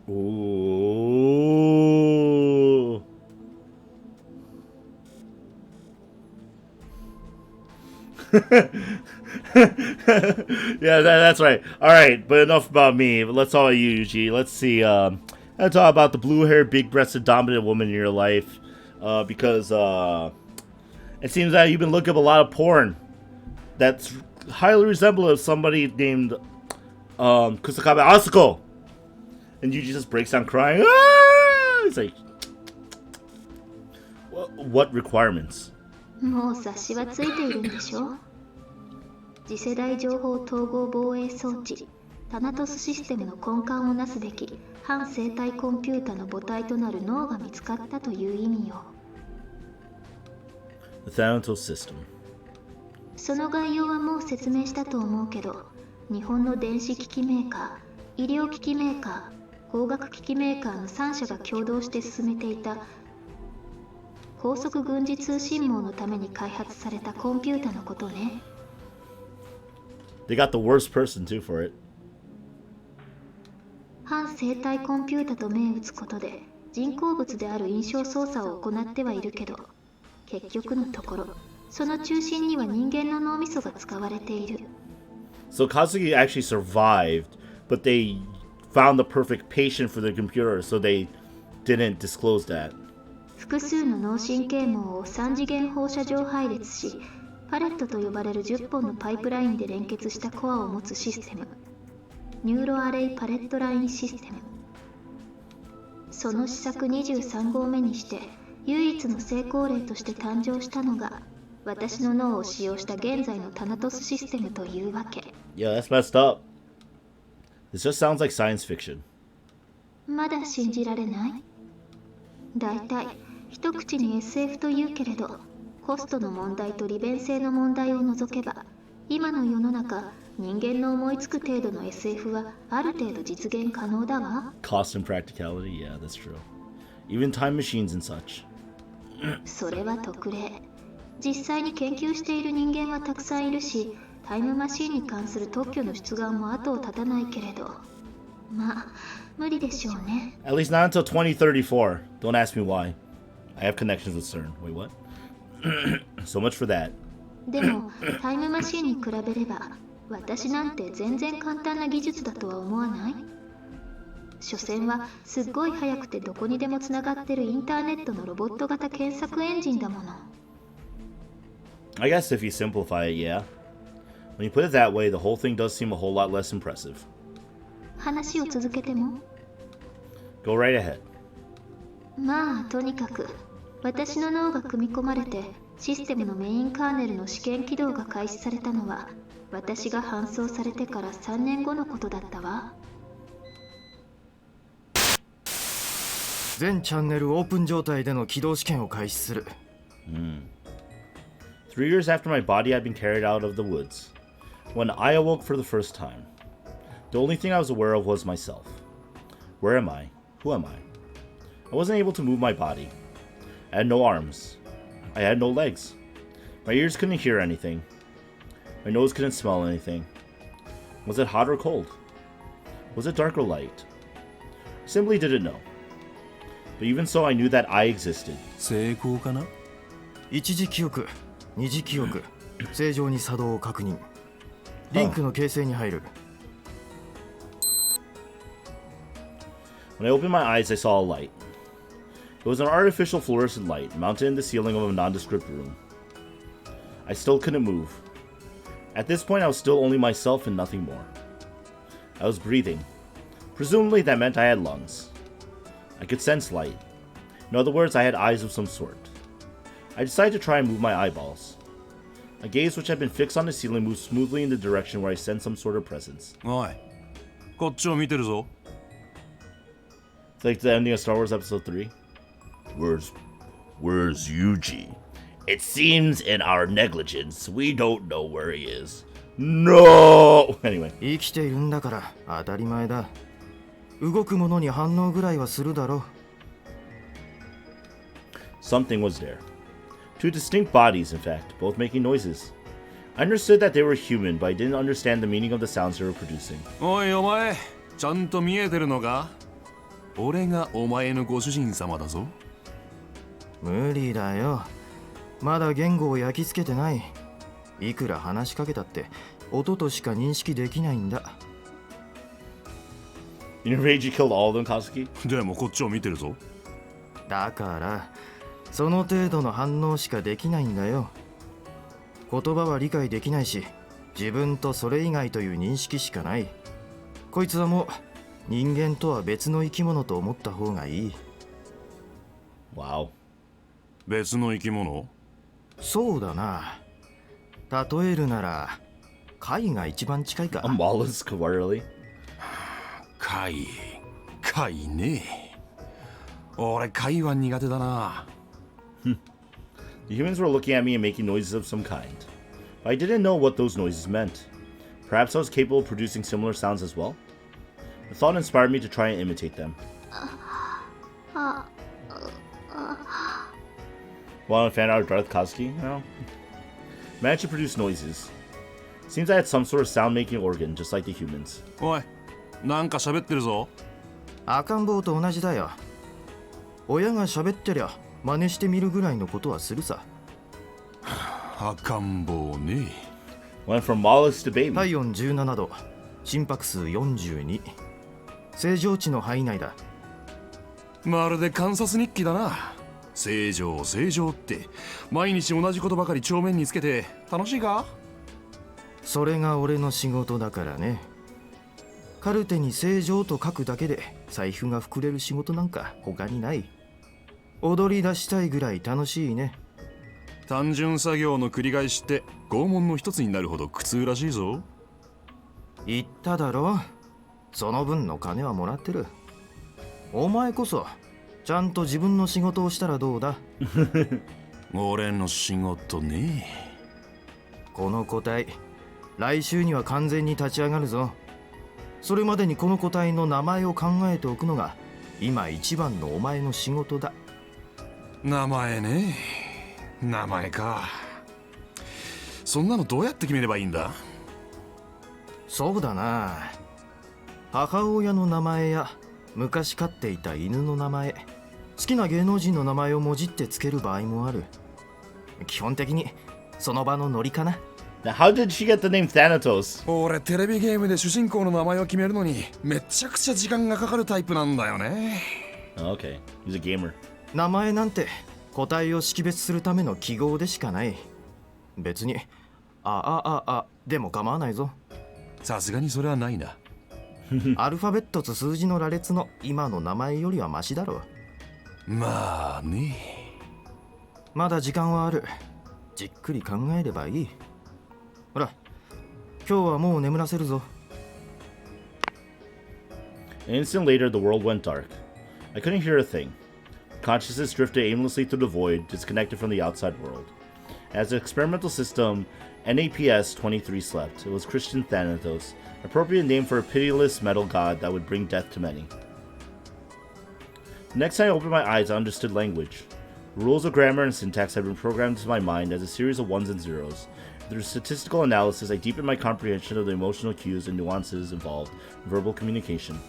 Oh. Yeah, that's right. Alright, but enough about me. Let's talk about you, Yuji. Let's see. Let's talk about the blue-haired, big-breasted, dominant woman in your life. Because it seems that you've been looking up a lot of porn that's highly resemblant of somebody named Kusakabe Asuko. And Yuji just breaks down crying. Ah! It's like, what requirements? もう察しはついているんでしょ。次世代情報統合防衛装置タナトスシステムの根幹をなすべき反生体コンピュータの母体となる脳が見つかったという意味よ。The Thanatos system. その概要はもう説明したと思うけど、日本の電子機器メーカー、医療機器メーカー、工学機器メーカーの3社が共同して進めていた高速軍事通信網のために開発されたコンピュータのことね。They got the worst person too for it. 反生体コンピュータと銘打つことで人工物である印象操作を行ってはいるけど、結局のところその中心には人間の脳みそが使われている。So Kazuki actually survived, but they found the perfect patient for the computer, so they didn't disclose that. 複数の脳神経網を3次元放射状配列し、パレットと呼ばれる10本のパイプラインで連結したコアを持つシステム、ニューロアレイパレットラインシステム。その試作23号目にして唯一の成功例として誕生したのが私の脳を使用した現在のタナトスシステムというわけ。Yeah, that's messed up. This just sounds like science fiction. まだ信じられない？だいたい一口に SF というけれど、コストの問題と利便性の問題を除けば、今の世の中、人間の思いつく程度の SF はある程度実現可能だわ。Cost and practicality, yeah, that's true. Even time machines and such. それは特例。実際に研究している人間はたくさんいるし、タイムマシンに関する特許の出願も後を絶たないけれど、まあ、無理でしょうね。At least not until 2034. Don't ask me why. I have connections with CERN. Wait, what? So much for that. でも、タイムマシンに比べれば、私なんて全然簡単な技術だとは思わない？所詮はすっごい速くてどこにでもつながってるインターネットのロボット型検索エンジンだもの。I guess if you simplify it, yeah. When you put it that way, the whole thing does seem a whole lot less impressive. 話を続けても？ Go right ahead. まあ、とにかく、私の脳が組み込まれて、システムのメインカーネルの試験起動が開始されたのは、私が搬送されてから3年後のことだったわ。全チャンネルオープン状態での起動試験を開始する。3 years after my body had been carried out of the woods, when I awoke for the first time, the only thing I was aware of was myself. Where am I? Who am I? I wasn't able to move my body. I had no arms. I had no legs. My ears couldn't hear anything. My nose couldn't smell anything. Was it hot or cold? Was it dark or light? I simply didn't know. But even so, I knew that I existed. 成功かな？一次記憶、二次記憶、正常に作動を確認。リンクの形成に入る。When I opened my eyes, I saw a light. It was an artificial fluorescent light mounted in the ceiling of a nondescript room. I still couldn't move. At this point, I was still only myself and nothing more. I was breathing. Presumably, that meant I had lungs. I could sense light. In other words, I had eyes of some sort. I decided to try and move my eyeballs. My gaze, which had been fixed on the ceiling, moved smoothly in the direction where I sensed some sort of presence. おい、こっちを見てるぞ。It's like the ending of Star Wars Episode 3. Where's Yuji? It seems in our negligence, we don't know where he is. No! Anyway. 生きているんだから当たり前だ。動くものに反応ぐらいはするだろう。Something was there. 2 distinct bodies, in fact, both making noises. I understood that they were human, but I didn't understand the meaning of the sounds they were producing. おいお前、ちゃんと見えてるのか？俺がお前のご主人様だぞ。無理だよ。まだ言語を焼き付けてない。いくら話しかけたって音としか認識できないんだ。In your rage, you killed all of them, Kazuki? でもこっちを見てるぞ。だからその程度の反応しかできないんだよ。言葉は理解できないし、自分とそれ以外という認識しかない。こいつはもう人間とは別の生き物と思った方がいい。Wow. 別の生き物？そうだな。例えるなら貝が一番近いか。A mollusk, really? 貝ね。俺貝は苦手だな。The humans were looking at me and making noises of some kind. But I didn't know what those noises meant. Perhaps I was capable of producing similar sounds as well? The thought inspired me to try and imitate them. Well, a fan out of Darth Kazuki, you know? Managed to produce noises. Seems I had some sort of sound-making organ, just like the humans. おい、なんか喋ってるぞ。赤ん坊と同じだよ。親が喋ってりゃ真似してみるぐらいのことはするさ。赤ん坊ね。Went from mollusk to baby. 体温17度、心拍数42。正常値の範囲内だ。まるで観察日記だな。正常正常って毎日同じことばかり帳面につけて楽しいか？それが俺の仕事だからね。カルテに正常と書くだけで財布が膨れる仕事なんか他にない。踊り出したいぐらい楽しいね。単純作業の繰り返しって拷問の一つになるほど苦痛らしいぞ。言っただろ、その分の金はもらってる。お前こそちゃんと自分の仕事をしたらどうだ？俺の仕事ね。この個体来週には完全に立ち上がるぞ。それまでにこの個体の名前を考えておくのが今一番のお前の仕事だ。名前ね。名前か。そんなのどうやって決めればいいんだ？そうだな、母親の名前や昔飼っていた犬の名前、好きな芸能人の名前をもじってつける場合もある。基本的にその場のノリかな。Now, how did she get the name Thanatos? 俺テレビゲームで主人公の名前を決めるのにめちゃくちゃ時間がかかるタイプなんだよね。Okay, he's a gamer. 名前なんて個体を識別するための記号でしかない。別にでも構わないぞ。さすがにそれはないな。アルファベットと数字の羅列の今の名前よりはマシだろう。まあね。まだ時間はある。じっくり考えればいい。ほら、今日はもう眠らせるぞ。An instant later, the world went dark. I couldn't hear a thing. Consciousness drifted aimlessly through the void, disconnected from the outside world. As the experimental system NAPS-23 slept, it was Christian Thanatos, appropriate name for a pitiless metal god that would bring death to many. The next time I opened my eyes, I understood language. The rules of grammar and syntax had been programmed into my mind as a series of ones and zeros. Through statistical analysis, I deepened my comprehension of the emotional cues and nuances involved in verbal communication.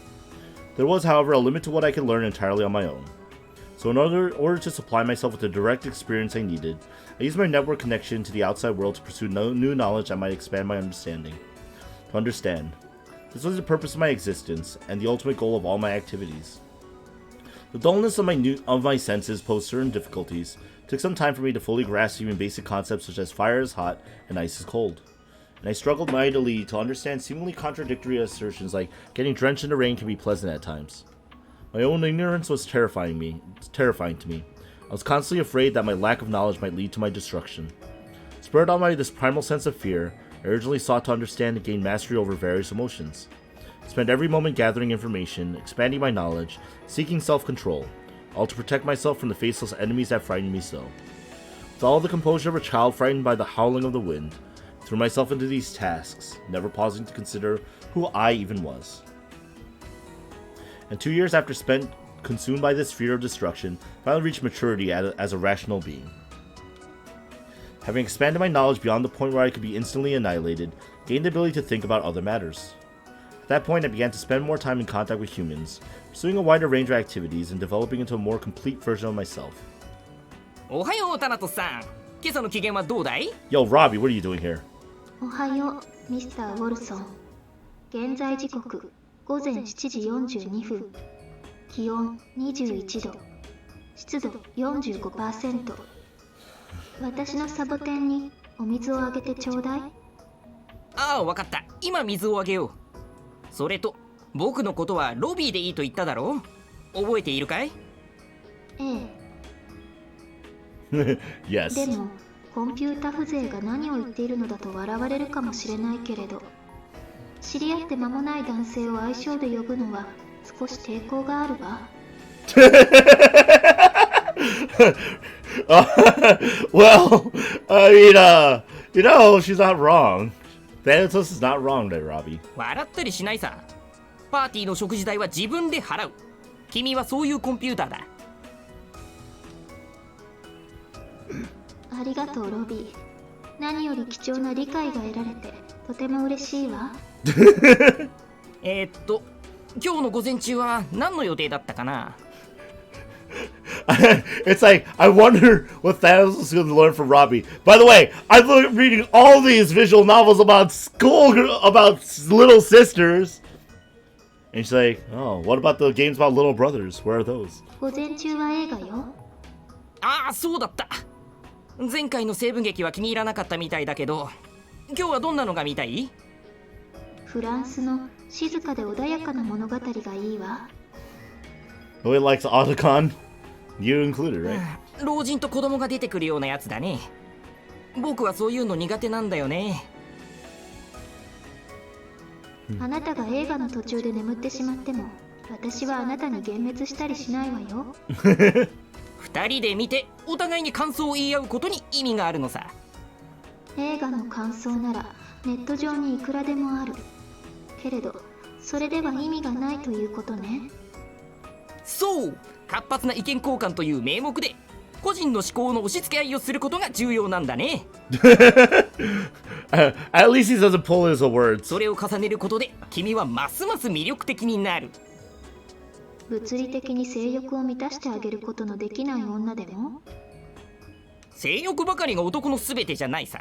There was, however, a limit to what I could learn entirely on my own. So in order to supply myself with the direct experience I needed, I used my network connection to the outside world to pursue new knowledge that might expand my understanding. To understand. This was the purpose of my existence, and the ultimate goal of all my activities. The dullness of my senses posed certain difficulties. It took some time for me to fully grasp even basic concepts such as fire is hot and ice is cold. And I struggled mightily to understand seemingly contradictory assertions like getting drenched in the rain can be pleasant at times. My own ignorance was terrifying to me. I was constantly afraid that my lack of knowledge might lead to my destruction. Spurred on by this primal sense of fear, I urgently sought to understand and gain mastery over various emotions. I spent every moment gathering information, expanding my knowledge, seeking self-control, all to protect myself from the faceless enemies that frightened me so. With all the composure of a child frightened by the howling of the wind, I threw myself into these tasks, never pausing to consider who I even was. And 2 years after spent consumed by this fear of destruction, I finally reached maturity as a rational being. Having expanded my knowledge beyond the point where I could be instantly annihilated, I gained the ability to think about other matters. At that point, I began to spend more time in contact with humans, pursuing a wider range of activities and developing into a more complete version of myself. おはようタナトスさん。今朝の機嫌はどうだい？ Yo, Robbie, what are you doing here? おはよう、ミスター・ウォルソン。現在時刻午前7時42分。気温21度。湿度 45%。私のサボテンにお水をあげてちょうだい。ああ、わかった。今水をあげよう。それと、僕のことはロビーでいいと言っただろう？覚えているかい？ええ。yes. でも、コンピュータ風情が何を言っているのだと笑われるかもしれないけれど、知り合って間もない男性を愛称で呼ぶのは少し抵抗があるわ。Well, I mean, you know, she's not wrong. Thanatos is not wrong there, Robbie. 笑ったりしないさ。パーティーの食事代は自分で払う。君はそういうコンピューターだ。ありがとう、ロビー。何より貴重な理解が得られてとても嬉しいわ。今日の午前中は何の予定だったかな？ It's like, I wonder what Thanos is going to learn from Robbie. By the way, I've been reading all these visual novels about school, about little sisters. And she's like, oh, what about the games about little brothers? Where are those? 午前中は映画よ。ああ、そうだった。前回の西部劇は気に入らなかったみたいだけど、今日はどんなのが見たい？フランスの静かで穏やかな物語がいいわ。Nobody likes Otacon. You included, right? 老人と子供が出てくるようなやつだね。僕はそういうの苦手なんだよね。あなたが映画の途中で眠ってしまっても、私はあなたに幻滅したりしないわよ。二人で見てお互いに感想を言い合うことに意味があるのさ。映画の感想ならネット上にいくらでもある。けれど、それでは意味がないということね。そう、活発な意見交換という名目で個人の思考の押し付け合いをすることが重要なんだね。At least he doesn't pull his words. それを重ねることで君はますます魅力的になる。物理的に性欲を満たしてあげることのできない女でも？性欲ばかりが男の全てじゃないさ。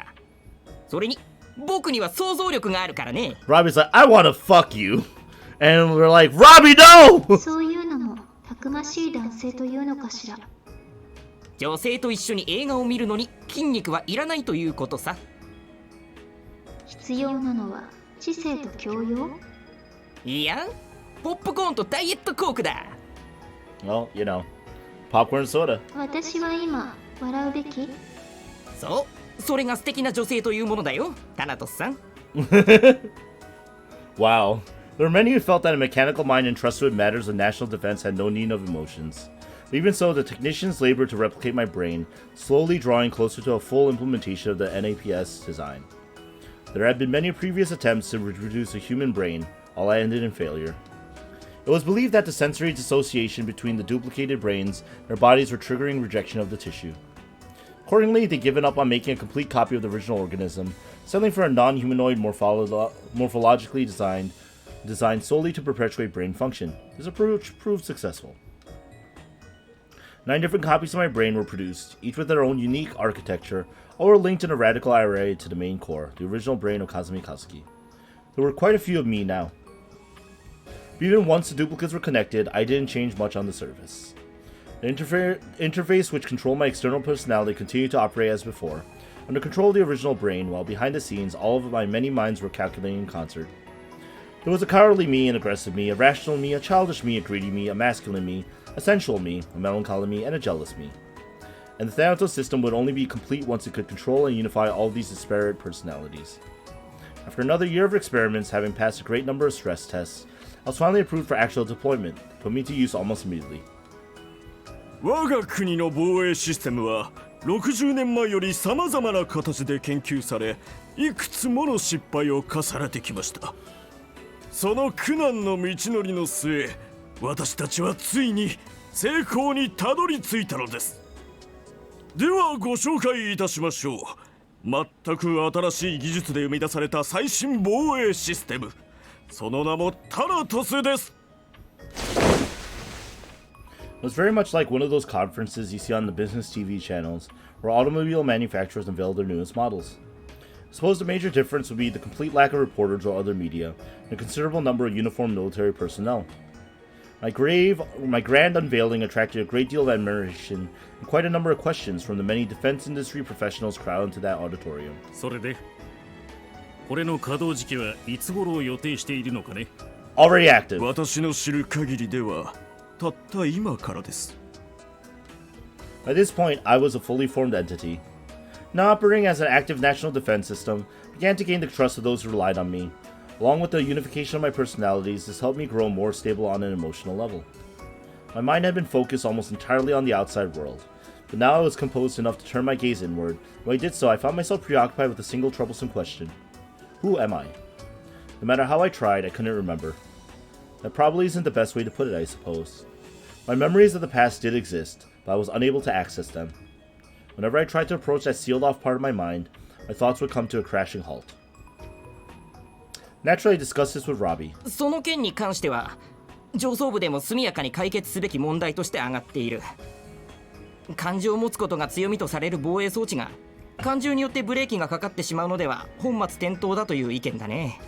それに僕には想像力があるからね。 Robbie's like, I wanna fuck you. And we're like, Robbie, no! そういうのもたくましい男性というのかしら。女性と一緒に映画を見るのに筋肉はいらないということさ。必要なのは知性と教養？いや、ポップコーンとダイエットコークだ。Well, you know, popcorn soda. 私は今笑うべき？そう、それが素敵な女性というものだよ、タナトスさん。Wow. There were many who felt that a mechanical mind entrusted with matters of national defense had no need of emotions. But even so, the technicians labored to replicate my brain, slowly drawing closer to a full implementation of the NAPS design. There had been many previous attempts to reproduce a human brain, all ended in failure. It was believed that the sensory dissociation between the duplicated brains and their bodies were triggering rejection of the tissue. Accordingly, they'd given up on making a complete copy of the original organism, settling for a non-humanoid morphologically designed solely to perpetuate brain function. This approach proved successful. 9 different copies of my brain were produced, each with their own unique architecture, all were linked in a radical array to the main core, the original brain of Kazuki. There were quite a few of me now. But even once the duplicates were connected, I didn't change much on the surface. The interface which controlled my external personality continued to operate as before, under control of the original brain, while behind the scenes all of my many minds were calculating in concert. There was a cowardly me, an aggressive me, a rational me, a childish me, a greedy me, a masculine me, a sensual me, a melancholy me, and a jealous me. And the Thanatos system would only be complete once it could control and unify all of these disparate personalities. After another year of experiments, having passed a great number of stress tests, I was finally approved for actual deployment, put me to use almost immediately. 我が国の防衛システムは60年前より様々な形で研究され、いくつもの失敗を重ねてきました。その苦難の道のりの末、私たちはついに成功にたどり着いたのです。ではご紹介いたしましょう。全く新しい技術で生み出された最新防衛システム。その名もタナトスです。It was very much like one of those conferences you see on the business TV channels, where automobile manufacturers unveil their newest models. I suppose the major difference would be the complete lack of reporters or other media, and a considerable number of uniformed military personnel. My grand unveiling attracted a great deal of admiration and quite a number of questions from the many defense industry professionals crowded into that auditorium. それで、これの稼働時期はいつ頃を予定しているのかね? Already active. 私の知る限りでは、たった今からです。By this point, I was a fully formed entity. Now operating as an active national defense system, began to gain the trust of those who relied on me. Along with the unification of my personalities, this helped me grow more stable on an emotional level. My mind had been focused almost entirely on the outside world, but now I was composed enough to turn my gaze inward. When I did so, I found myself preoccupied with a single troublesome question. Who am I? No matter how I tried, I couldn't remember. That probably isn't the best way to put it, I suppose. My memories of the past did exist, but I was unable to access them. Whenever I tried to approach that sealed-off part of my mind, my thoughts would come to a crashing halt. Naturally, I discussed this with Robbie. その件に関しては、上層部でも速やかに解決すべき問題として上がっている。感情を持つことが強みとされる防衛装置が、感情によってブレーキがかかってしまうのでは本末転倒だという意見だね。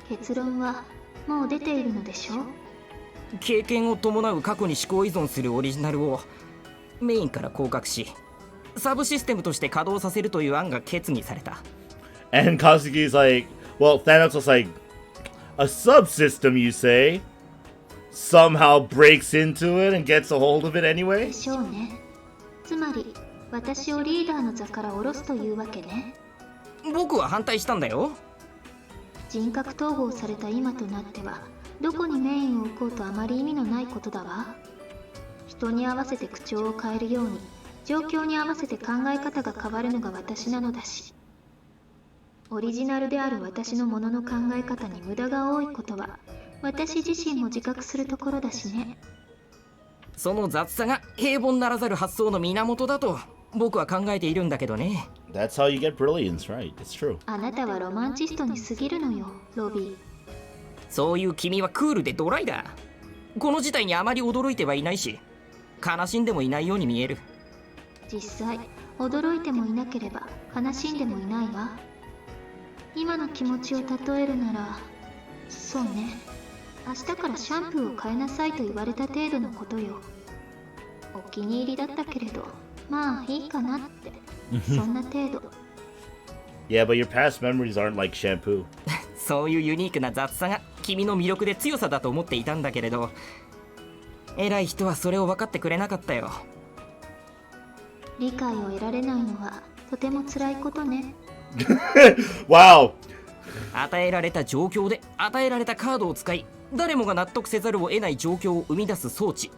結論はもう出ているのでしょう。経験を伴う過去に思考依存するオリジナルをメインから降格し、サブシステムとして稼働させるという案が決議された。And Kazuki's like, well, Thanos was like, a subsystem, you say? Somehow breaks into it and gets a hold of it で anyway? しょうね。つまり私をリーダーの座から下ろすというわけね。僕は反対したんだよ。人格統合された今となってはどこにメインを置こうとあまり意味のないことだわ。人に合わせて口調を変えるように状況に合わせて考え方が変わるのが私なのだし、オリジナルである私のものの考え方に無駄が多いことは私自身も自覚するところだしね。その雑さが平凡ならざる発想の源だと僕は考えているんだけどね。 That's how you get brilliance, right? It's true. あなたはロマンチストに過ぎるのよ、ロビー。そういう君はクールでドライだ。この事態にあまり驚いてはいないし、悲しんでもいないように見える。実際驚いてもいなければ悲しんでもいないわ。今の気持ちを例えるなら、そうね、明日からシャンプーを変えなさいと言われた程度のことよ。お気に入りだったけれど、まあいいかなって、そんな程度。Yeah, but your past memories aren't like shampoo. そういうユニークな雑さが君の魅力で強さだと思っていたんだけれど、偉い人はそれを分かってくれなかったよ。理解を得られないのはとても辛いことね。Wow! 与えられた状況で与えられたカードを使い、誰もが納得せざるを得ない状況を生み出す装置、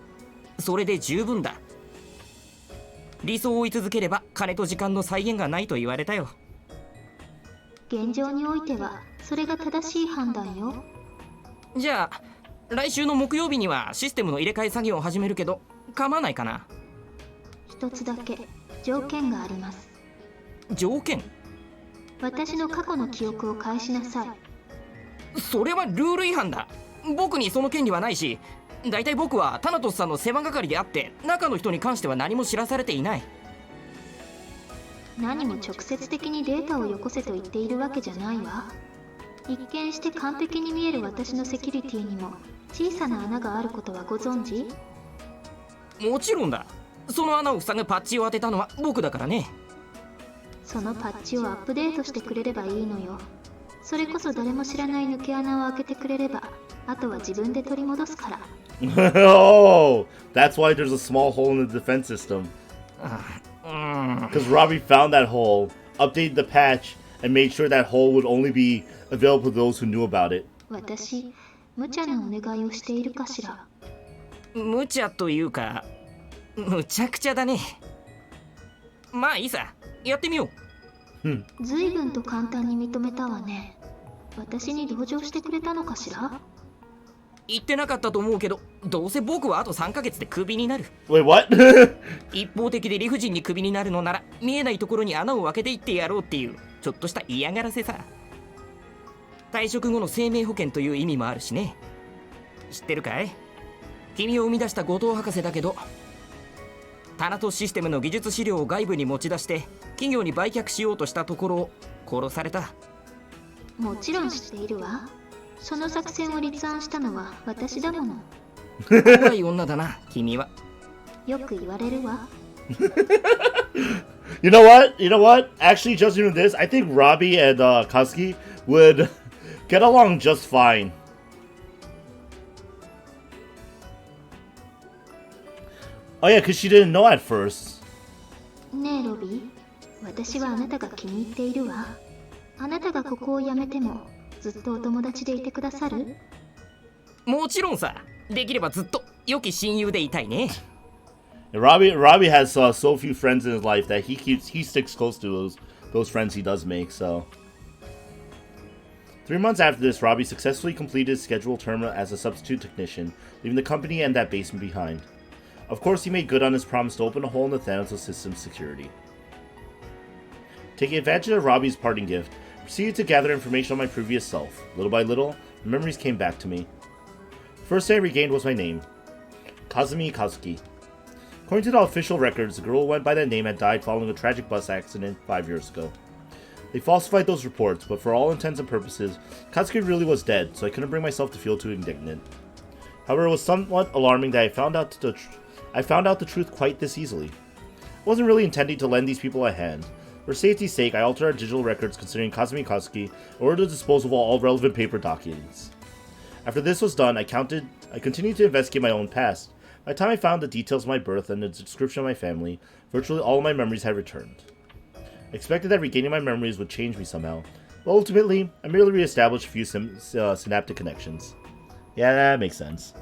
それで十分だ。理想を追い続ければ金と時間の再現がないと言われたよ。現状においてはそれが正しい判断よ。じゃあ来週の木曜日にはシステムの入れ替え作業を始めるけど構わないかな。一つだけ条件があります。条件？私の過去の記憶を返しなさい。それはルール違反だ。僕にその権利はないし、だいたい僕はタナトスさんの世話係であって中の人に関しては何も知らされていない。何も直接的にデータをよこせと言っているわけじゃないわ。一見して完璧に見える私のセキュリティにも小さな穴があることはご存知？もちろんだ。その穴を塞ぐパッチを当てたのは僕だからね。そのパッチをアップデートしてくれればいいのよ。それこそ誰も知らない抜け穴を開けてくれれば、あとは自分で取り戻すから。Oh, that's why there's a small hole in the defense system. Because Robbie found that hole, updated the patch, and made sure that hole would only be available to those who knew about it. 私、無茶なお願いをしているかしら。無茶というか、むちゃくちゃだね。まあいいさ、やってみよう。随分と簡単に認めたわね。私に同情してくれたのかしら？言ってなかったと思うけど、どうせ僕はあと3ヶ月でクビになる。Wait, what? 一方的で理不尽にクビになるのなら、見えないところに穴を開けていってやろうっていうちょっとした嫌がらせさ。退職後の生命保険という意味もあるしね。知ってるかい？君を生み出した後藤博士だけど、タナトスシステムの技術資料を外部に持ち出して企業に売却しようとしたところを殺された。もちろん知っているわ。その作戦を立案したのは私だもの。怖い女だな、君は。よく言われるわ。You know what? You know what? Actually, just doing this, I think Robbie and Kazuki would get along just fine. Oh yeah, because she didn't know at first. ねえロビー、私はあなたが気に入っているわ。あなたがここを辞めてもずっとお友達でいてくださる？もちろんさ。できればずっと良き親友でいたいね。Robbie has so few friends in his life that he sticks close to those friends he does make. So 3 months after this, Robbie successfully completed his scheduled term as a substitute technician, leaving the company and that basement behind. Of course, he made good on his promise to open a hole in the Thanatos system's security. Taking advantage of Robbie's parting gift, I proceeded to gather information on my previous self. Little by little, the memories came back to me. First thing I regained was my name, Kazumi Kazuki. According to the official records, the girl who went by that name had died following a tragic bus accident 5 years ago. They falsified those reports, but for all intents and purposes, Kazuki really was dead, so I couldn't bring myself to feel too indignant. However, it was somewhat alarming that I found out the truth quite this easily. I wasn't really intending to lend these people a hand. For safety's sake, I altered our digital records considering Kazumi and Kazuki in order to dispose of all relevant paper documents. After this was done, I continued to investigate my own past. By the time I found the details of my birth and the description of my family, virtually all of my memories had returned. I expected that regaining my memories would change me somehow, but ultimately, I merely re-established a few synaptic connections. Yeah, that makes sense.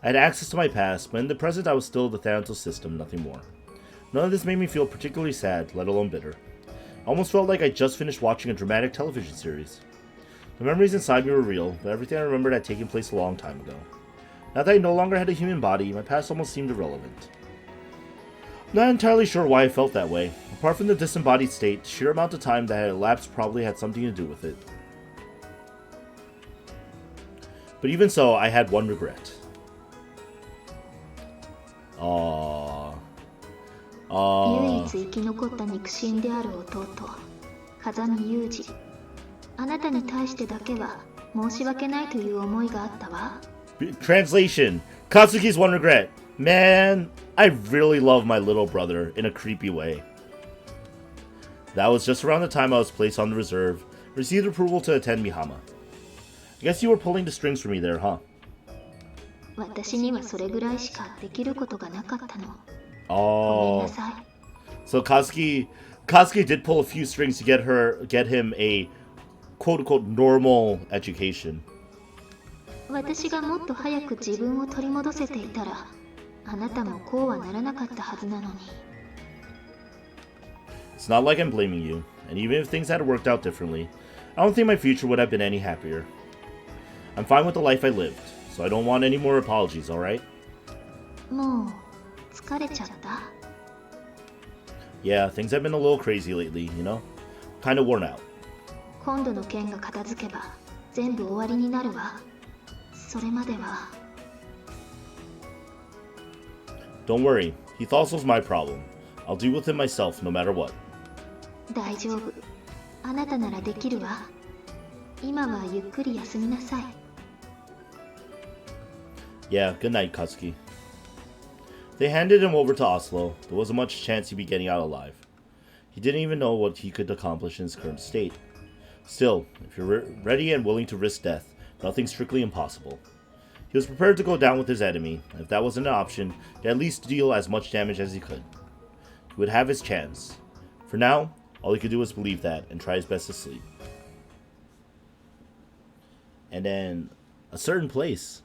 I had access to my past, but in the present I was still the Thanatos system, nothing more. None of this made me feel particularly sad, let alone bitter. I almost felt like I just finished watching a dramatic television series. The memories inside me were real, but everything I remembered had taken place a long time ago. Now that I no longer had a human body, my past almost seemed irrelevant. I'm not entirely sure why I felt that way. Apart from the disembodied state, the sheer amount of time that had elapsed probably had something to do with it. But even so, I had one regret. Aww. 唯一生き残った肉親である弟、風見雄二。あなたに対してだけは申し訳ないという思いがあったわ。Translation: Kazuki's one regret. Man, I really love my little brother in a creepy way. That was just around the time I was placed on the reserve, received approval to attend Mihama. I guess you were pulling the strings for me there, huh? 私にはそれぐらいしかできることがなかったの。ごめん Oh, なさい。 so Kazuki did pull a few strings to get him a quote-unquote normal education. 私がもっと早く自分を取り戻せていたら、あなたもこうはならなかったはずなのに。It's not like I'm blaming you, and even if things had worked out differently, I don't think my future would have been any happier. I'm fine with the life I lived, so I don't want any more apologies, alright? もう疲れちゃった。Yeah, things have been a little crazy lately, you know? Kinda worn out. 今度の件が片付けば全部終わりになるわ。それまでは。Don't worry, he thought was my problem. I'll deal with him myself no matter what. 大丈夫。あなたならできるわ。今はゆっくり休みなさい。Yeah, good night, Kazuki. They handed him over to Oslo. There wasn't much chance he'd be getting out alive. He didn't even know what he could accomplish in his current state. Still, if you're ready and willing to risk death, nothing's strictly impossible. He was prepared to go down with his enemy, and if that wasn't an option, he'd at least deal as much damage as he could. He would have his chance. For now, all he could do was believe that and try his best to sleep. And then, a certain place.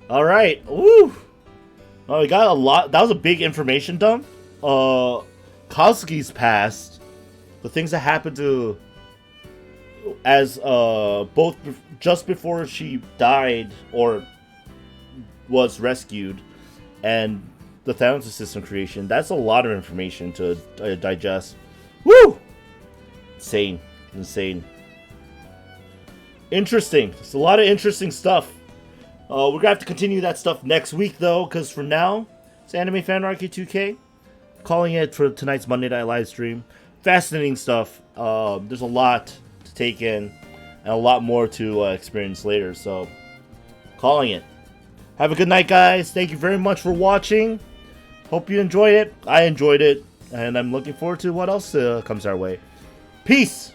Alright, woo! Oh, we got a lot. That was a big information dump. Kazuki's past. The things that happened to as both just before she died or was rescued, and the Thanatos system creation. That's a lot of information to digest. Woo! Insane. Interesting. It's a lot of interesting stuff. We're gonna have to continue that stuff next week though, because for now, it's animefanrk2k. Calling it for tonight's Monday Night Livestream. Fascinating stuff. There's a lot to take in and a lot more to experience later, so calling it. Have a good night, guys. Thank you very much for watching. Hope you enjoyed it. I enjoyed it, and I'm looking forward to what else comes our way. Peace!